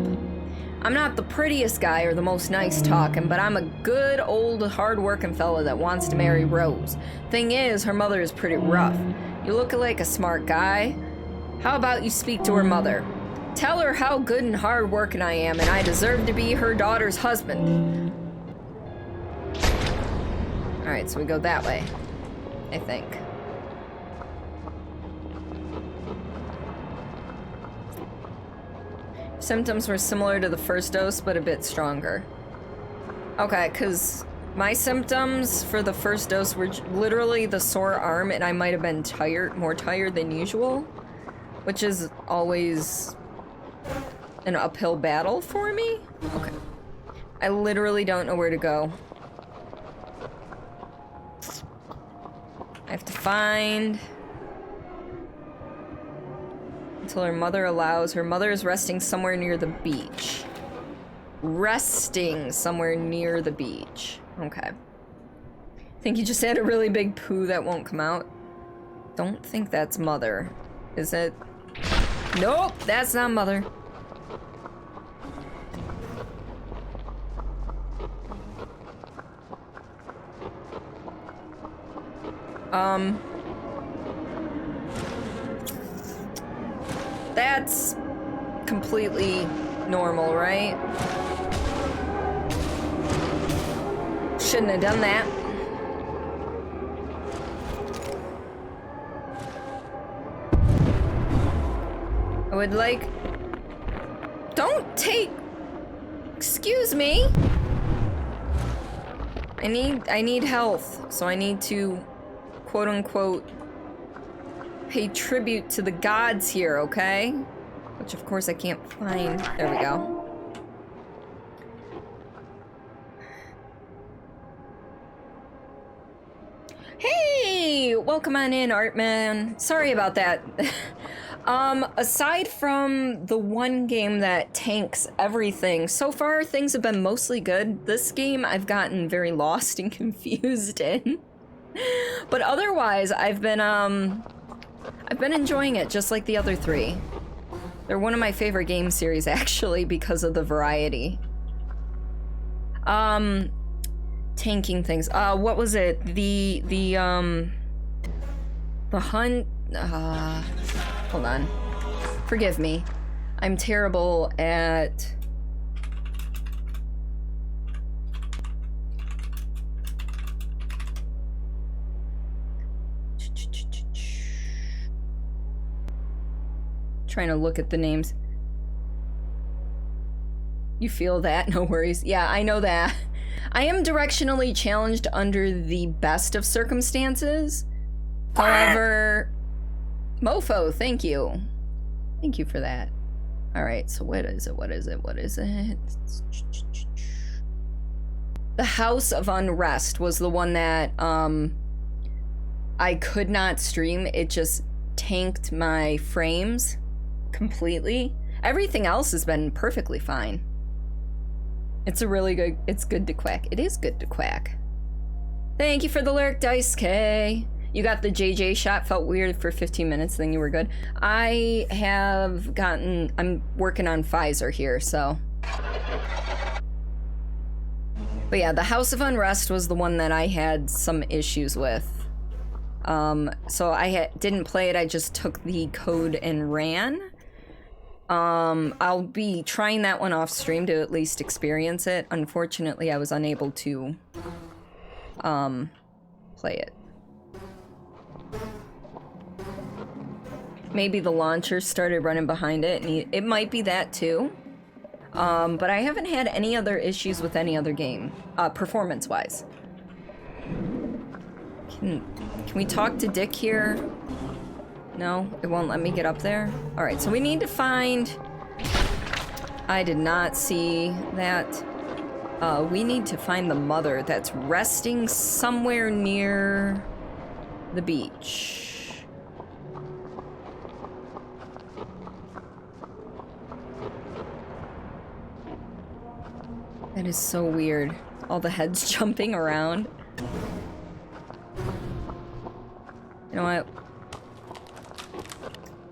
I'm not the prettiest guy or the most nice talking, but I'm a good old hard-working fella that wants to marry Rose. Thing is, her mother is pretty rough. You look like a smart guy. How about you speak to her mother? Tell her how good and hard-working I am, and I deserve to be her daughter's husband. Alright, so we go that way, I think. Symptoms were similar to the first dose, but a bit stronger. Okay, because my symptoms for the first dose were literally the sore arm, and I might have been more tired than usual, which is always an uphill battle for me. Okay. I literally don't know where to go. I have to find... until her mother allows. Her mother is resting somewhere near the beach. Resting somewhere near the beach. Okay. Think you just had a really big poo that won't come out? Don't think that's Mother. Is it? Nope, that's not Mother. That's completely normal, right? Shouldn't have done that. I would like... Don't take... Excuse me? I need health, so I need to, quote-unquote, pay tribute to the gods here, okay? Which, of course, I can't find. There we go. Hey! Welcome on in, Artman. Sorry about that. Aside from the one game that tanks everything, so far things have been mostly good. This game I've gotten very lost and confused in. But otherwise, I've been enjoying it just like the other three. They're one of my favorite game series actually because of the variety. Tanking things. What was it? The hunt. Hold on. Forgive me. I'm terrible at. Trying to look at the names. You feel that? No worries. Yeah, I know that. I am directionally challenged under the best of circumstances. However, Mofo, thank you. Thank you for that. All right, so what is it? What is it? What is it? The House of Unrest was the one that I could not stream. It just tanked my frames completely. Everything else has been perfectly fine. It's a really good, it's good to quack. It is good to quack. Thank you for the lurk, Dice K. You got the JJ shot, felt weird for 15 minutes, then you were good. I have gotten, I'm working on Pfizer here, so. But yeah, the House of Unrest was the one that I had some issues with. So I didn't play it, I just took the code and ran. I'll be trying that one off stream to at least experience it. Unfortunately, I was unable to, play it. Maybe the launcher started running behind it, and it might be that too. But I haven't had any other issues with any other game, performance-wise. Can we talk to Dick here? No, it won't let me get up there. All right, so we need to find... I did not see that. We need to find the mother that's resting somewhere near the beach. That is so weird. All the heads jumping around. You know what?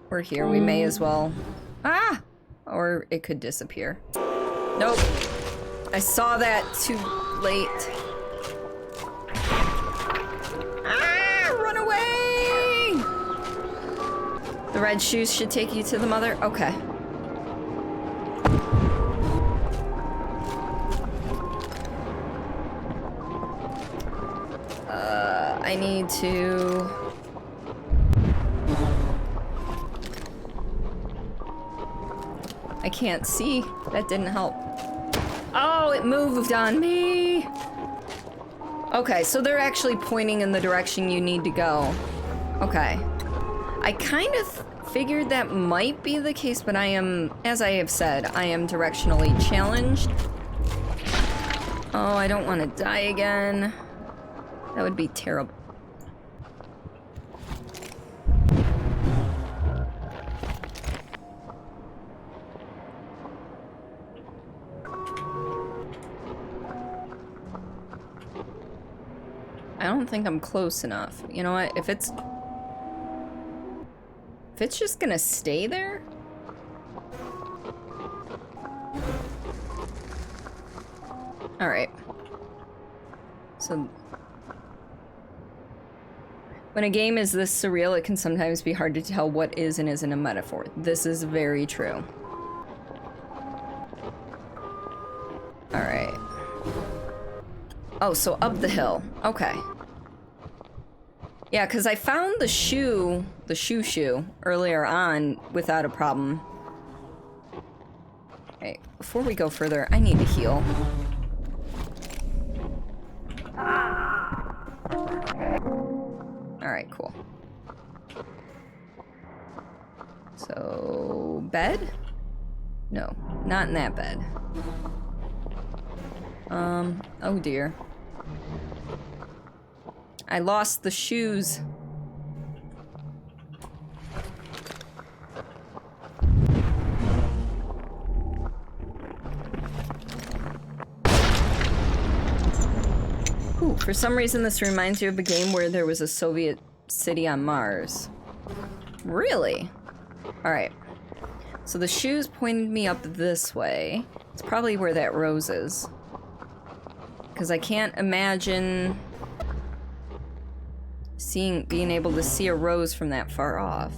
We're here, we may as well. Ah! Or it could disappear. Nope. I saw that too late. Ah! Run away! The red shoes should take you to the mother? Okay. I need to... I can't see. That didn't help. Oh, it moved on me. Okay, so they're actually pointing in the direction you need to go. Okay. I kind of figured that might be the case, but I am, as I have said, I am directionally challenged. Oh, I don't want to die again. That would be terrible. I don't think I'm close enough. You know what? If it's just gonna stay there? Alright. So... when a game is this surreal, it can sometimes be hard to tell what is and isn't a metaphor. This is very true. Alright. Oh, so up the hill. Okay. Yeah, because I found the shoe earlier on without a problem. Okay, before we go further, I need to heal. Alright, cool. So, bed? No, not in that bed. Oh dear. I lost the shoes. Ooh, for some reason this reminds you of a game where there was a Soviet city on Mars. Really? Alright. So the shoes pointed me up this way. It's probably where that rose is. Because I can't imagine being able to see a rose from that far off.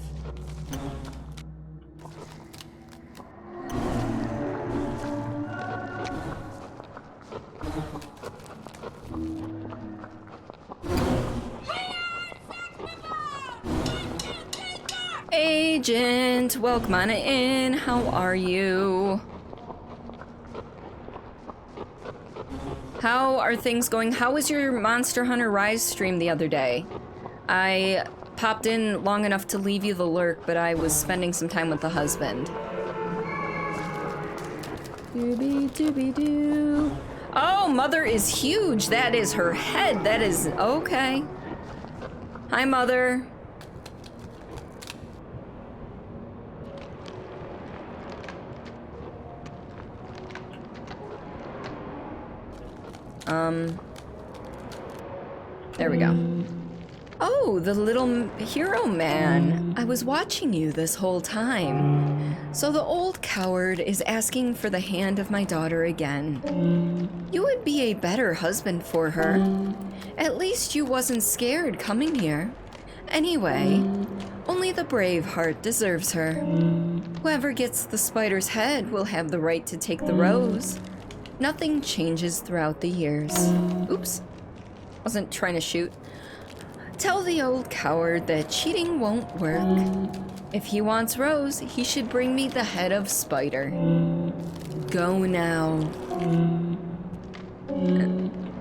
Agent, welcome on in. How are you? How are things going? How was your Monster Hunter Rise stream the other day? I popped in long enough to leave you the lurk, but I was spending some time with the husband. Doobie-doobie-doo. Oh, Mother is huge. That is her head. That is... okay. Hi, Mother. There we go. Oh, the little hero man. I was watching you this whole time. So the old coward is asking for the hand of my daughter again. You would be a better husband for her. At least you wasn't scared coming here. Anyway, only the brave heart deserves her. Whoever gets the spider's head will have the right to take the rose. Nothing changes throughout the years. Oops. Wasn't trying to shoot. Tell the old coward that cheating won't work. If he wants Rose, he should bring me the head of Spider. Go now.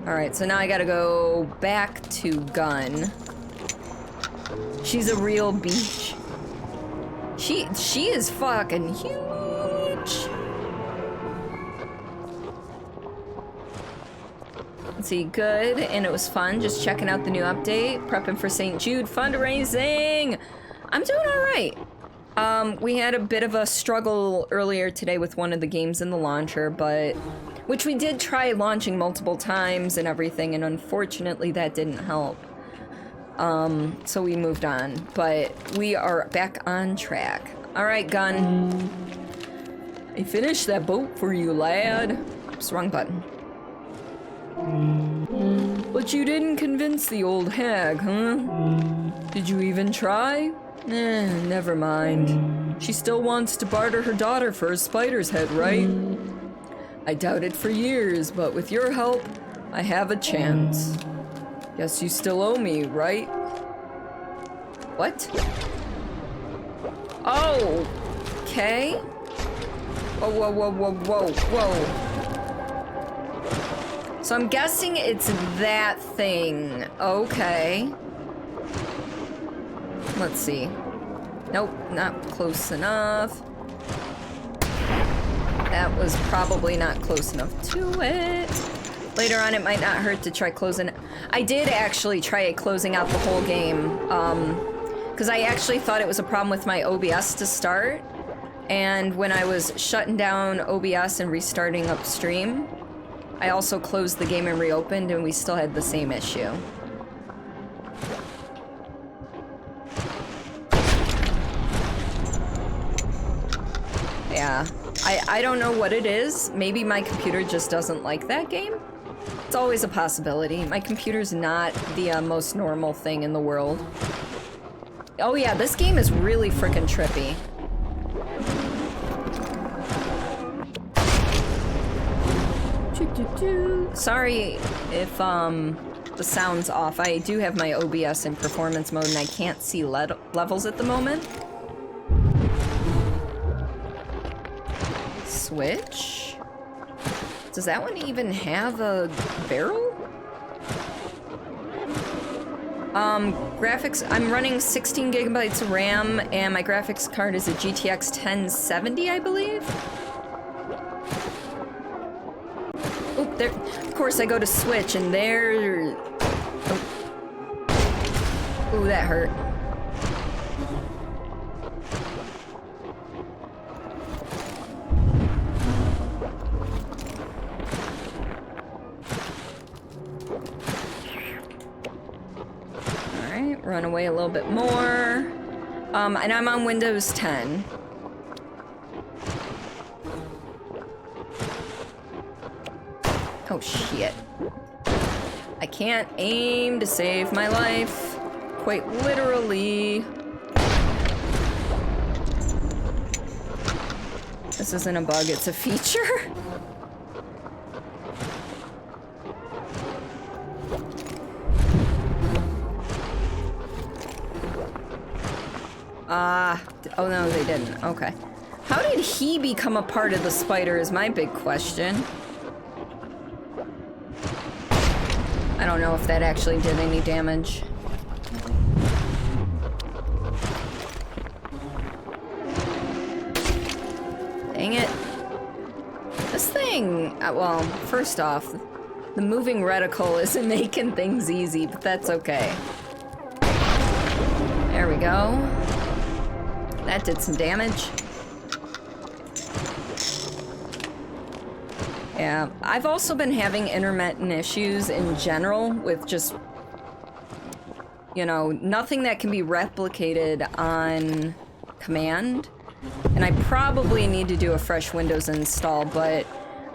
Alright, so now I gotta go back to Gun. She's a real beach. She is fucking huge. Let's see, good, and it was fun just checking out the new update, prepping for St. Jude fundraising. I'm doing all right. We had a bit of a struggle earlier today with one of the games in the launcher, but which we did try launching multiple times and everything, and unfortunately that didn't help. So we moved on, but we are back on track. All right, Gun. I finished that boat for you, lad. Oops, wrong button. But you didn't convince the old hag, huh? Did you even try? Never mind. She still wants to barter her daughter for a spider's head, right? I doubted for years, but with your help, I have a chance. Guess you still owe me, right? What? Oh! Okay. Whoa, whoa, whoa, whoa, whoa, whoa. So I'm guessing it's that thing. Okay. Let's see. Nope, not close enough. That was probably not close enough to it. Later on, it might not hurt to try closing. I did actually try closing out the whole game. Because I actually thought it was a problem with my OBS to start. And when I was shutting down OBS and restarting upstream, I also closed the game and reopened, and we still had the same issue. Yeah. I don't know what it is. Maybe my computer just doesn't like that game. It's always a possibility. My computer's not the most normal thing in the world. Oh yeah, this game is really freaking trippy. Sorry if the sound's off. I do have my OBS in performance mode and I can't see levels at the moment. Switch? Does that one even have a barrel? Graphics, I'm running 16 gigabytes of RAM and my graphics card is a GTX 1070, I believe. Oh, there, of course I go to switch and there, oh. Ooh, that hurt. Run away a little bit more. And I'm on Windows 10. Oh shit. I can't aim to save my life. Quite literally. This isn't a bug, it's a feature. Oh no, they didn't. Okay. How did he become a part of the spider is my big question. I don't know if that actually did any damage. Dang it. This thing, well, first off, the moving reticle isn't making things easy, but that's okay. There we go. That did some damage. Yeah, I've also been having intermittent issues in general with just, you know, nothing that can be replicated on command. And I probably need to do a fresh Windows install, but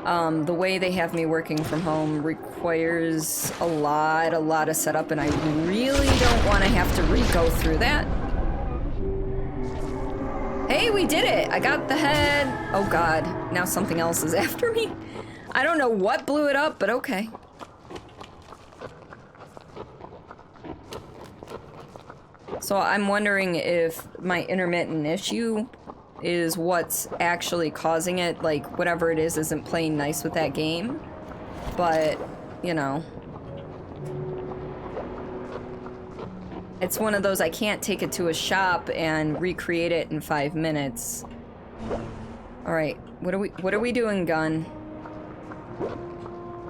the way they have me working from home requires a lot of setup, and I really don't want to have to re-go through that. Hey, we did it! I got the head. Oh god, now something else is after me. I don't know what blew it up, but okay. So I'm wondering if my intermittent issue is what's actually causing it. Like, whatever it is isn't playing nice with that game. But, you know. It's one of those I can't take it to a shop and recreate it in 5 minutes. Alright, what are we doing, gun?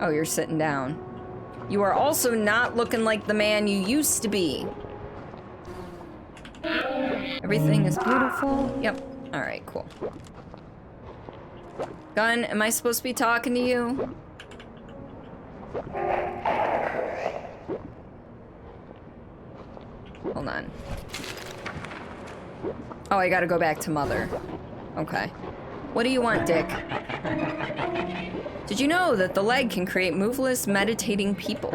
Oh, you're sitting down. You are also not looking like the man you used to be. Everything is beautiful. Yep. Alright, cool. Gun, am I supposed to be talking to you? Hold on. Oh, I gotta go back to Mother. Okay. What do you want, Dick? Did you know that the leg can create moveless, meditating people?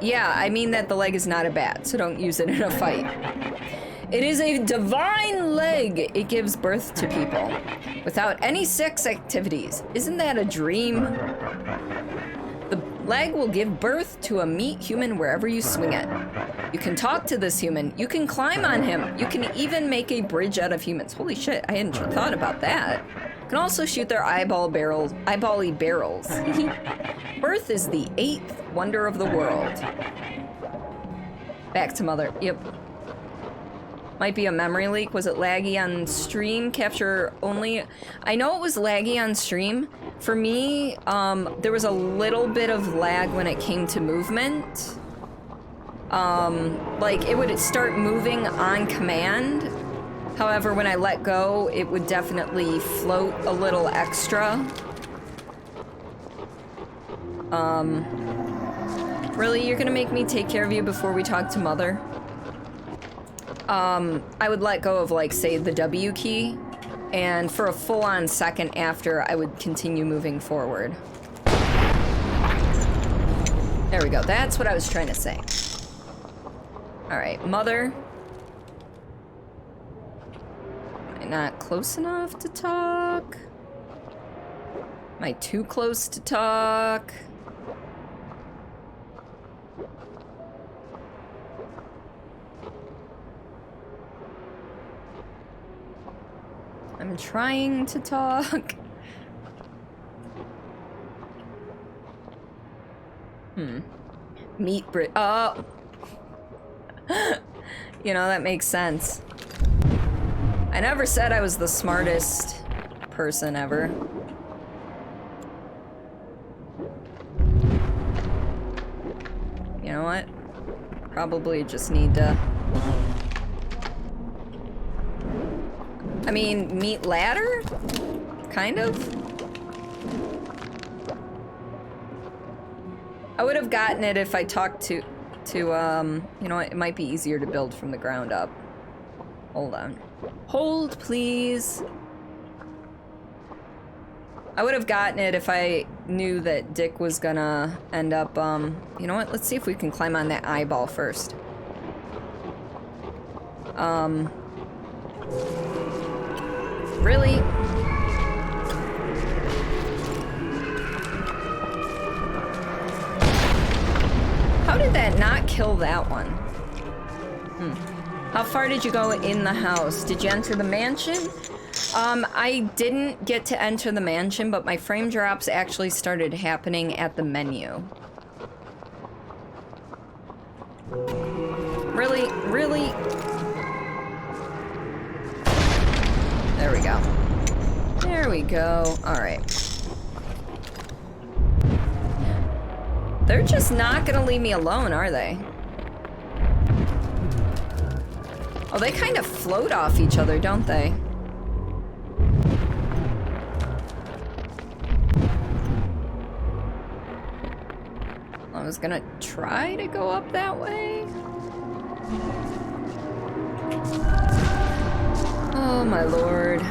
Yeah, I mean that the leg is not a bat, so don't use it in a fight. It is a divine leg. It gives birth to people without any sex activities. Isn't that a dream? The leg will give birth to a meat human wherever you swing it. You can talk to this human. You can climb on him. You can even make a bridge out of humans. Holy shit, I hadn't thought about that. You can also shoot their eyeball-y barrels. Birth is the 8th wonder of the world. Back to Mother. Yep. Might be a memory leak. Was it laggy on stream? Capture only? I know it was laggy on stream. For me, there was a little bit of lag when it came to movement. Like, it would start moving on command. However, when I let go, it would definitely float a little extra. Really? You're gonna make me take care of you before we talk to Mother? I would let go of, like, say, the W key, and for a full-on second after, I would continue moving forward. There we go. That's what I was trying to say. Alright, mother. Am I not close enough to talk? Am I too close to talk? I'm trying to talk. Meat Brit. Oh! You know, that makes sense. I never said I was the smartest person ever. You know what? Probably just need to... I mean, meat ladder? Kind of? I would have gotten it if I talked to, you know what? It might be easier to build from the ground up. Hold on. Hold, please. I would have gotten it if I knew that Dick was gonna end up, you know what? Let's see if we can climb on that eyeball first. Really? How did that not kill that one? How far did you go in the house? Did you enter the mansion? I didn't get to enter the mansion, but my frame drops actually started happening at the menu. Really? Really? There we go. There we go. Alright. They're just not gonna leave me alone, are they? Oh, they kind of float off each other, don't they? I was gonna try to go up that way. Oh my lord.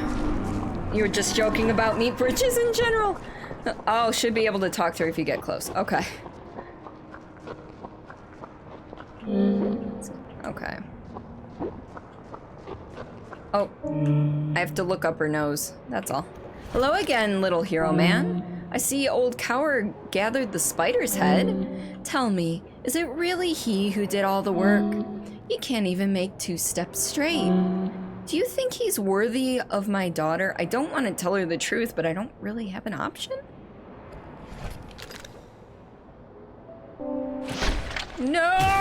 You were just joking about meat bridges in general? Oh, should be able to talk to her if you get close. Okay. Okay. Oh, I have to look up her nose. That's all. Hello again, little hero man. I see old Coward gathered the spider's head. Tell me, is it really he who did all the work? He can't even make 2 steps straight. Do you think he's worthy of my daughter? I don't want to tell her the truth, but I don't really have an option. No!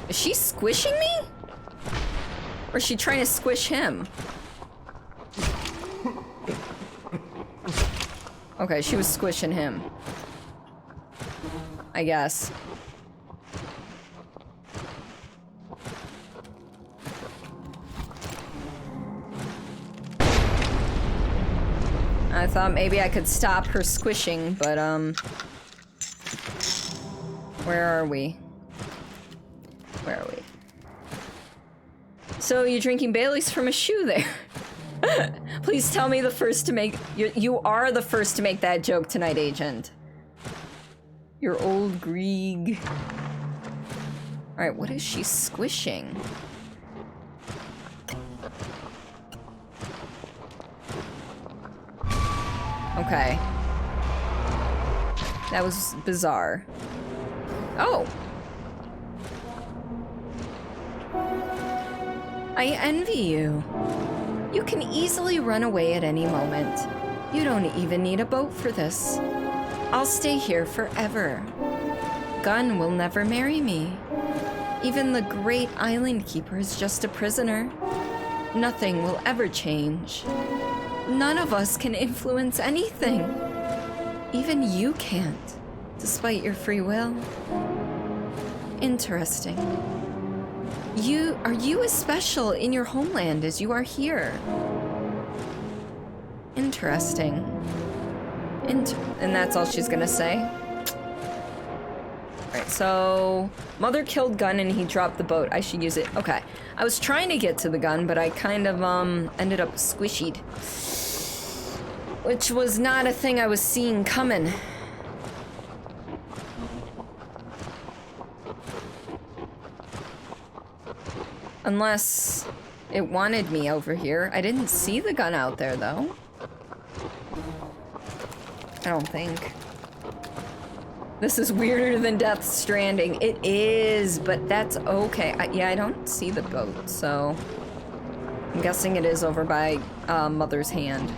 Is she squishing me? Or is she trying to squish him? Okay, she was squishing him. I guess. I thought maybe I could stop her squishing, but, where are we? Where are we? So you're drinking Bailey's from a shoe there. Please tell me the first to make... You are the first to make that joke tonight, Agent. Your old Grieg. Alright, what is she squishing? Okay. That was bizarre. Oh! I envy you. You can easily run away at any moment. You don't even need a boat for this. I'll stay here forever. Gunn will never marry me. Even the great island keeper is just a prisoner. Nothing will ever change. None of us can influence anything. Even you can't, despite your free will. Interesting. Are you as special in your homeland as you are here? Interesting. And that's all she's gonna say? Alright, so Mother killed gun and he dropped the boat. I should use it. Okay. I was trying to get to the gun, but I kind of ended up squishied. Which was not a thing I was seeing coming. Unless it wanted me over here. I didn't see the gun out there, though. I don't think. This is weirder than Death Stranding. It is, but that's okay. Yeah, I don't see the boat, so... I'm guessing it is over by Mother's hand.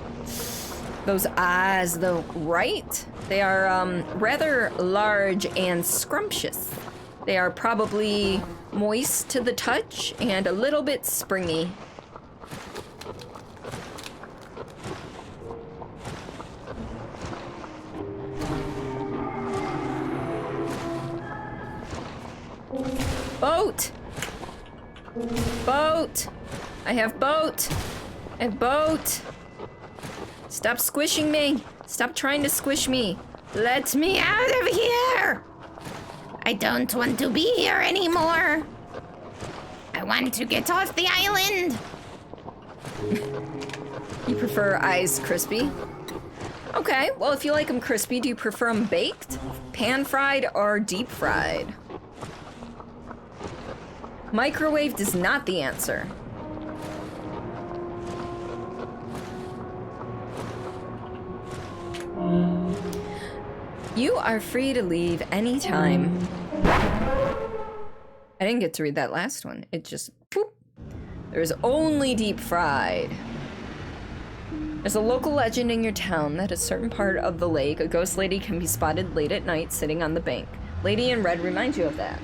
Those eyes, though, right? They are rather large and scrumptious. They are probably moist to the touch and a little bit springy. Boat! Boat! I have boat! I have boat! Stop squishing me! Stop trying to squish me! Let me out of here! I don't want to be here anymore. I want to get off the island. You prefer eyes crispy? Okay, well if you like them crispy, do you prefer them baked, pan-fried, or deep-fried? Microwaved is not the answer. You are free to leave anytime. I didn't get to read that last one. It just, whoop. There's only deep fried. There's a local legend in your town that a certain part of the lake, a ghost lady can be spotted late at night sitting on the bank. Lady in red reminds you of that.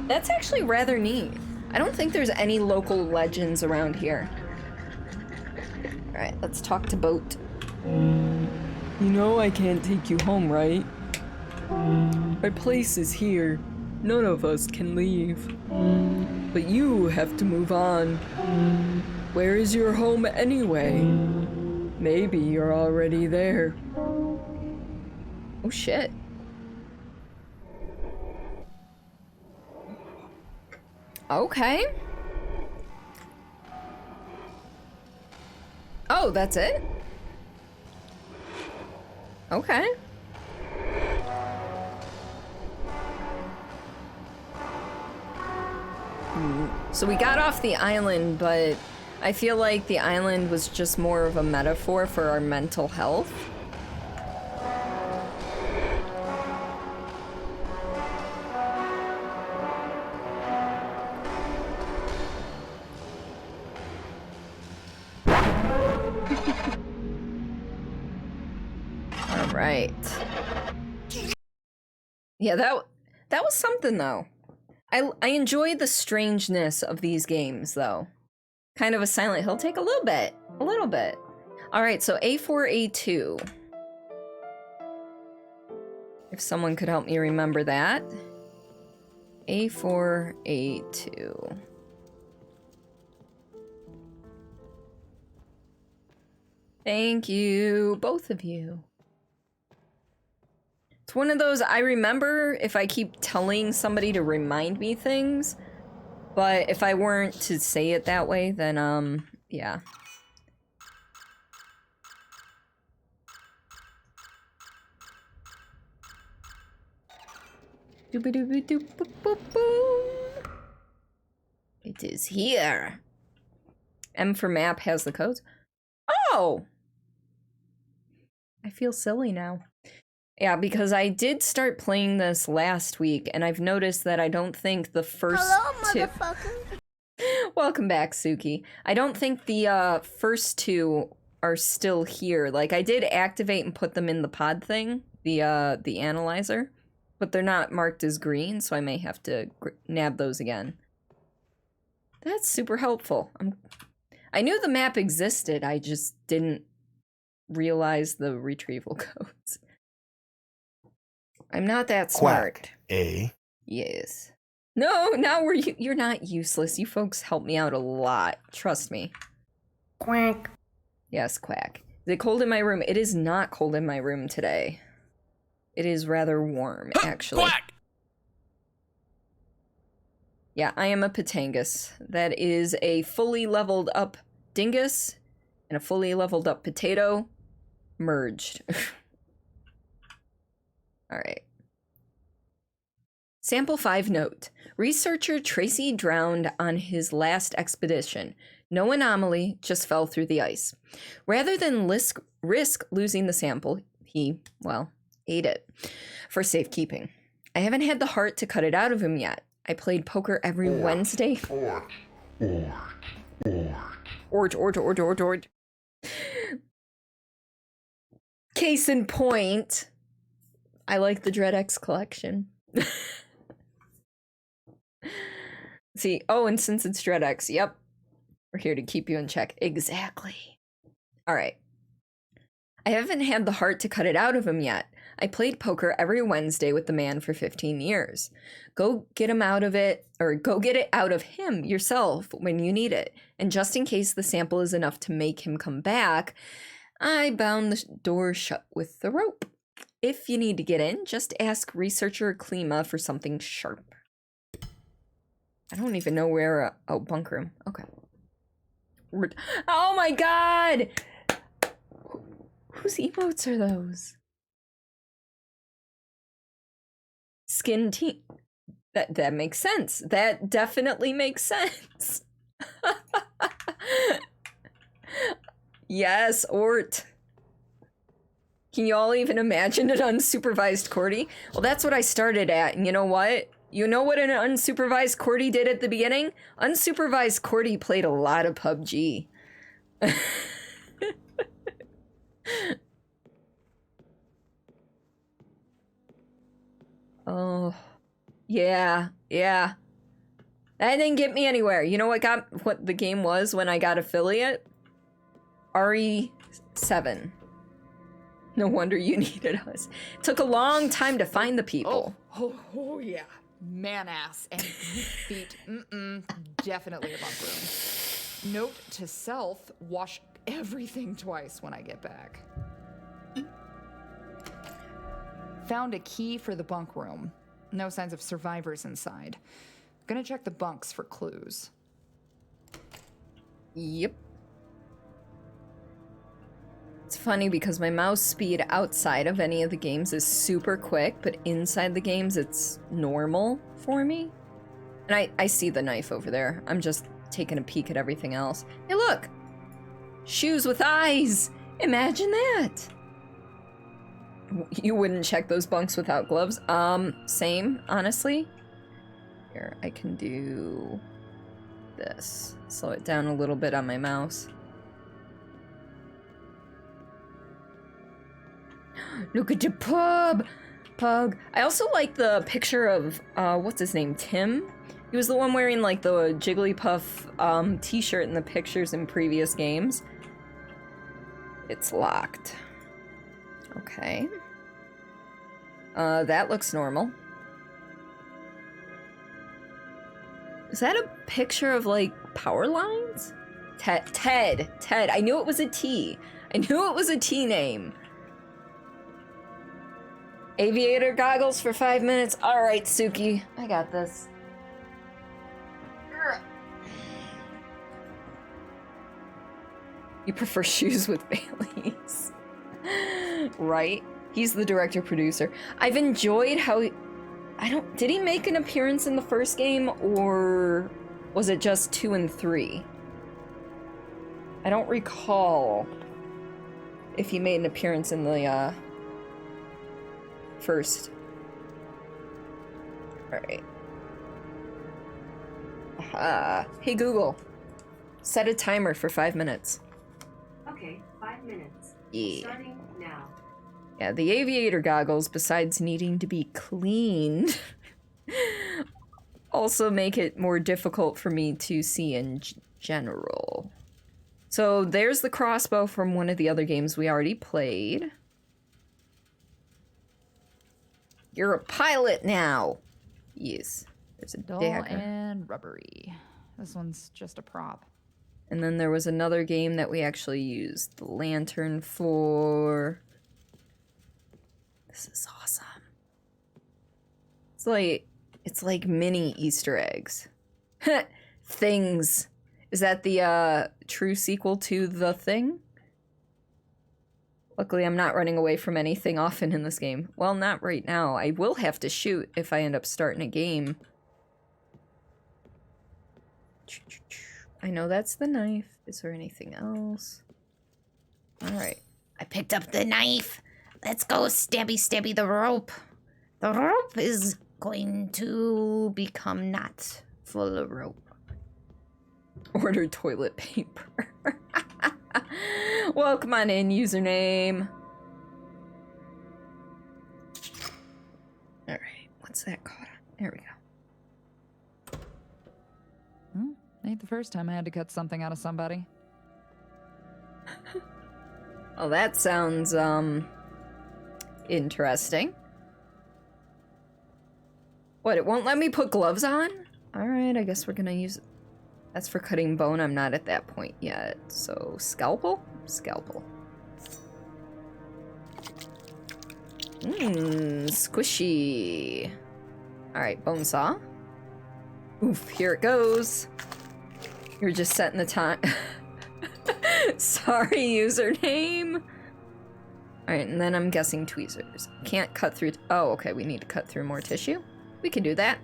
That's actually rather neat. I don't think there's any local legends around here. All right, let's talk to Boat. You know I can't take you home, right? My place is here. None of us can leave. But you have to move on. Where is your home anyway? Maybe you're already there. Oh shit. Okay. Oh, that's it? Okay. So we got off the island, but I feel like the island was just more of a metaphor for our mental health. All right. Yeah, that was something though. I enjoy the strangeness of these games, though. Kind of a Silent Hill take a little bit. A little bit. Alright, so A4, A2. If someone could help me remember that. A4, A2. Thank you, both of you. It's one of those I remember if I keep telling somebody to remind me things, but if I weren't to say it that way, then, yeah. It is here. M for map has the codes. Oh! I feel silly now. Yeah, because I did start playing this last week, and I've noticed that I don't think the first two... Motherfucker. Welcome back, Suki. I don't think the first two are still here. Like, I did activate and put them in the pod thing, the analyzer, but they're not marked as green, so I may have to nab those again. That's super helpful. I knew the map existed, I just didn't realize the retrieval codes. I'm not that smart. Quack, eh? Yes. No, now you're not useless. You folks help me out a lot. Trust me. Quack. Yes, quack. Is it cold in my room? It is not cold in my room today. It is rather warm, actually. Quack! Yeah, I am a Patangus. That is a fully leveled up dingus and a fully leveled up potato merged. Alright. Sample 5 note. Researcher Tracy drowned on his last expedition. No anomaly, just fell through the ice. Rather than risk losing the sample, he, well, ate it for safekeeping. I haven't had the heart to cut it out of him yet. I played poker every Wednesday. Ort. Case in point, I like the Dread X collection. See, oh, and since it's Dread X, yep. We're here to keep you in check. Exactly. Alright. I haven't had the heart to cut it out of him yet. I played poker every Wednesday with the man for 15 years. Go get him out of it, or go get it out of him yourself when you need it. And just in case the sample is enough to make him come back, I bound the door shut with the rope. If you need to get in, just ask researcher Klima for something sharp. I don't even know where, oh, bunk room. Okay. Oh my god! Whose emotes are those? Skin team. That makes sense. That definitely makes sense. Yes, Ort. Can you all even imagine an unsupervised Cordy? Well, that's what I started at, and you know what? You know what an unsupervised Cordy did at the beginning? Unsupervised Cordy played a lot of PUBG. Oh, yeah. That didn't get me anywhere. You know what the game was when I got affiliate? RE7. No wonder you needed us. It took a long time to find the people. Oh yeah. Man ass and feet. Definitely a bunk room. Note to self, wash everything twice when I get back. Found a key for the bunk room. No signs of survivors inside. Gonna check the bunks for clues. Yep. It's funny because my mouse speed outside of any of the games is super quick, but inside the games it's normal for me. And I see the knife over there. I'm just taking a peek at everything else. Hey, look! Shoes with eyes! Imagine that! You wouldn't check those bunks without gloves? Same, honestly. Here, I can do this. Slow it down a little bit on my mouse. Look at the pug! I also like the picture of, what's his name, Tim? He was the one wearing, like, the Jigglypuff, t-shirt in the pictures in previous games. It's locked. Okay. That looks normal. Is that a picture of, like, power lines? Ted. I knew it was a T. I knew it was a T name. Aviator goggles for 5 minutes. Alright, Suki. I got this. You prefer shoes with Baileys. Right? He's the director-producer. I've enjoyed how did he make an appearance in the first game, or was it just 2 and 3? I don't recall if he made an appearance in the, first. Alright. Hey Google, set a timer for 5 minutes. Okay, 5 minutes. Yeah. Starting now. Yeah, the aviator goggles, besides needing to be cleaned, also make it more difficult for me to see in general. So there's the crossbow from one of the other games we already played. You're a pilot now. Yes. There's a Dull dagger. and rubbery. This one's just a prop. And then there was another game that we actually used the lantern for. This is awesome. It's like mini Easter eggs. Things. Is that the true sequel to The Thing? Luckily, I'm not running away from anything often in this game. Well, not right now. I will have to shoot if I end up starting a game. I know that's the knife. Is there anything else? Alright. I picked up the knife. Let's go stabby stabby the rope. The rope is going to become not full of rope. Order toilet paper. Welcome on in, username. Alright, what's that called? There we go. Ain't the first time I had to cut something out of somebody. Oh, that sounds, interesting. What, it won't let me put gloves on? Alright, I guess we're gonna use it. That's for cutting bone. I'm not at that point yet. So, scalpel? Scalpel. Squishy. Alright, bone saw. Oof, here it goes. You're just setting the time. Sorry, username. Alright, and then I'm guessing tweezers. Can't cut through. Oh, okay, we need to cut through more tissue. We can do that.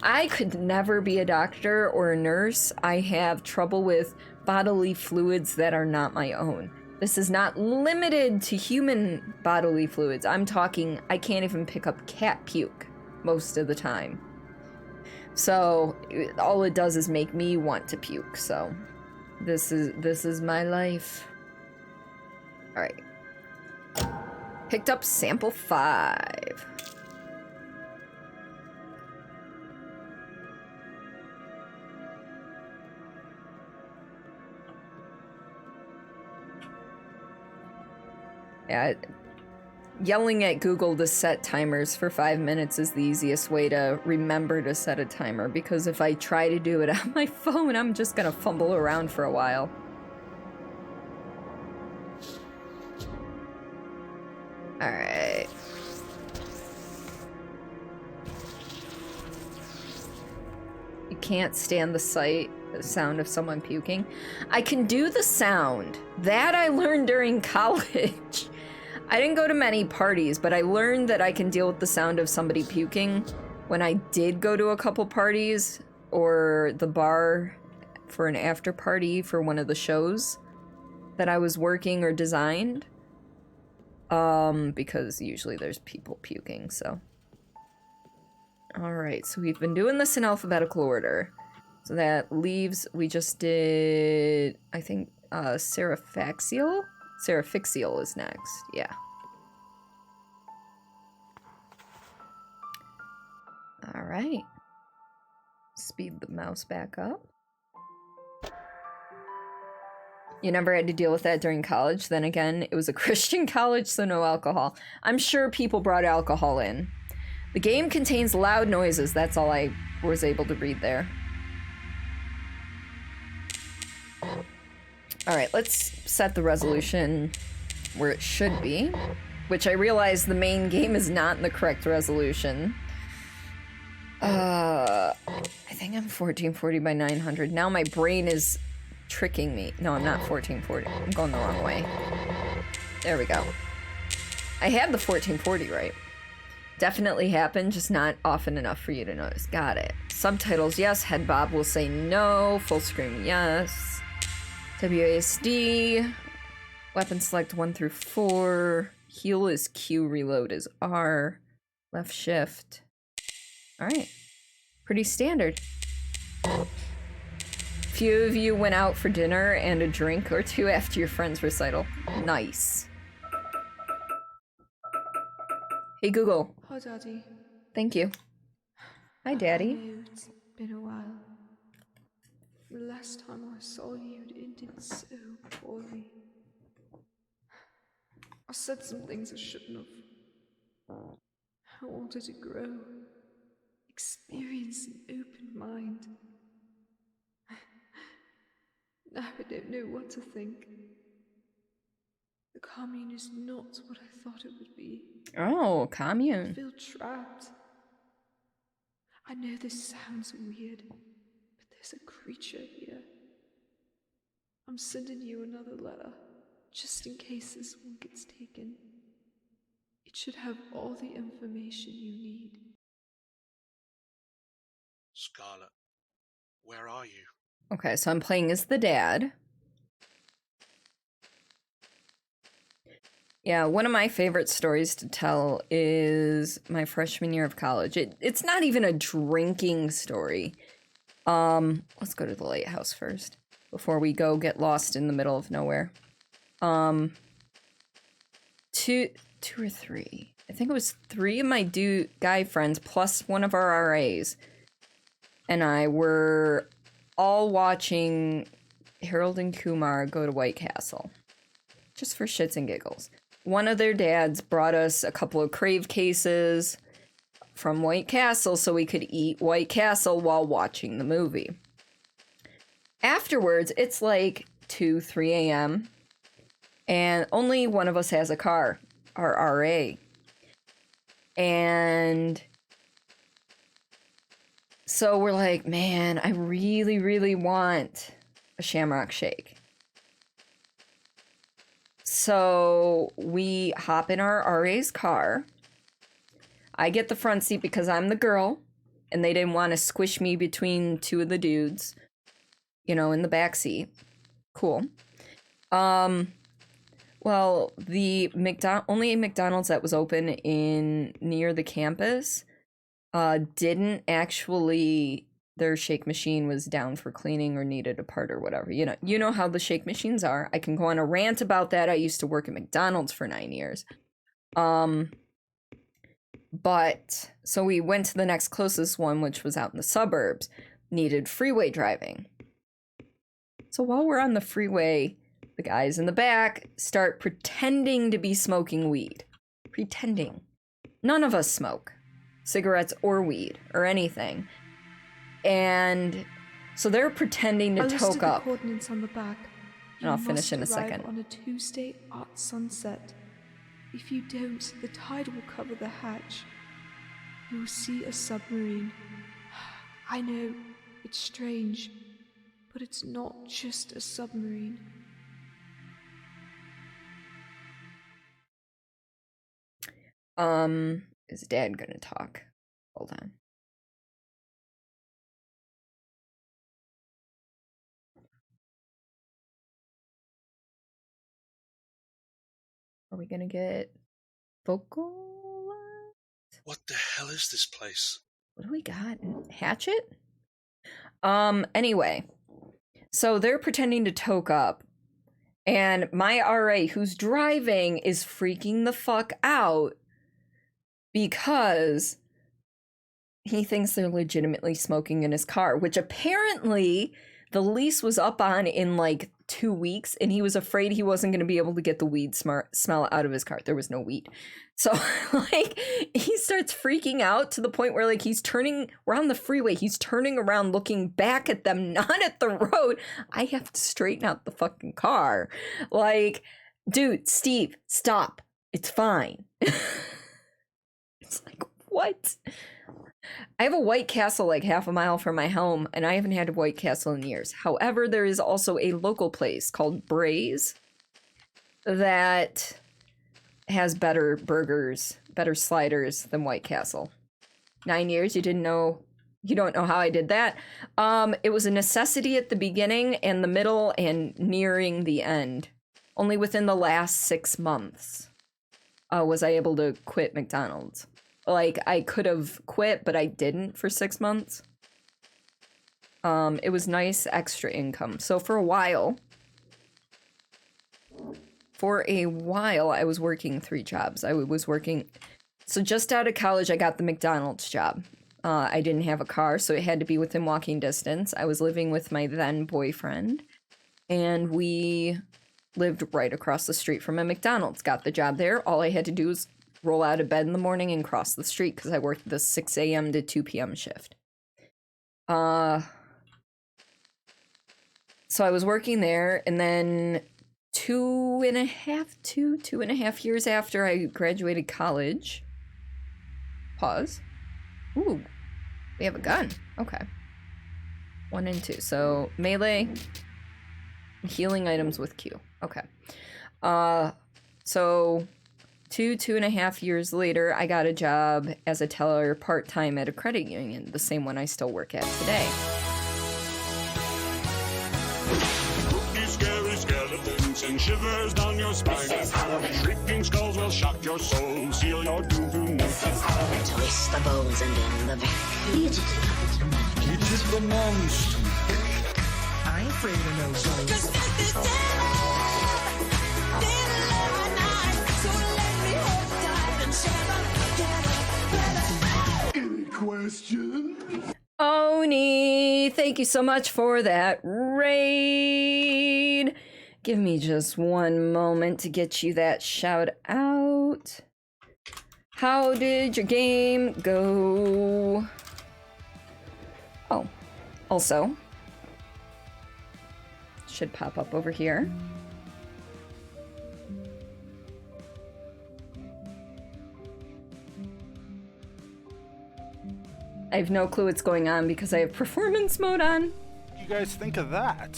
I could never be a doctor or a nurse. I have trouble with bodily fluids that are not my own. This is not limited to human bodily fluids. I'm talking, I can't even pick up cat puke most of the time. So, all it does is make me want to puke, so this is my life. All right. Picked up sample 5. Yeah, yelling at Google to set timers for 5 minutes is the easiest way to remember to set a timer, because if I try to do it on my phone, I'm just gonna fumble around for a while. Alright. You can't stand the sound of someone puking. I can do the sound. That I learned during college. I didn't go to many parties, but I learned that I can deal with the sound of somebody puking when I did go to a couple parties or the bar for an after party for one of the shows that I was working or designed. Because usually there's people puking, so. Alright, so we've been doing this in alphabetical order. So that leaves, we just did, I think, Seraphixial? Seraphixial is next, yeah. Alright. Speed the mouse back up. You never had to deal with that during college. Then again, it was a Christian college, so no alcohol. I'm sure people brought alcohol in. The game contains loud noises. That's all I was able to read there. Alright, let's set the resolution where it should be, which I realize the main game is not in the correct resolution. I think I'm 1440 by 900. Now my brain is tricking me. No, I'm not 1440. I'm going the wrong way. There we go. I had the 1440 right. Definitely happened, just not often enough for you to notice. Got it. Subtitles, yes. Head bob will say no. Full screen, yes. WASD. Weapon select 1 through 4. Heal is Q, reload is R. Left shift. Alright. Pretty standard. Few of you went out for dinner and a drink or two after your friend's recital. Nice. Hey Google. Hi, Daddy. Thank you. Hi, Daddy. I know it's been a while. The last time I saw you, it ended so poorly. I said some things I shouldn't have. I wanted to grow, experience an open mind. Now I don't know what to think. The commune is not what I thought it would be. Oh, I commune. feel trapped. I know this sounds weird, but there's a creature here. I'm sending you another letter, just in case this one gets taken. It should have all the information you need. Scarlet, where are you? Okay, so I'm playing as the dad. Yeah, one of my favorite stories to tell is my freshman year of college. It's not even a drinking story. Let's go to the lighthouse first before we go get lost in the middle of nowhere. Two or three. I think it was 3 of my guy friends plus one of our RAs and I were all watching Harold and Kumar go to White Castle. Just for shits and giggles. One of their dads brought us a couple of crave cases from White Castle so we could eat White Castle while watching the movie. Afterwards, it's like 2, 3 a.m. and only one of us has a car, our RA. And so we're like, man, I really, really want a Shamrock Shake. So we hop in our RA's car. I get the front seat because I'm the girl, and they didn't want to squish me between 2 of the dudes, you know, in the back seat. Cool. Well, the only McDonald's that was open near the campus didn't actually, their shake machine was down for cleaning or needed a part or whatever. You know how the shake machines are. I can go on a rant about that. I used to work at McDonald's for 9 years. But so we went to the next closest one, which was out in the suburbs, needed freeway driving. So while we're on the freeway, the guys in the back start pretending to be smoking weed. Pretending. None of us smoke cigarettes or weed or anything. And so they're pretending to toke up. The coordinates on the back. And I'll finish in a second. On a Tuesday at sunset. If you don't, the tide will cover the hatch. You will see a submarine. I know, it's strange, but it's not just a submarine. Is Dad gonna talk? Hold on. Are we gonna get vocal? What the hell is this place? What do we got? Hatchet? Anyway. So they're pretending to toke up. And my RA, who's driving, is freaking the fuck out because he thinks they're legitimately smoking in his car, which apparently the lease was up on in like 2 weeks, and he was afraid he wasn't going to be able to get the weed smell out of his car. There was no weed. So like he starts freaking out to the point where like we're on the freeway, he's turning around looking back at them, not at the road. I have to straighten out the fucking car. Like, dude, Steve, stop. It's fine. It's like, what? I have a White Castle like half a mile from my home, and I haven't had a White Castle in years. However, there is also a local place called Bray's that has better burgers, better sliders than White Castle. 9 years, you don't know how I did that. It was a necessity at the beginning and the middle and nearing the end. Only within the last 6 months was I able to quit McDonald's. Like, I could have quit, but I didn't for 6 months. It was nice extra income. So for a while, I was working 3 jobs. I was working... So just out of college, I got the McDonald's job. I didn't have a car, so it had to be within walking distance. I was living with my then boyfriend, and we lived right across the street from a McDonald's. Got the job there. All I had to do was roll out of bed in the morning and cross the street because I worked the 6 a.m. to 2 p.m. shift. So I was working there, and then 2.5 years after I graduated college. Pause. Ooh. We have a gun. Okay. 1 and 2. So melee, healing items with Q. Okay. So 2.5 years later, I got a job as a teller part-time at a credit union, the same one I still work at today. Scary skeletons and shivers down your spine. Shrieking skulls will shock your soul, seal your doom tonight. Twist the bones and in the back. It is the monster. I ain't afraid of no zombies. Any questions? Oni, thank you so much for that raid. Give me just one moment to get you that shout out. How did your game go? Oh, also, should pop up over here. I have no clue what's going on because I have performance mode on. What do you guys think of that?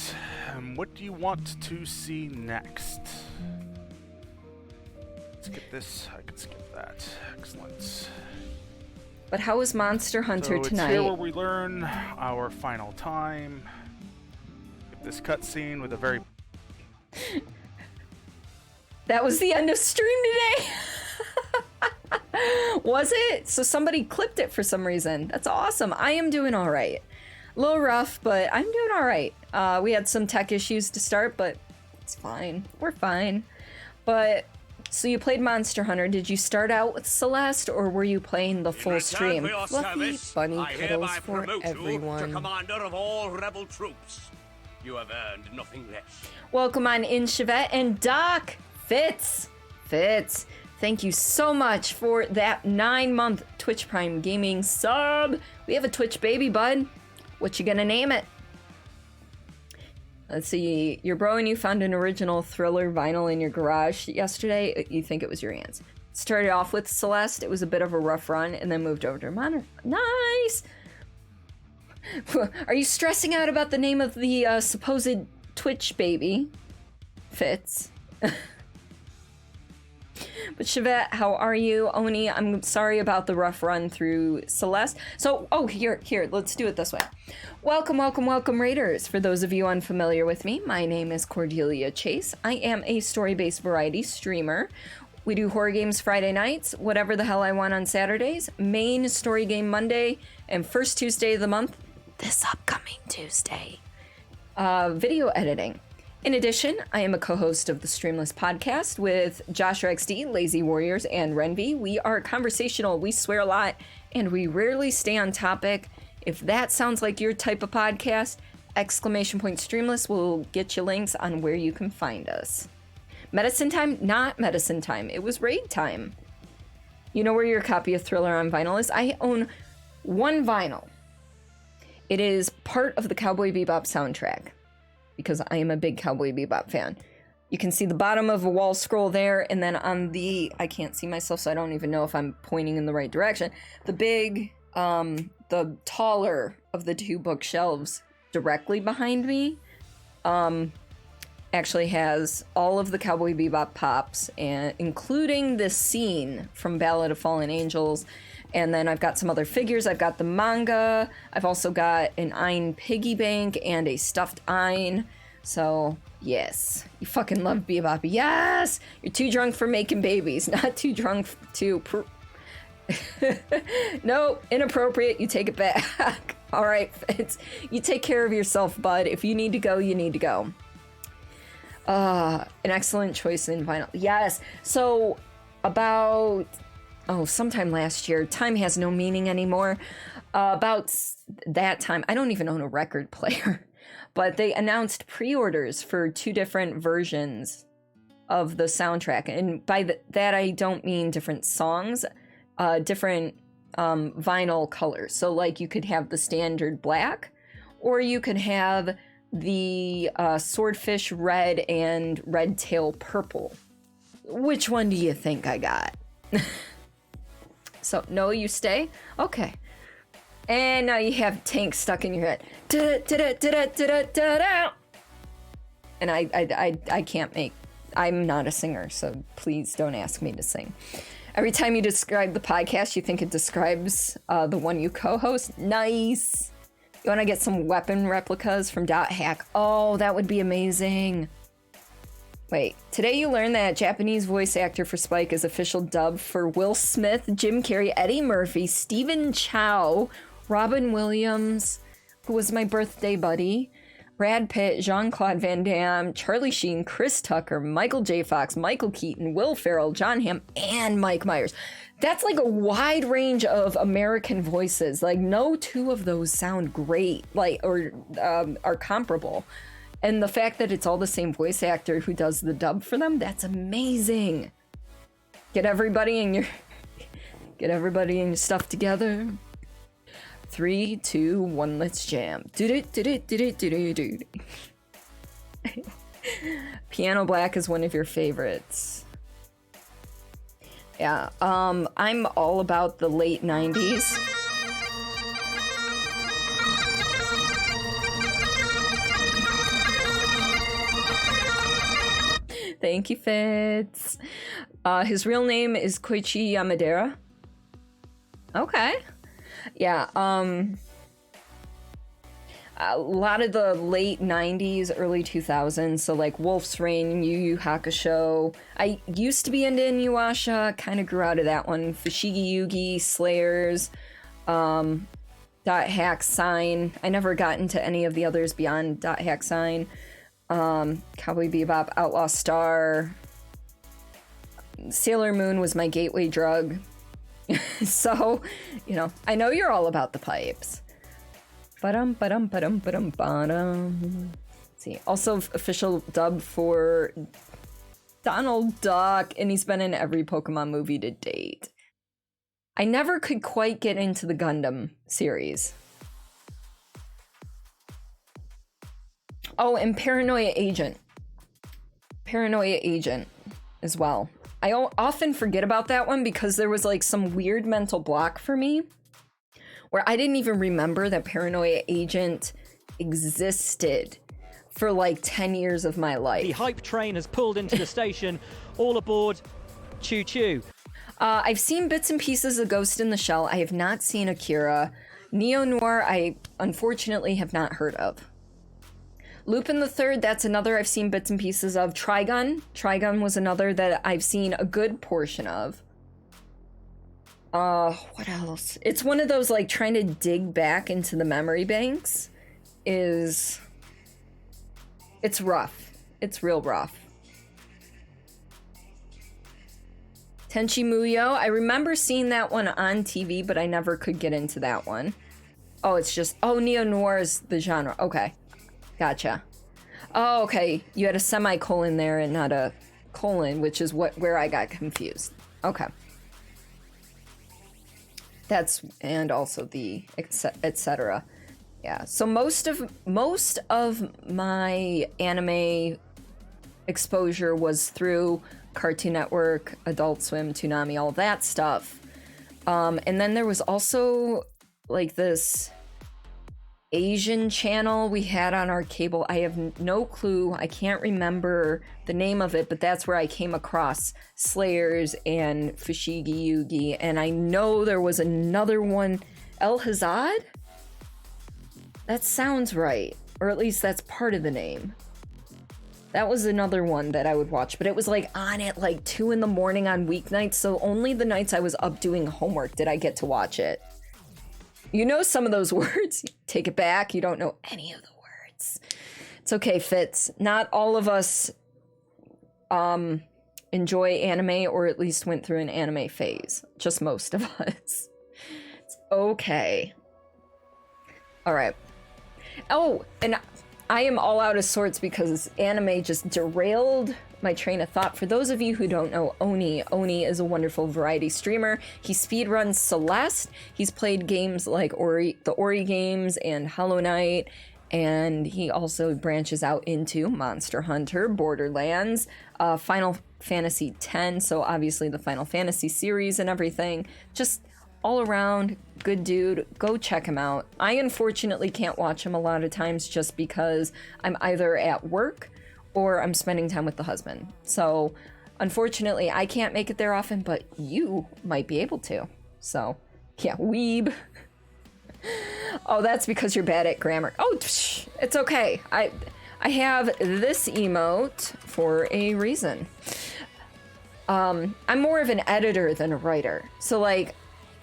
What do you want to see next? Skip this. I can skip that. Excellent. But how is Monster Hunter so tonight? It's here where we learn our final time. Get this cutscene with a very... That was the end of stream today? Was it? So somebody clipped it for some reason. That's awesome. I am doing all right. A little rough, but I'm doing all right. We had some tech issues to start, but it's fine. We're fine. But, so you played Monster Hunter. Did you start out with Celeste, or were you playing the full stream? Fluffy bunny cuddles for to everyone. commander of all rebel troops. You have earned nothing less. Welcome on in, Chevette and Doc. Fitz. Thank you so much for that 9-month Twitch Prime Gaming sub. We have a Twitch baby, bud. What you gonna name it? Let's see. Your bro and you found an original Thriller vinyl in your garage yesterday. You think it was your aunt's. Started off with Celeste. It was a bit of a rough run, and then moved over to Monster. Nice. Are you stressing out about the name of the supposed Twitch baby? Fitz. But Chevette, how are you? Oni, I'm sorry about the rough run through Celeste. So, here, let's do it this way. Welcome, Raiders. For those of you unfamiliar with me, my name is Cordelia Chase. I am a story-based variety streamer. We do horror games Friday nights, whatever the hell I want on Saturdays, main story game Monday, and first Tuesday of the month, this upcoming Tuesday, video editing. In addition, I am a co-host of the Streamless podcast with Joshua XD, Lazy Warriors, and Renby. We are conversational, we swear a lot, and we rarely stay on topic. If that sounds like your type of podcast, ! Streamless will get you links on where you can find us. Medicine time? Not medicine time. It was raid time. You know where your copy of Thriller on vinyl is? I own one vinyl. It is part of the Cowboy Bebop soundtrack, because I am a big Cowboy Bebop fan. You can see the bottom of a wall scroll there, and then on the, I can't see myself, so I don't even know if I'm pointing in the right direction. The big, the taller of the two bookshelves directly behind me, actually has all of the Cowboy Bebop pops, and including this scene from Ballad of Fallen Angels. And then I've got some other figures. I've got the manga. I've also got an Ein piggy bank and a stuffed Ein. So, yes. You fucking love Bebop. Yes! You're too drunk for making babies. Not too drunk to... No, inappropriate. You take it back. All right, you take care of yourself, bud. If you need to go, you need to go. An excellent choice in vinyl. Yes. So, about... sometime last year, time has no meaning anymore. About that time, I don't even own a record player, but they announced pre-orders for 2 different versions of the soundtrack. And by that, I don't mean different songs, different vinyl colors. So like you could have the standard black, or you could have the swordfish red and red tail purple. Which one do you think I got? So, no, you stay? Okay. And now you have Tank stuck in your head. Da-da-da-da-da-da-da-da. And I can't make... I'm not a singer, so please don't ask me to sing. Every time you describe the podcast, you think it describes the one you co-host. Nice. You want to get some weapon replicas from .hack? Oh, that would be amazing. Wait, today you learned that Japanese voice actor for Spike is official dub for Will Smith, Jim Carrey, Eddie Murphy, Stephen Chow, Robin Williams, who was my birthday buddy, Brad Pitt, Jean-Claude Van Damme, Charlie Sheen, Chris Tucker, Michael J. Fox, Michael Keaton, Will Ferrell, John Hamm, and Mike Myers. That's like a wide range of American voices. Like, no two of those sound great, like, or are comparable. And the fact that it's all the same voice actor who does the dub for them, that's amazing. Get everybody in your stuff together. 3, 2, 1, let's jam. Piano Black is one of your favorites. Yeah, I'm all about the late 90s. Thank you, Fitz. His real name is Koichi Yamadera. Okay. Yeah, a lot of the late 90s, early 2000s, so like Wolf's Rain, Yu Yu Hakusho. I used to be into Inuyasha, kind of grew out of that one. Fushigi Yugi, Slayers, .hack Sign. I never got into any of the others beyond .hack Sign. Cowboy Bebop, Outlaw Star. Sailor Moon was my gateway drug. So, you know, I know you're all about the pipes. See, also official dub for Donald Duck, and he's been in every Pokemon movie to date. I never could quite get into the Gundam series. Oh, and Paranoia Agent. Paranoia Agent as well. I often forget about that one because there was like some weird mental block for me where I didn't even remember that Paranoia Agent existed for like 10 years of my life. The hype train has pulled into the station. All aboard. Choo choo. I've seen bits and pieces of Ghost in the Shell. I have not seen Akira. Neo-Noir, I unfortunately have not heard of. Lupin the Third, that's another I've seen bits and pieces of. Trigun. Trigun was another that I've seen a good portion of. What else? It's one of those, like, trying to dig back into the memory banks is... It's rough. It's real rough. Tenchi Muyo, I remember seeing that one on TV, but I never could get into that one. Oh, it's just... Oh, Neo-Noir is the genre. Okay. Gotcha. Oh, okay. You had a semicolon there and not a colon, which is where I got confused. Okay. That's, and also the etc. Yeah. So most of my anime exposure was through Cartoon Network, Adult Swim, Toonami, all that stuff. And then there was also like this Asian channel we had on our cable. I have no clue. I can't remember the name of it, but that's where I came across Slayers and Fushigi Yugi. And I know there was another one, El Hazad? That sounds right. Or at least that's part of the name. That was another one that I would watch, but it was like on at like 2 in the morning on weeknights, so only the nights I was up doing homework did I get to watch it. You know some of those words, take it back, you don't know any of the words. It's okay, Fitz. Not all of us enjoy anime, or at least went through an anime phase. Just most of us. It's okay. Alright. Oh, and I am all out of sorts because anime just derailed my train of thought. For those of you who don't know Oni is a wonderful variety streamer. He speedruns Celeste. He's played games like the Ori games and Hollow Knight, and he also branches out into Monster Hunter, Borderlands, Final Fantasy X, so obviously the Final Fantasy series and everything. Just all around good dude. Go check him out. I unfortunately can't watch him a lot of times just because I'm either at work or I'm spending time with the husband. So unfortunately, I can't make it there often, but you might be able to. So yeah, weeb. Oh, that's because you're bad at grammar. Oh, it's okay. I have this emote for a reason. I'm more of an editor than a writer. So like,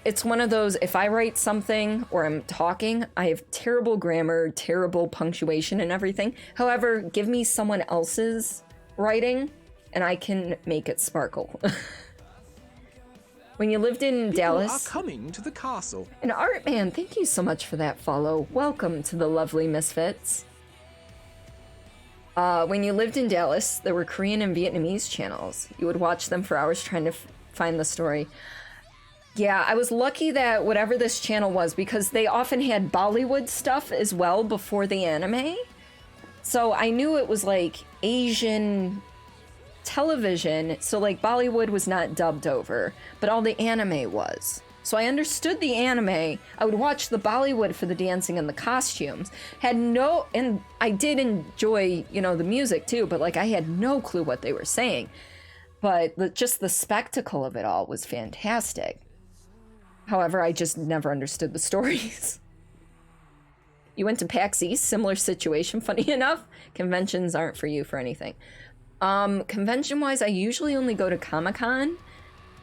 it's one of those, if I write something or I'm talking, I have terrible grammar, terrible punctuation and everything. However, give me someone else's writing and I can make it sparkle. When you lived in Dallas... are coming to the castle. And Artman, thank you so much for that follow. Welcome to the lovely Misfits. When you lived in Dallas, there were Korean and Vietnamese channels. You would watch them for hours trying to find the story. Yeah, I was lucky that whatever this channel was, because they often had Bollywood stuff as well before the anime. So I knew it was like Asian television, so like Bollywood was not dubbed over, but all the anime was. So I understood the anime. I would watch the Bollywood for the dancing and the costumes. And I did enjoy, you know, the music too, but like I had no clue what they were saying. But just the spectacle of it all was fantastic. However, I just never understood the stories. You went to PAX East, similar situation, funny enough. Conventions aren't for you for anything. Convention-wise, I usually only go to Comic-Con,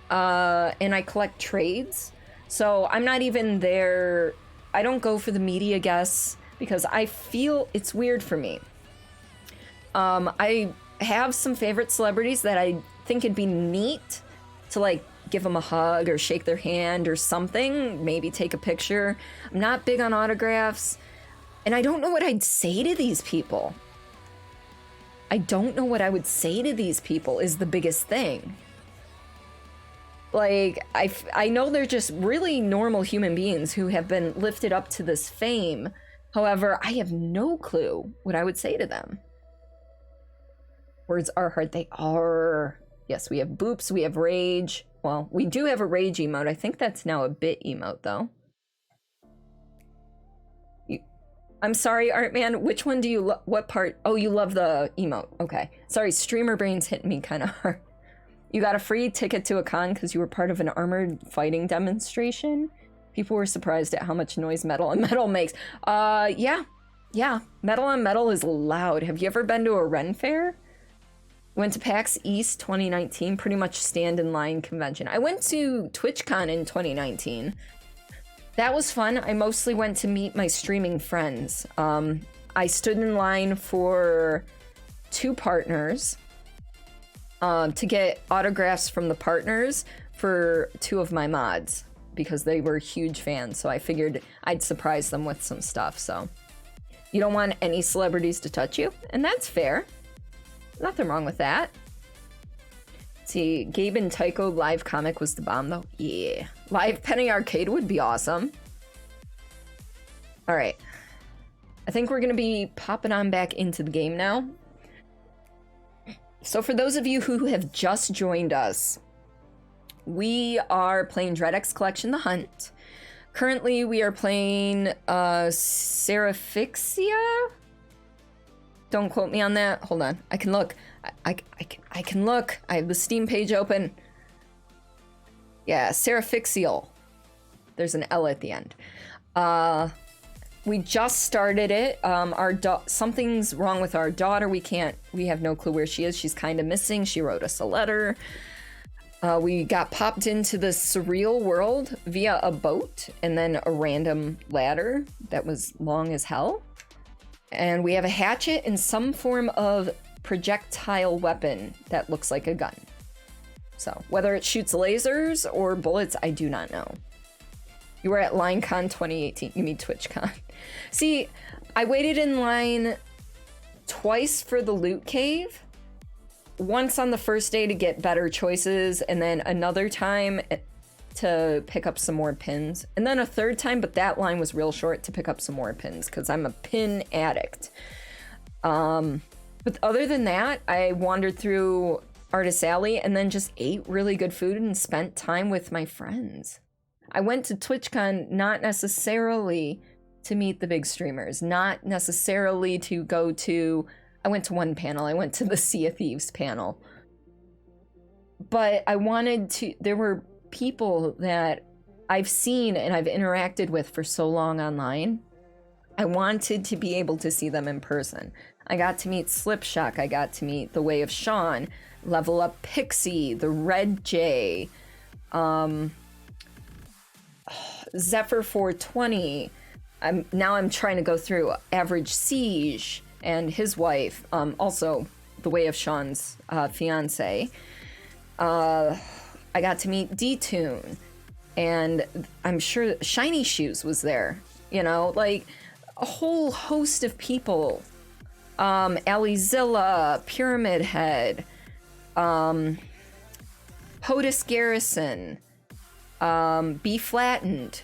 and I collect trades. So I'm not even there. I don't go for the media guests because I feel it's weird for me. I have some favorite celebrities that I think it'd be neat to like give them a hug or shake their hand or something, maybe take a picture. I'm not big on autographs, and I don't know what I'd say to these people. I don't know what I would say to these people is the biggest thing. Like, I know they're just really normal human beings who have been lifted up to this fame. However, I have no clue what I would say to them. Words are hard. They are. Yes, we have boops. We have rage. Well, we do have a rage emote. I think that's now a bit emote, though. I'm sorry, Artman. Which one do you what part? Oh, you love the emote. Okay. Sorry, streamer brain's hitting me kind of hard. You got a free ticket to a con because you were part of an armored fighting demonstration? People were surprised at how much noise Metal on Metal makes. Yeah. Metal on Metal is loud. Have you ever been to a Ren Fair? Went to PAX East 2019, pretty much stand in line convention. I went to TwitchCon in 2019. That was fun. I mostly went to meet my streaming friends. I stood in line for 2 partners to get autographs from the partners for 2 of my mods because they were huge fans. So I figured I'd surprise them with some stuff. So you don't want any celebrities to touch you, and that's fair. Nothing wrong with that. See, Gabe and Tycho live comic was the bomb though. Yeah. Live Penny Arcade would be awesome. All right. I think we're going to be popping on back into the game now. So for those of you who have just joined us, we are playing DreadX Collection The Hunt. Currently, we are playing Serafixia? Don't quote me on that. Hold on. I can look. I can look. I have the Steam page open. Yeah, Serafixial. There's an L at the end. We just started it. Something's wrong with our daughter. We have no clue where she is. She's kind of missing. She wrote us a letter. We got popped into the surreal world via a boat and then a random ladder that was long as hell. And we have a hatchet and some form of projectile weapon that looks like a gun. So whether it shoots lasers or bullets, I do not know. You were at LineCon 2018. You mean TwitchCon. See, I waited in line twice for the loot cave. Once on the first day to get better choices, and then another time to pick up some more pins. And then a third time, but that line was real short, to pick up some more pins, because I'm a pin addict. But other than that, I wandered through Artist Alley and then just ate really good food and spent time with my friends. I went to TwitchCon not necessarily to meet the big streamers, not necessarily to go to... I went to one panel. I went to the Sea of Thieves panel. But I wanted to... There were people that I've seen and I've interacted with for so long online. I wanted to be able to see them in person. I got to meet Slipshock. I got to meet The Way of Sean, Level Up Pixie, The Red Jay, Zephyr 420. I'm trying to go through Average Siege and his wife, also The Way of Sean's fiance. I got to meet D-Tune, and I'm sure Shiny Shoes was there, you know, like a whole host of people. Alizilla, Pyramid Head, POTUS Garrison, Be Flattened.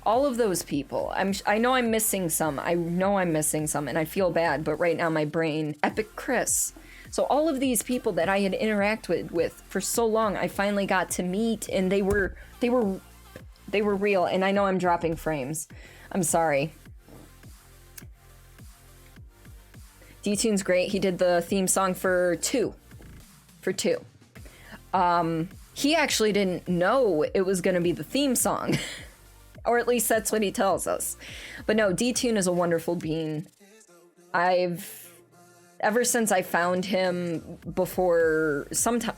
All of those people. I know I'm missing some. And I feel bad, but right now my brain... Epic Chris. So all of these people that I had interacted with for so long, I finally got to meet, and they were real. And I know I'm dropping frames. I'm sorry. D-Tune's great. He did the theme song for 2. He actually didn't know it was going to be the theme song. Or at least that's what he tells us. But no, D-Tune is a wonderful being. Ever since I found him before,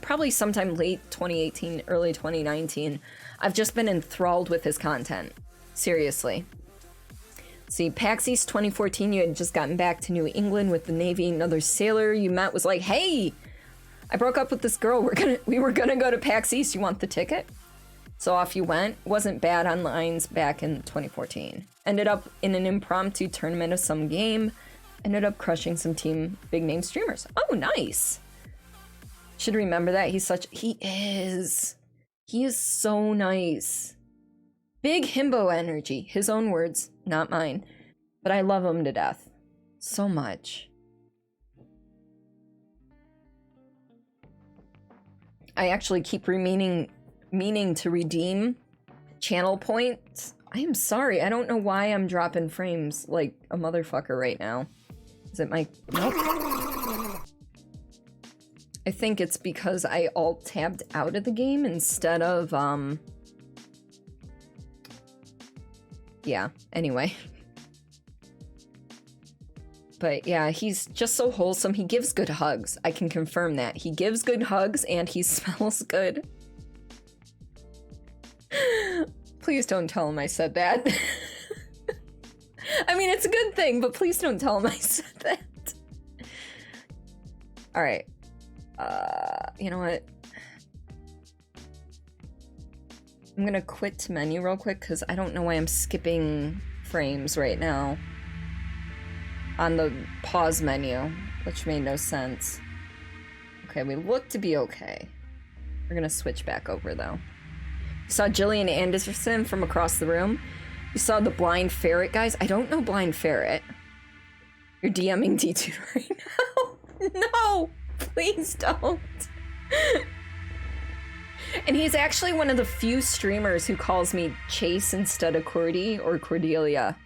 probably sometime late 2018, early 2019, I've just been enthralled with his content. Seriously. See, PAX East 2014, you had just gotten back to New England with the Navy. Another sailor you met was like, hey, I broke up with this girl. We were gonna go to PAX East. You want the ticket? So off you went. Wasn't bad on lines back in 2014. Ended up in an impromptu tournament of some game. Ended up crushing some team big name streamers. Oh, nice. Should remember that. He is so nice. Big himbo energy. His own words, not mine. But I love him to death. So much. I actually keep meaning to redeem channel points. I am sorry. I don't know why I'm dropping frames like a motherfucker right now. Is it my... Nope. I think it's because I alt-tabbed out of the game instead of, yeah, anyway. But yeah, he's just so wholesome. He gives good hugs. I can confirm that. He gives good hugs and he smells good. Please don't tell him I said that. I mean, it's a good thing, but please don't tell him I said that. All right. You know what? I'm gonna quit to menu real quick because I don't know why I'm skipping frames right now on the pause menu, which made no sense. Okay, we look to be okay. We're gonna switch back over though. You saw Jillian Anderson from across the room. You saw the Blind Ferret guys. I don't know Blind Ferret. You're DMing D2 right now. No, please don't. And he's actually one of the few streamers who calls me Chase instead of Cordy or Cordelia.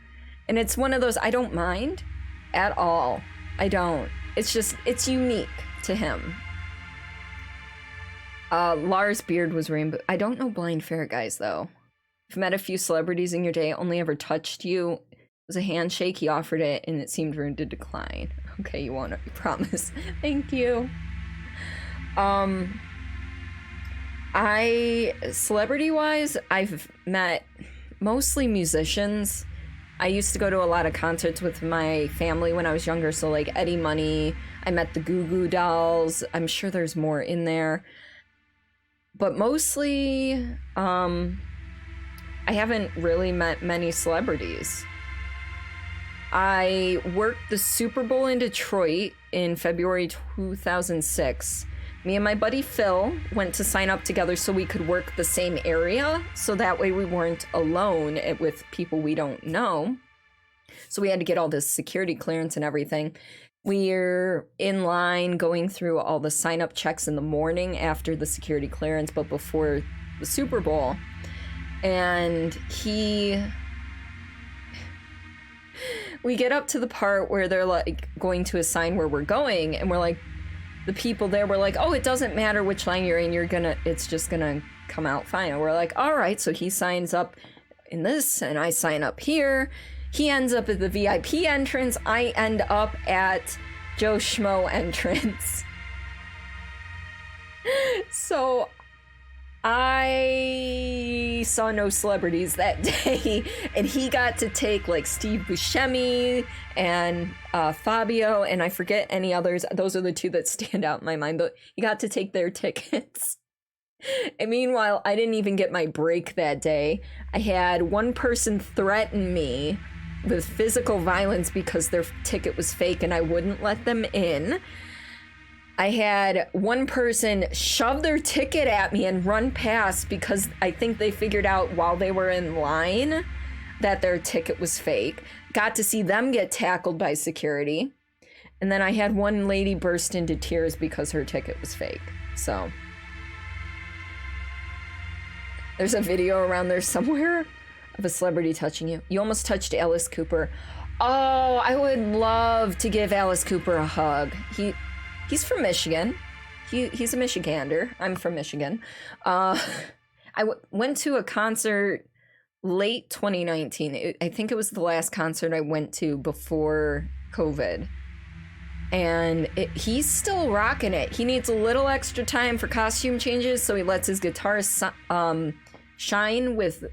And it's one of those I don't mind at all. I don't. It's just, it's unique to him. Lars Beard was rainbow. I don't know Blind Ferret guys though. I've met a few celebrities in your day, only ever touched you. It was a handshake, he offered it, and it seemed rude to decline. Okay, you won't, I promise. Thank you. Celebrity-wise, I've met mostly musicians. I used to go to a lot of concerts with my family when I was younger, so like Eddie Money, I met the Goo Goo Dolls, I'm sure there's more in there. But mostly, I haven't really met many celebrities. I worked the Super Bowl in Detroit in February 2006. Me and my buddy Phil went to sign up together so we could work the same area, so that way we weren't alone with people we don't know. So we had to get all this security clearance and everything. We're in line going through all the sign-up checks in the morning after the security clearance, but before the Super Bowl. and we get up to the part where they're like going to assign where we're going, and we're like, the people there were like, oh, it doesn't matter which line you're in, it's just gonna come out fine. And we're like, all right. So he signs up in this, and I sign up here. He ends up at the VIP entrance. I end up at Joe Schmo entrance. So I saw no celebrities that day, and he got to take like Steve Buscemi and Fabio, and I forget any others. Those are the two that stand out in my mind, but he got to take their tickets. And meanwhile, I didn't even get my break that day. I had one person threaten me with physical violence because their ticket was fake and I wouldn't let them in. I had one person shove their ticket at me and run past because I think they figured out while they were in line that their ticket was fake. Got to see them get tackled by security. And then I had one lady burst into tears because her ticket was fake. So there's a video around there somewhere of a celebrity touching you. You almost touched Alice Cooper. Oh, I would love to give Alice Cooper a hug. He's from Michigan. He's a Michigander. I'm from Michigan. I went to a concert late 2019. I think it was the last concert I went to before COVID. And he's still rocking it. He needs a little extra time for costume changes, so he lets his guitarist shine with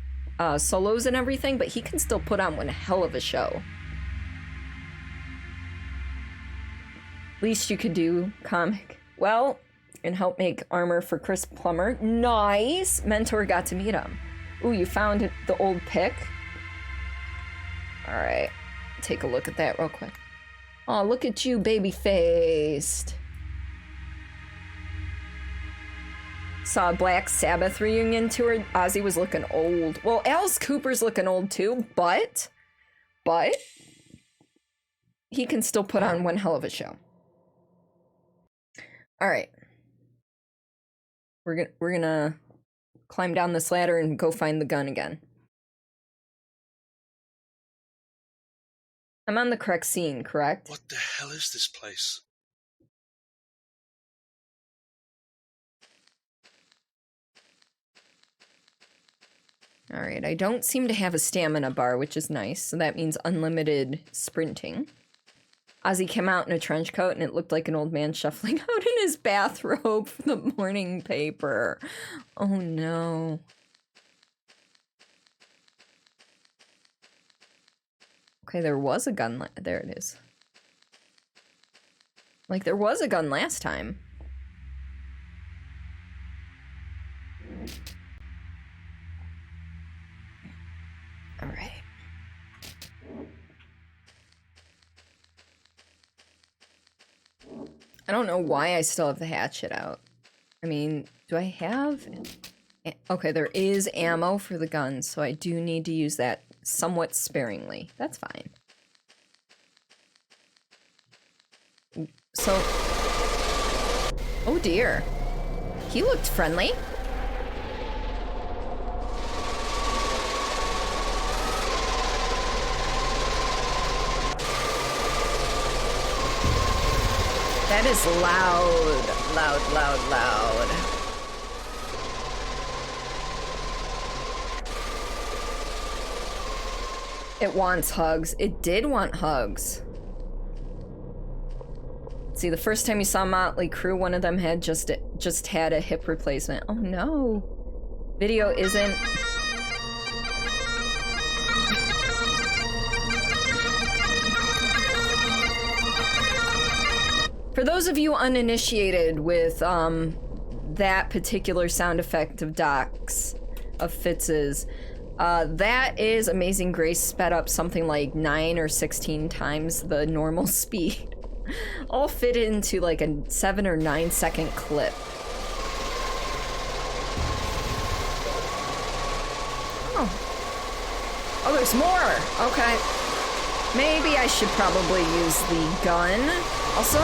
solos and everything, but he can still put on one hell of a show. Least you could do, comic. Well, and help make armor for Chris Plummer. Nice! Mentor got to meet him. Ooh, you found the old pic? Alright, take a look at that real quick. Oh, look at you, baby-faced. Saw a Black Sabbath reunion tour. Ozzy was looking old. Well, Alice Cooper's looking old too, but he can still put on one hell of a show. All right. We're gonna climb down this ladder and go find the gun again. I'm on the correct scene, correct? What the hell is this place? All right, I don't seem to have a stamina bar, which is nice. So that means unlimited sprinting. Ozzy came out in a trench coat and it looked like an old man shuffling out in his bathrobe for the morning paper. Oh no. Okay, there was a gun. There it is. Like, there was a gun last time. All right. I don't know why I still have the hatchet out. I mean, do I have... Okay, there is ammo for the gun, so I do need to use that somewhat sparingly. That's fine. So... Oh dear. He looked friendly. That is loud. Loud, loud, loud. It wants hugs. It did want hugs. See, the first time you saw Motley Crue, one of them had just had a hip replacement. Oh no. Video isn't... For those of you uninitiated with that particular sound effect of Doc's, of Fitz's, that is Amazing Grace sped up something like 9 or 16 times the normal speed. All fit into like a 7 or 9 second clip. Oh, there's more. Okay. Maybe I should probably use the gun. Also,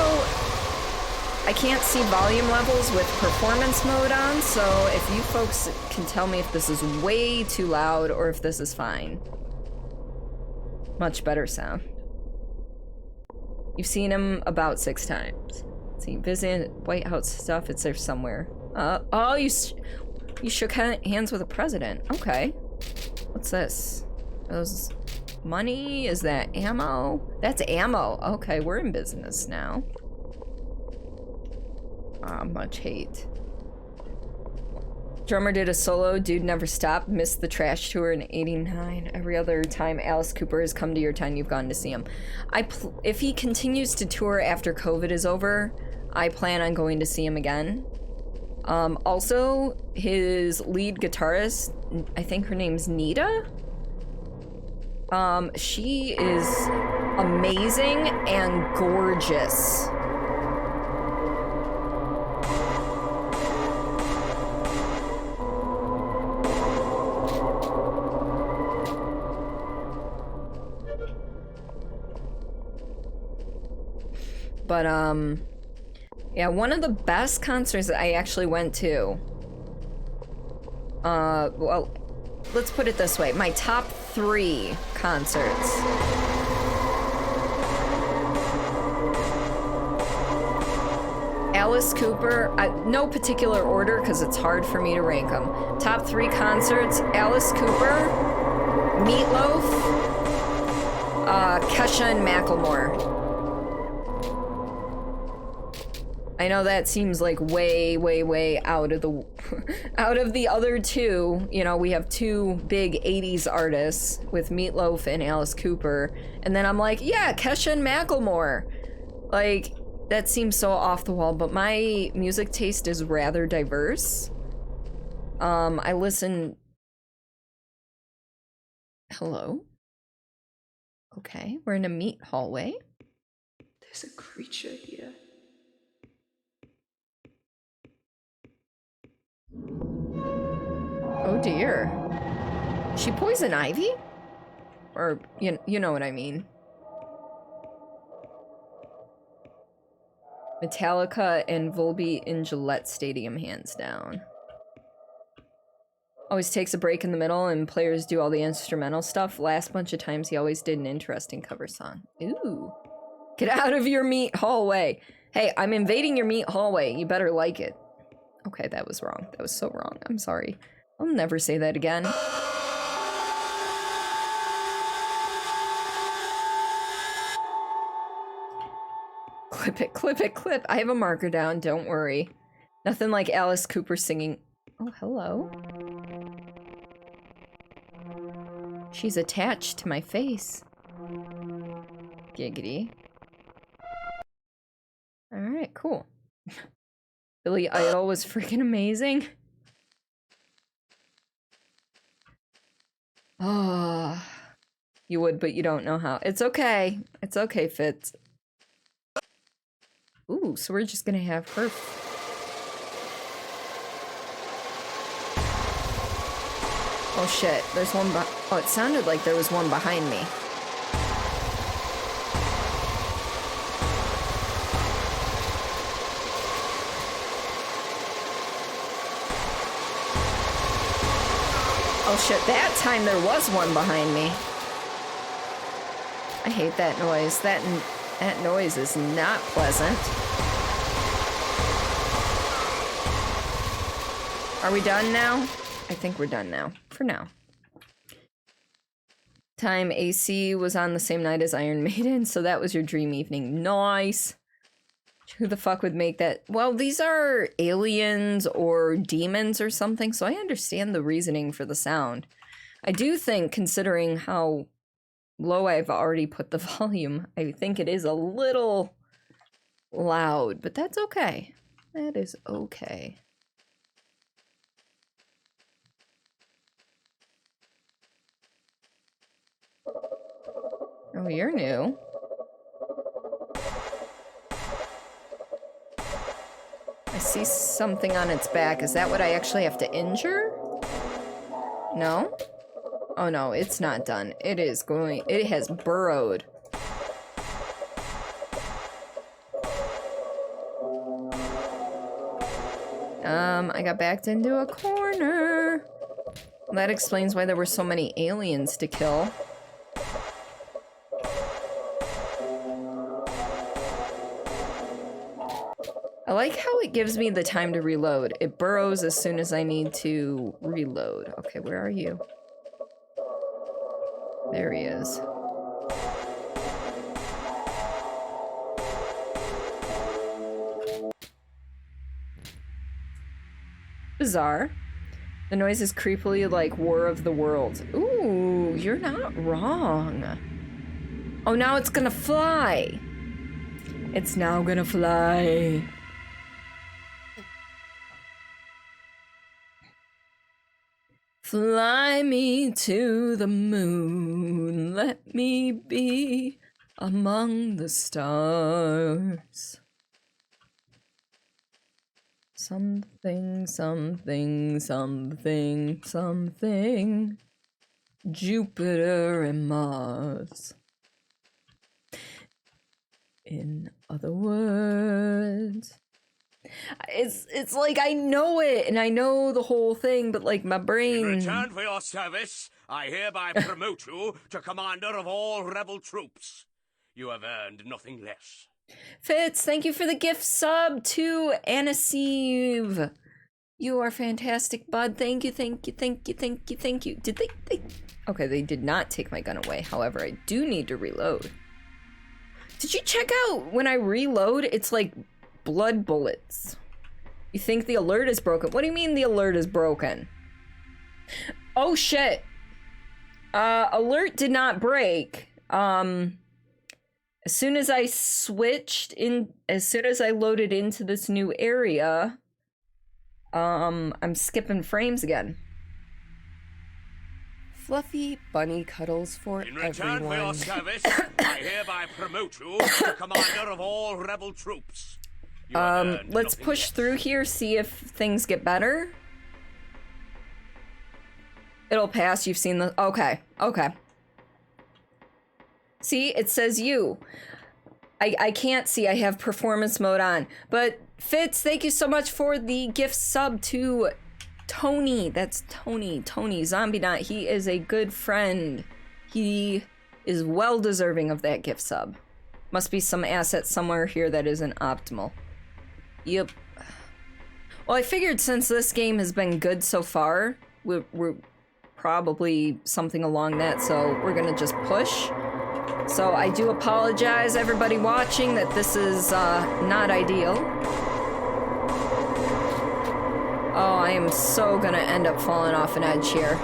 I can't see volume levels with performance mode on, so if you folks can tell me if this is way too loud or if this is fine. Much better sound. You've seen him about 6 times. Let's see, visit White House stuff. It's there somewhere. Oh, you shook hands with the president. Okay. What's this? Those money? Is that ammo? That's ammo. Okay, we're in business now. Much hate. Drummer did a solo, dude never stopped, missed the trash tour in '89. Every other time Alice Cooper has come to your town, you've gone to see him. If he continues to tour after COVID is over, I plan on going to see him again. Also, his lead guitarist, I think her name's Nita. She is amazing and gorgeous. But, yeah, one of the best concerts that I actually went to, well, let's put it this way, my top 3 concerts. Alice Cooper, no particular order because it's hard for me to rank them. Top 3 concerts, Alice Cooper, Meatloaf, Kesha and Macklemore. I know that seems like way out of the out of the other 2. You know, we have 2 big 80s artists with Meatloaf and Alice Cooper, and then I'm like, yeah, Kesha and Macklemore. Like, that seems so off the wall, but my music taste is rather diverse. I listen. Hello? Okay, we're in a meat hallway. There's a creature here. Oh dear. She poison ivy? Or, you know what I mean. Metallica and Volbeat in Gillette Stadium, hands down. Always takes a break in the middle and players do all the instrumental stuff. Last bunch of times he always did an interesting cover song. Ooh. Get out of your meat hallway. Hey, I'm invading your meat hallway. You better like it. Okay, that was wrong. That was so wrong. I'm sorry. I'll never say that again. Clip it, clip it, clip. I have a marker down, don't worry. Nothing like Alice Cooper singing. Oh, hello. She's attached to my face. Giggity. Alright, cool. Billy Idol was freaking amazing. Oh, you would, but you don't know how. It's okay. It's okay, Fitz. Ooh, so we're just gonna have her. Oh shit, there's one oh, it sounded like there was one behind me. Oh shit, that time there was one behind me. I hate that noise. That noise is not pleasant. Are we done now? I think we're done now. For now. Time AC was on the same night as Iron Maiden, so that was your dream evening. Nice. Who the fuck would make that? Well, these are aliens or demons or something, so I understand the reasoning for the sound. I do think, considering how low I've already put the volume, I think it is a little loud, but that's okay. That is okay. Oh, you're new. I see something on its back. Is that what I actually have to injure? No? Oh no, it's not done. It is going... It has burrowed. I got backed into a corner. That explains why there were so many aliens to kill. I like how it gives me the time to reload. It burrows as soon as I need to reload. Okay, where are you? There he is. Bizarre. The noise is creepily like War of the Worlds. Ooh, you're not wrong. Oh, now it's gonna fly. It's now gonna fly. Fly me to the moon. Let me be among the stars. Something, something, something, something. Jupiter and Mars. In other words, it's like I know it and I know the whole thing, but like my brain. In return for your service, I hereby promote you to commander of all rebel troops. You have earned nothing less. Fitz, thank you for the gift sub to Anasive. You are fantastic, bud. Thank you, thank you, thank you, thank you, thank you. Did they? Okay, they did not take my gun away. However, I do need to reload. Did you check out when I reload? It's like blood bullets. You think the alert is broken? What do you mean the alert is broken? Oh shit. Alert did not break. As soon as I loaded into this new area, I'm skipping frames again. Fluffy bunny cuddles for everyone. In return for your service, I hereby promote you to commander of all rebel troops. Let's push through here, see if things get better. It'll pass, you've seen the... Okay, okay. See, it says you. I can't see, I have performance mode on. But Fitz, thank you so much for the gift sub to Tony. That's Tony Zombie Not. He is a good friend. He is well deserving of that gift sub. Must be some asset somewhere here that isn't optimal. Yep. Well, I figured since this game has been good so far, we're probably something along that, so we're gonna just push. So I do apologize, everybody watching, that this is not ideal. Oh, I am so gonna end up falling off an edge here.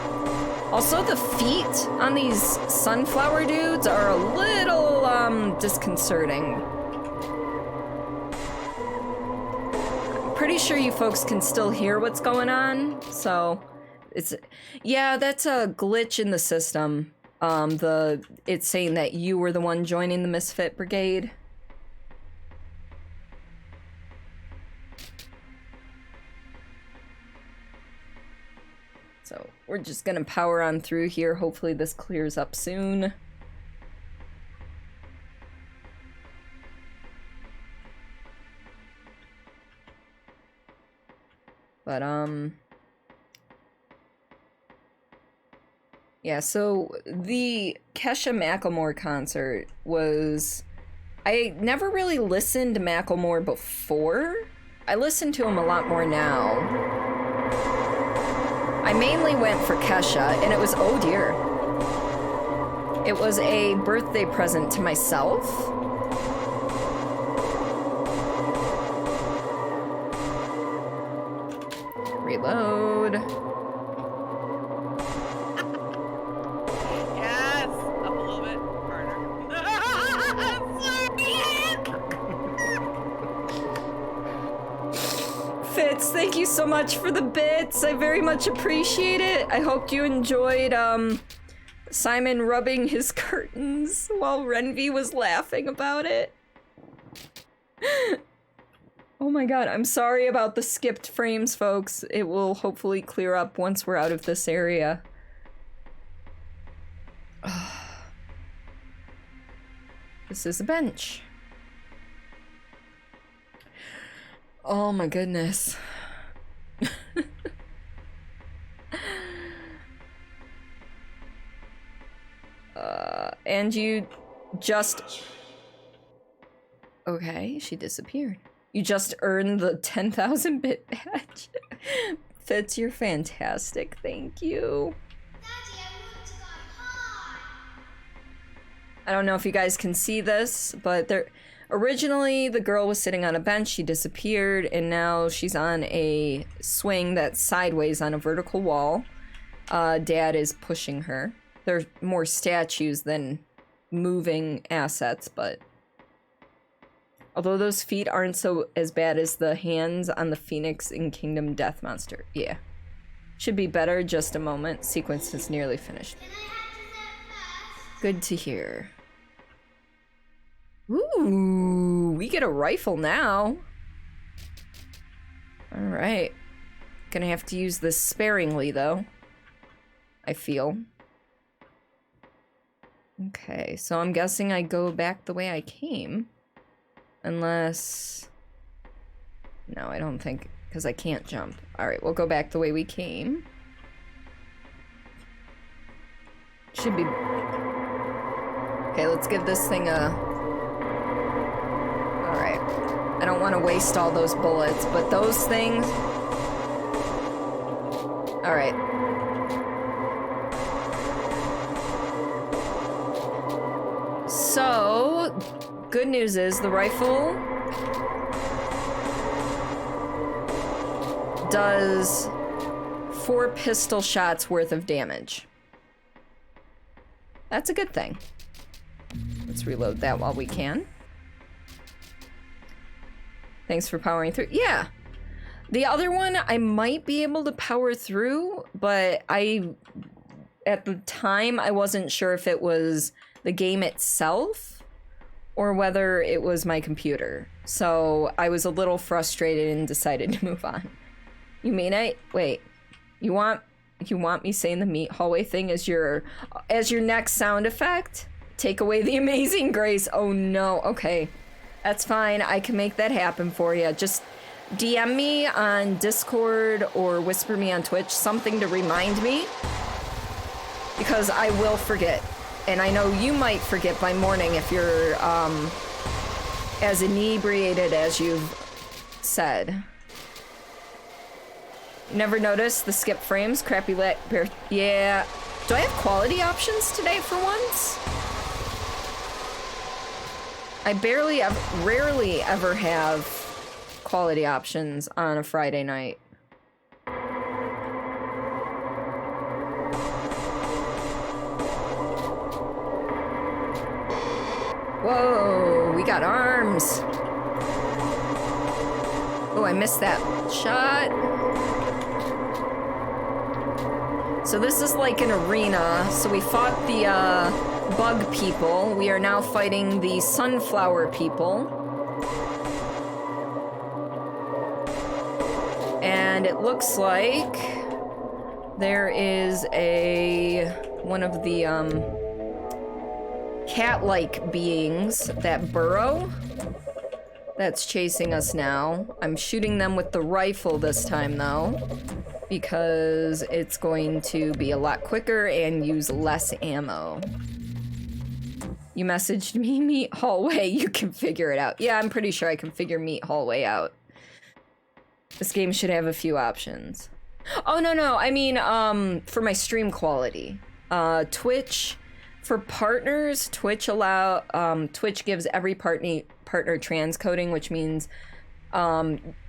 Also, the feet on these sunflower dudes are a little disconcerting. I'm pretty sure you folks can still hear what's going on, so yeah, that's a glitch in the system. It's saying that you were the one joining the Misfit Brigade. So we're just gonna power on through here. Hopefully this clears up soon. But yeah, so the Kesha Macklemore concert was... I never really listened to Macklemore before. I listen to him a lot more now. I mainly went for Kesha, and it was, oh dear. It was a birthday present to myself. Reload. Yes! Up a little bit harder. Fitz, thank you so much for the bits. I very much appreciate it. I hope you enjoyed Simon rubbing his curtains while Renvi was laughing about it. Oh my god, I'm sorry about the skipped frames, folks. It will hopefully clear up once we're out of this area. This is a bench. Oh my goodness. And you just... Okay, she disappeared. You just earned the 10,000 bit badge. Fitz, you're fantastic. Thank you. I don't know if you guys can see this, but originally the girl was sitting on a bench, she disappeared, and now she's on a swing that's sideways on a vertical wall. Dad is pushing her. There's more statues than moving assets, but... Although those feet aren't so as bad as the hands on the Phoenix in Kingdom Death Monster. Yeah. Should be better, just a moment. Sequence is nearly finished. Good to hear. Ooh, we get a rifle now. Alright. Gonna have to use this sparingly, though. I feel. Okay, so I'm guessing I go back the way I came. Unless... No, I don't think... Because I can't jump. Alright, we'll go back the way we came. Should be... Okay, let's give this thing a... Alright. I don't want to waste all those bullets, but those things... Alright. So, good news is the rifle does 4 pistol shots worth of damage. That's a good thing. Let's reload that while we can. Thanks for powering through. Yeah. The other one, I might be able to power through, but at the time, I wasn't sure if it was the game itself or whether it was my computer. So I was a little frustrated and decided to move on. You mean wait, you want me saying the meat hallway thing as your next sound effect? Take away the amazing grace. Oh no, okay. That's fine, I can make that happen for you. Just DM me on Discord or whisper me on Twitch, something to remind me. Because I will forget. And I know you might forget by morning if you're as inebriated as you've said. Never noticed the skip frames? Crappy yeah. Do I have quality options today for once? I rarely ever have quality options on a Friday night. Whoa, we got arms. Oh, I missed that shot. So this is like an arena. So we fought the bug people. We are now fighting the sunflower people. And it looks like there is one of the cat-like beings that burrow that's chasing us now. I'm shooting them with the rifle this time though, because it's going to be a lot quicker and use less ammo. You messaged me meat hallway, you can figure it out. Yeah, I'm pretty sure I can figure meat hallway out. This game should have a few options. Oh, no, I mean, for my stream quality. Twitch, for partners, Twitch gives every partner transcoding, which means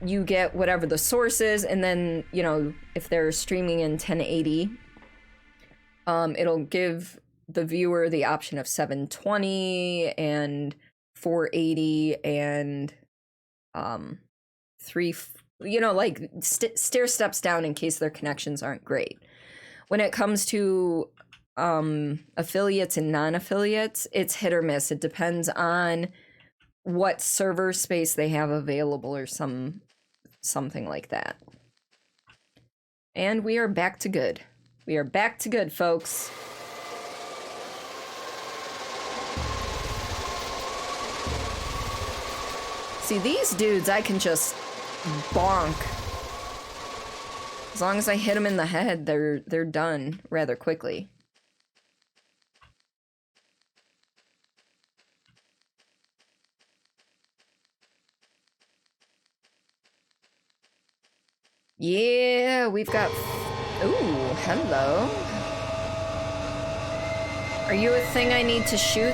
you get whatever the source is, and then, you know, if they're streaming in 1080, it'll give the viewer the option of 720 and 480 and stair steps down in case their connections aren't great. When it comes to affiliates and non-affiliates, it's hit or miss. It depends on what server space they have available or something like that. And we are back to good. We are back to good, folks. See, these dudes I can just bonk. As long as I hit them in the head, they're done rather quickly. Yeah, we've got... Ooh, hello. Are you a thing I need to shoot?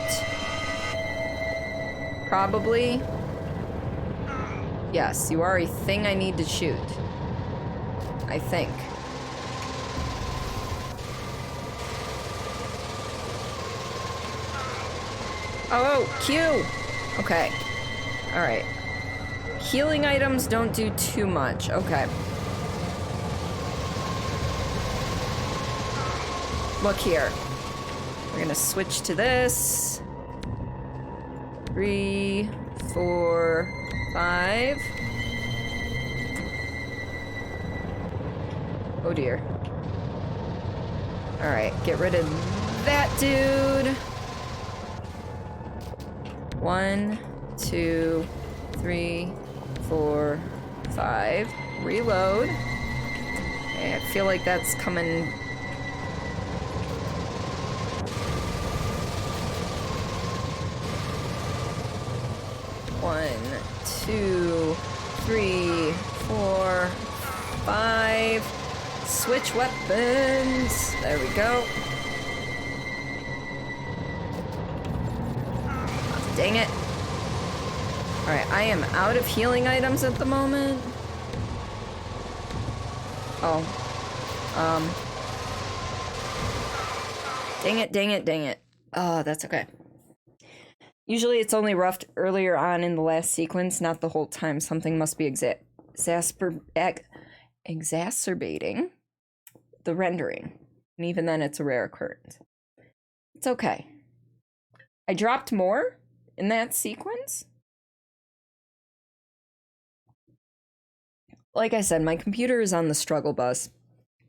Probably. Yes, you are a thing I need to shoot. I think. Oh, Q! Okay. Alright. Healing items don't do too much. Okay. Look here. We're gonna switch to this. 3, 4, 5. Oh dear. Alright, get rid of that dude. 1, 2, 3, 4, 5. Reload. Okay, I feel like that's coming. One, 2, 3, 4, 5. Switch weapons. There we go. Dang it. Alright, I am out of healing items at the moment. Oh. Dang it, dang it, dang it. Oh, that's okay. Usually it's only roughed earlier on in the last sequence, not the whole time. Something must be exacerbating the rendering. And even then, it's a rare occurrence. It's okay. I dropped more in that sequence. Like I said, my computer is on the struggle bus.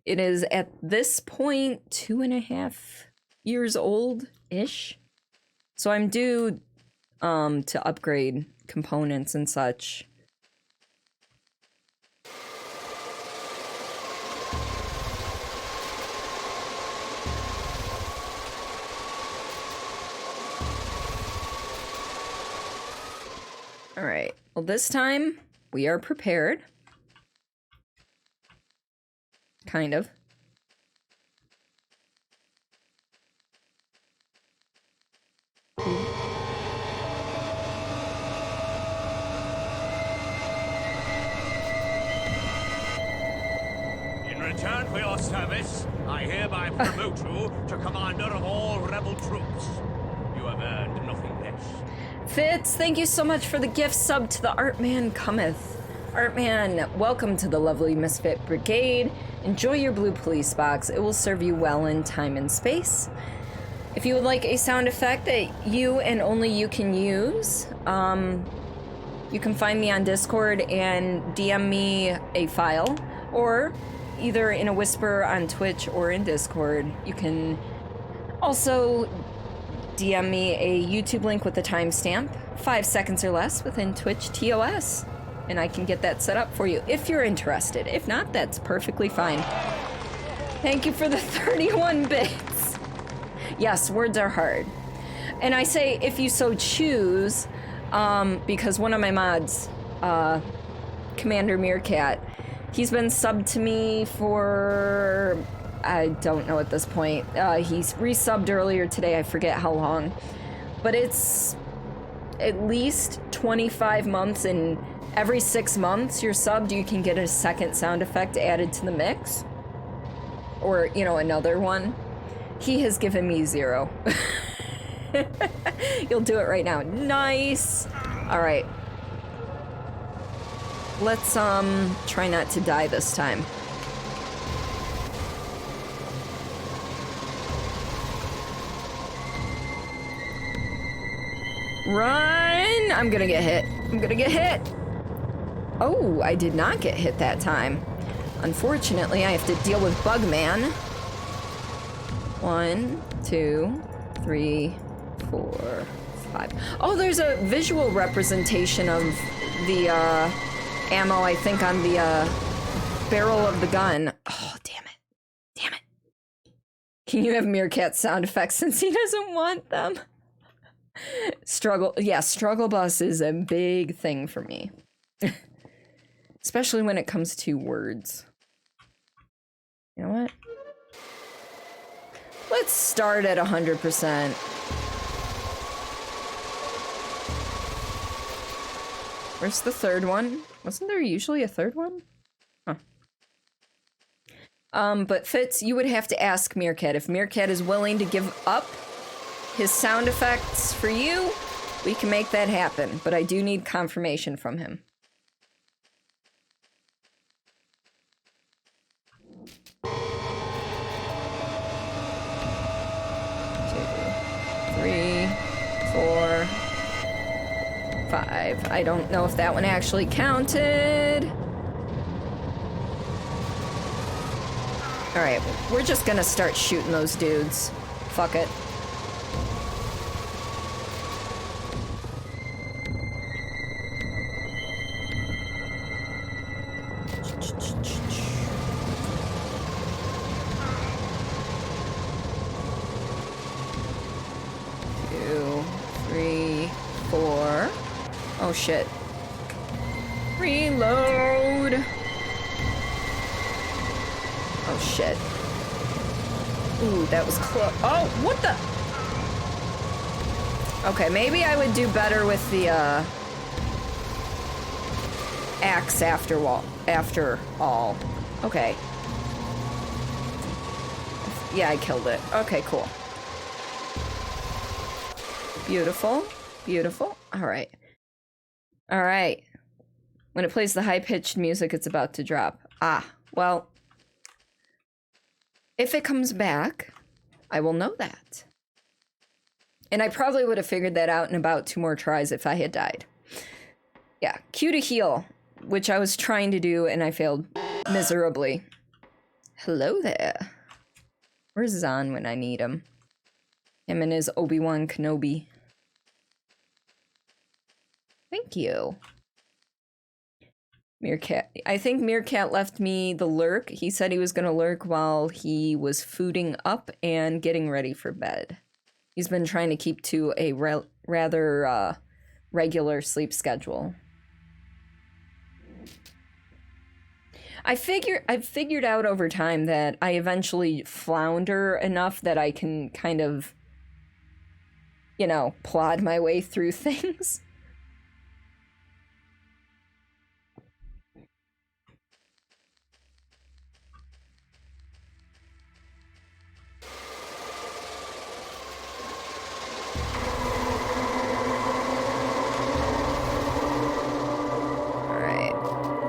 It is at this point 2.5 years old-ish. So I'm due to upgrade components and such. All right. Well, this time we are prepared. Kind of. In return for your service, I hereby promote you to commander of all rebel troops. You have earned nothing less. Fitz, thank you so much for the gift sub to the Artman Cometh. Artman, welcome to the lovely Misfit Brigade. Enjoy your blue police box. It will serve you well in time and space. If you would like a sound effect that you and only you can use, you can find me on Discord and DM me a file, or either in a whisper on Twitch or in Discord. You can also DM me a YouTube link with a timestamp, 5 seconds or less within Twitch TOS, and I can get that set up for you if you're interested. If not, that's perfectly fine. Thank you for the 31 bits. Yes, words are hard. And I say if you so choose, because one of my mods, Commander Meerkat, he's been subbed to me for, I don't know at this point. He's resubbed earlier today, I forget how long. But it's at least 25 months, and every 6 months you're subbed, you can get a second sound effect added to the mix. Or, you know, another one. He has given me 0. You'll do it right now. Nice! Alright. Let's, try not to die this time. Run! I'm gonna get hit. I'm gonna get hit! Oh, I did not get hit that time. Unfortunately, I have to deal with Bugman. 1, 2, 3, 4, 5. Oh, there's a visual representation of the ammo, I think, on the barrel of the gun. Oh, damn it. Damn it. Can you have Meerkat sound effects since he doesn't want them? Struggle. Yeah, struggle bus is a big thing for me. Especially when it comes to words. You know what? Let's start at 100%. Where's the third one? Wasn't there usually a third one? Huh. But Fitz, you would have to ask Meerkat. If Meerkat is willing to give up his sound effects for you, we can make that happen. But I do need confirmation from him. 3, 4, 5. I don't know if that one actually counted. Alright, we're just gonna start shooting those dudes. Fuck it. Oh shit. Reload! Oh shit. Ooh, that was close. Oh, what the? Okay, maybe I would do better with the, axe after all. Okay. Yeah, I killed it. Okay, cool. Beautiful. Beautiful. Alright. Alright. When it plays the high-pitched music, it's about to drop. Ah, well. If it comes back, I will know that. And I probably would have figured that out in about 2 more tries if I had died. Yeah, Q to heal, which I was trying to do and I failed miserably. Hello there. Where's Zahn when I need him? Him and his Obi-Wan Kenobi. Thank you. Meerkat. I think Meerkat left me the lurk. He said he was going to lurk while he was fooding up and getting ready for bed. He's been trying to keep to a rather regular sleep schedule. I've figured out over time that I eventually flounder enough that I can kind of, you know, plod my way through things.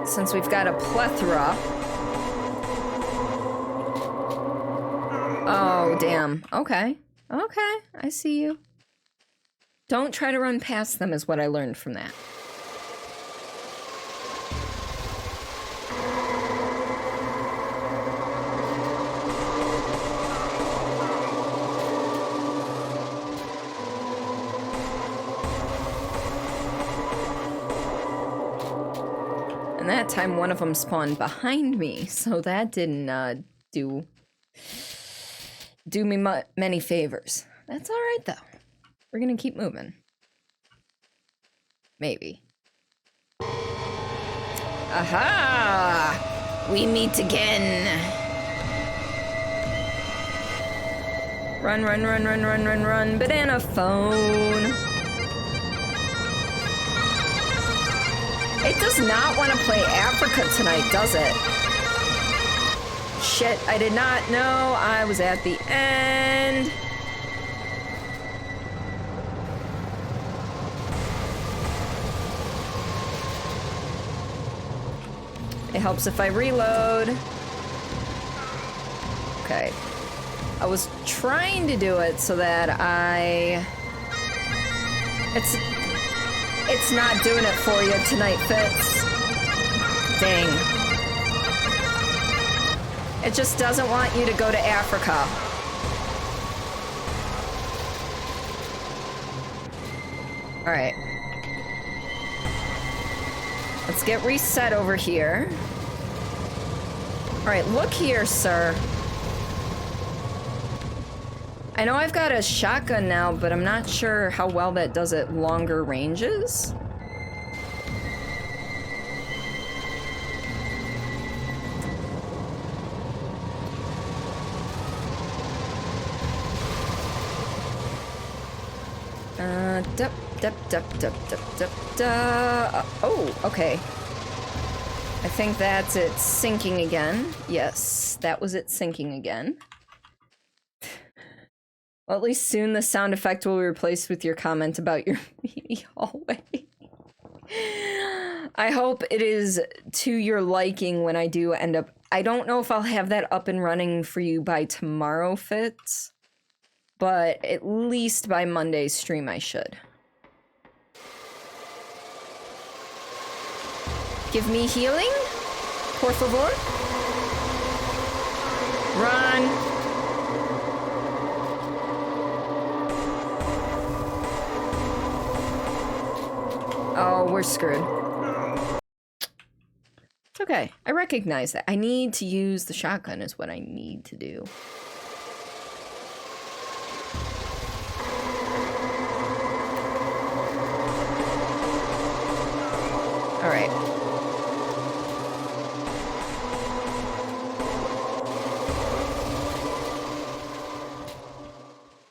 Since we've got a plethora. Oh, damn. Okay. Okay, I see you. Don't try to run past them is what I learned from that. And that time one of them spawned behind me, so that didn't do me many favors. That's all right though. We're gonna keep moving. Maybe. Aha! We meet again. Run, run, run, run, run, run, run, banana phone. It does not want to play Africa tonight, does it? Shit, I did not know I was at the end. It helps if I reload. Okay. I was trying to do it so that It's not doing it for you tonight, Fitz. Dang. It just doesn't want you to go to Africa. Alright. Let's get reset over here. Alright, look here, sir. I know I've got a shotgun now, but I'm not sure how well that does at longer ranges. Oh, okay. I think that's it syncing again. Yes, that was it syncing again. Well, at least soon the sound effect will be replaced with your comment about your meaty hallway. I hope it is to your liking when I do end up... I don't know if I'll have that up and running for you by tomorrow, Fitz. But at least by Monday's stream I should. Give me healing? Por favor? Run! Oh, we're screwed. It's okay. I recognize that. I need to use the shotgun is what I need to do. All right.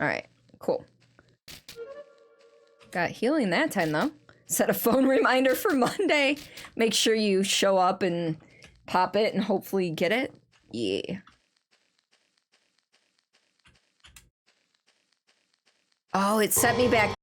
All right, cool. Got healing that time, though. Set a phone reminder for Monday. Make sure you show up and pop it and hopefully get it. Yeah. Oh, it set me back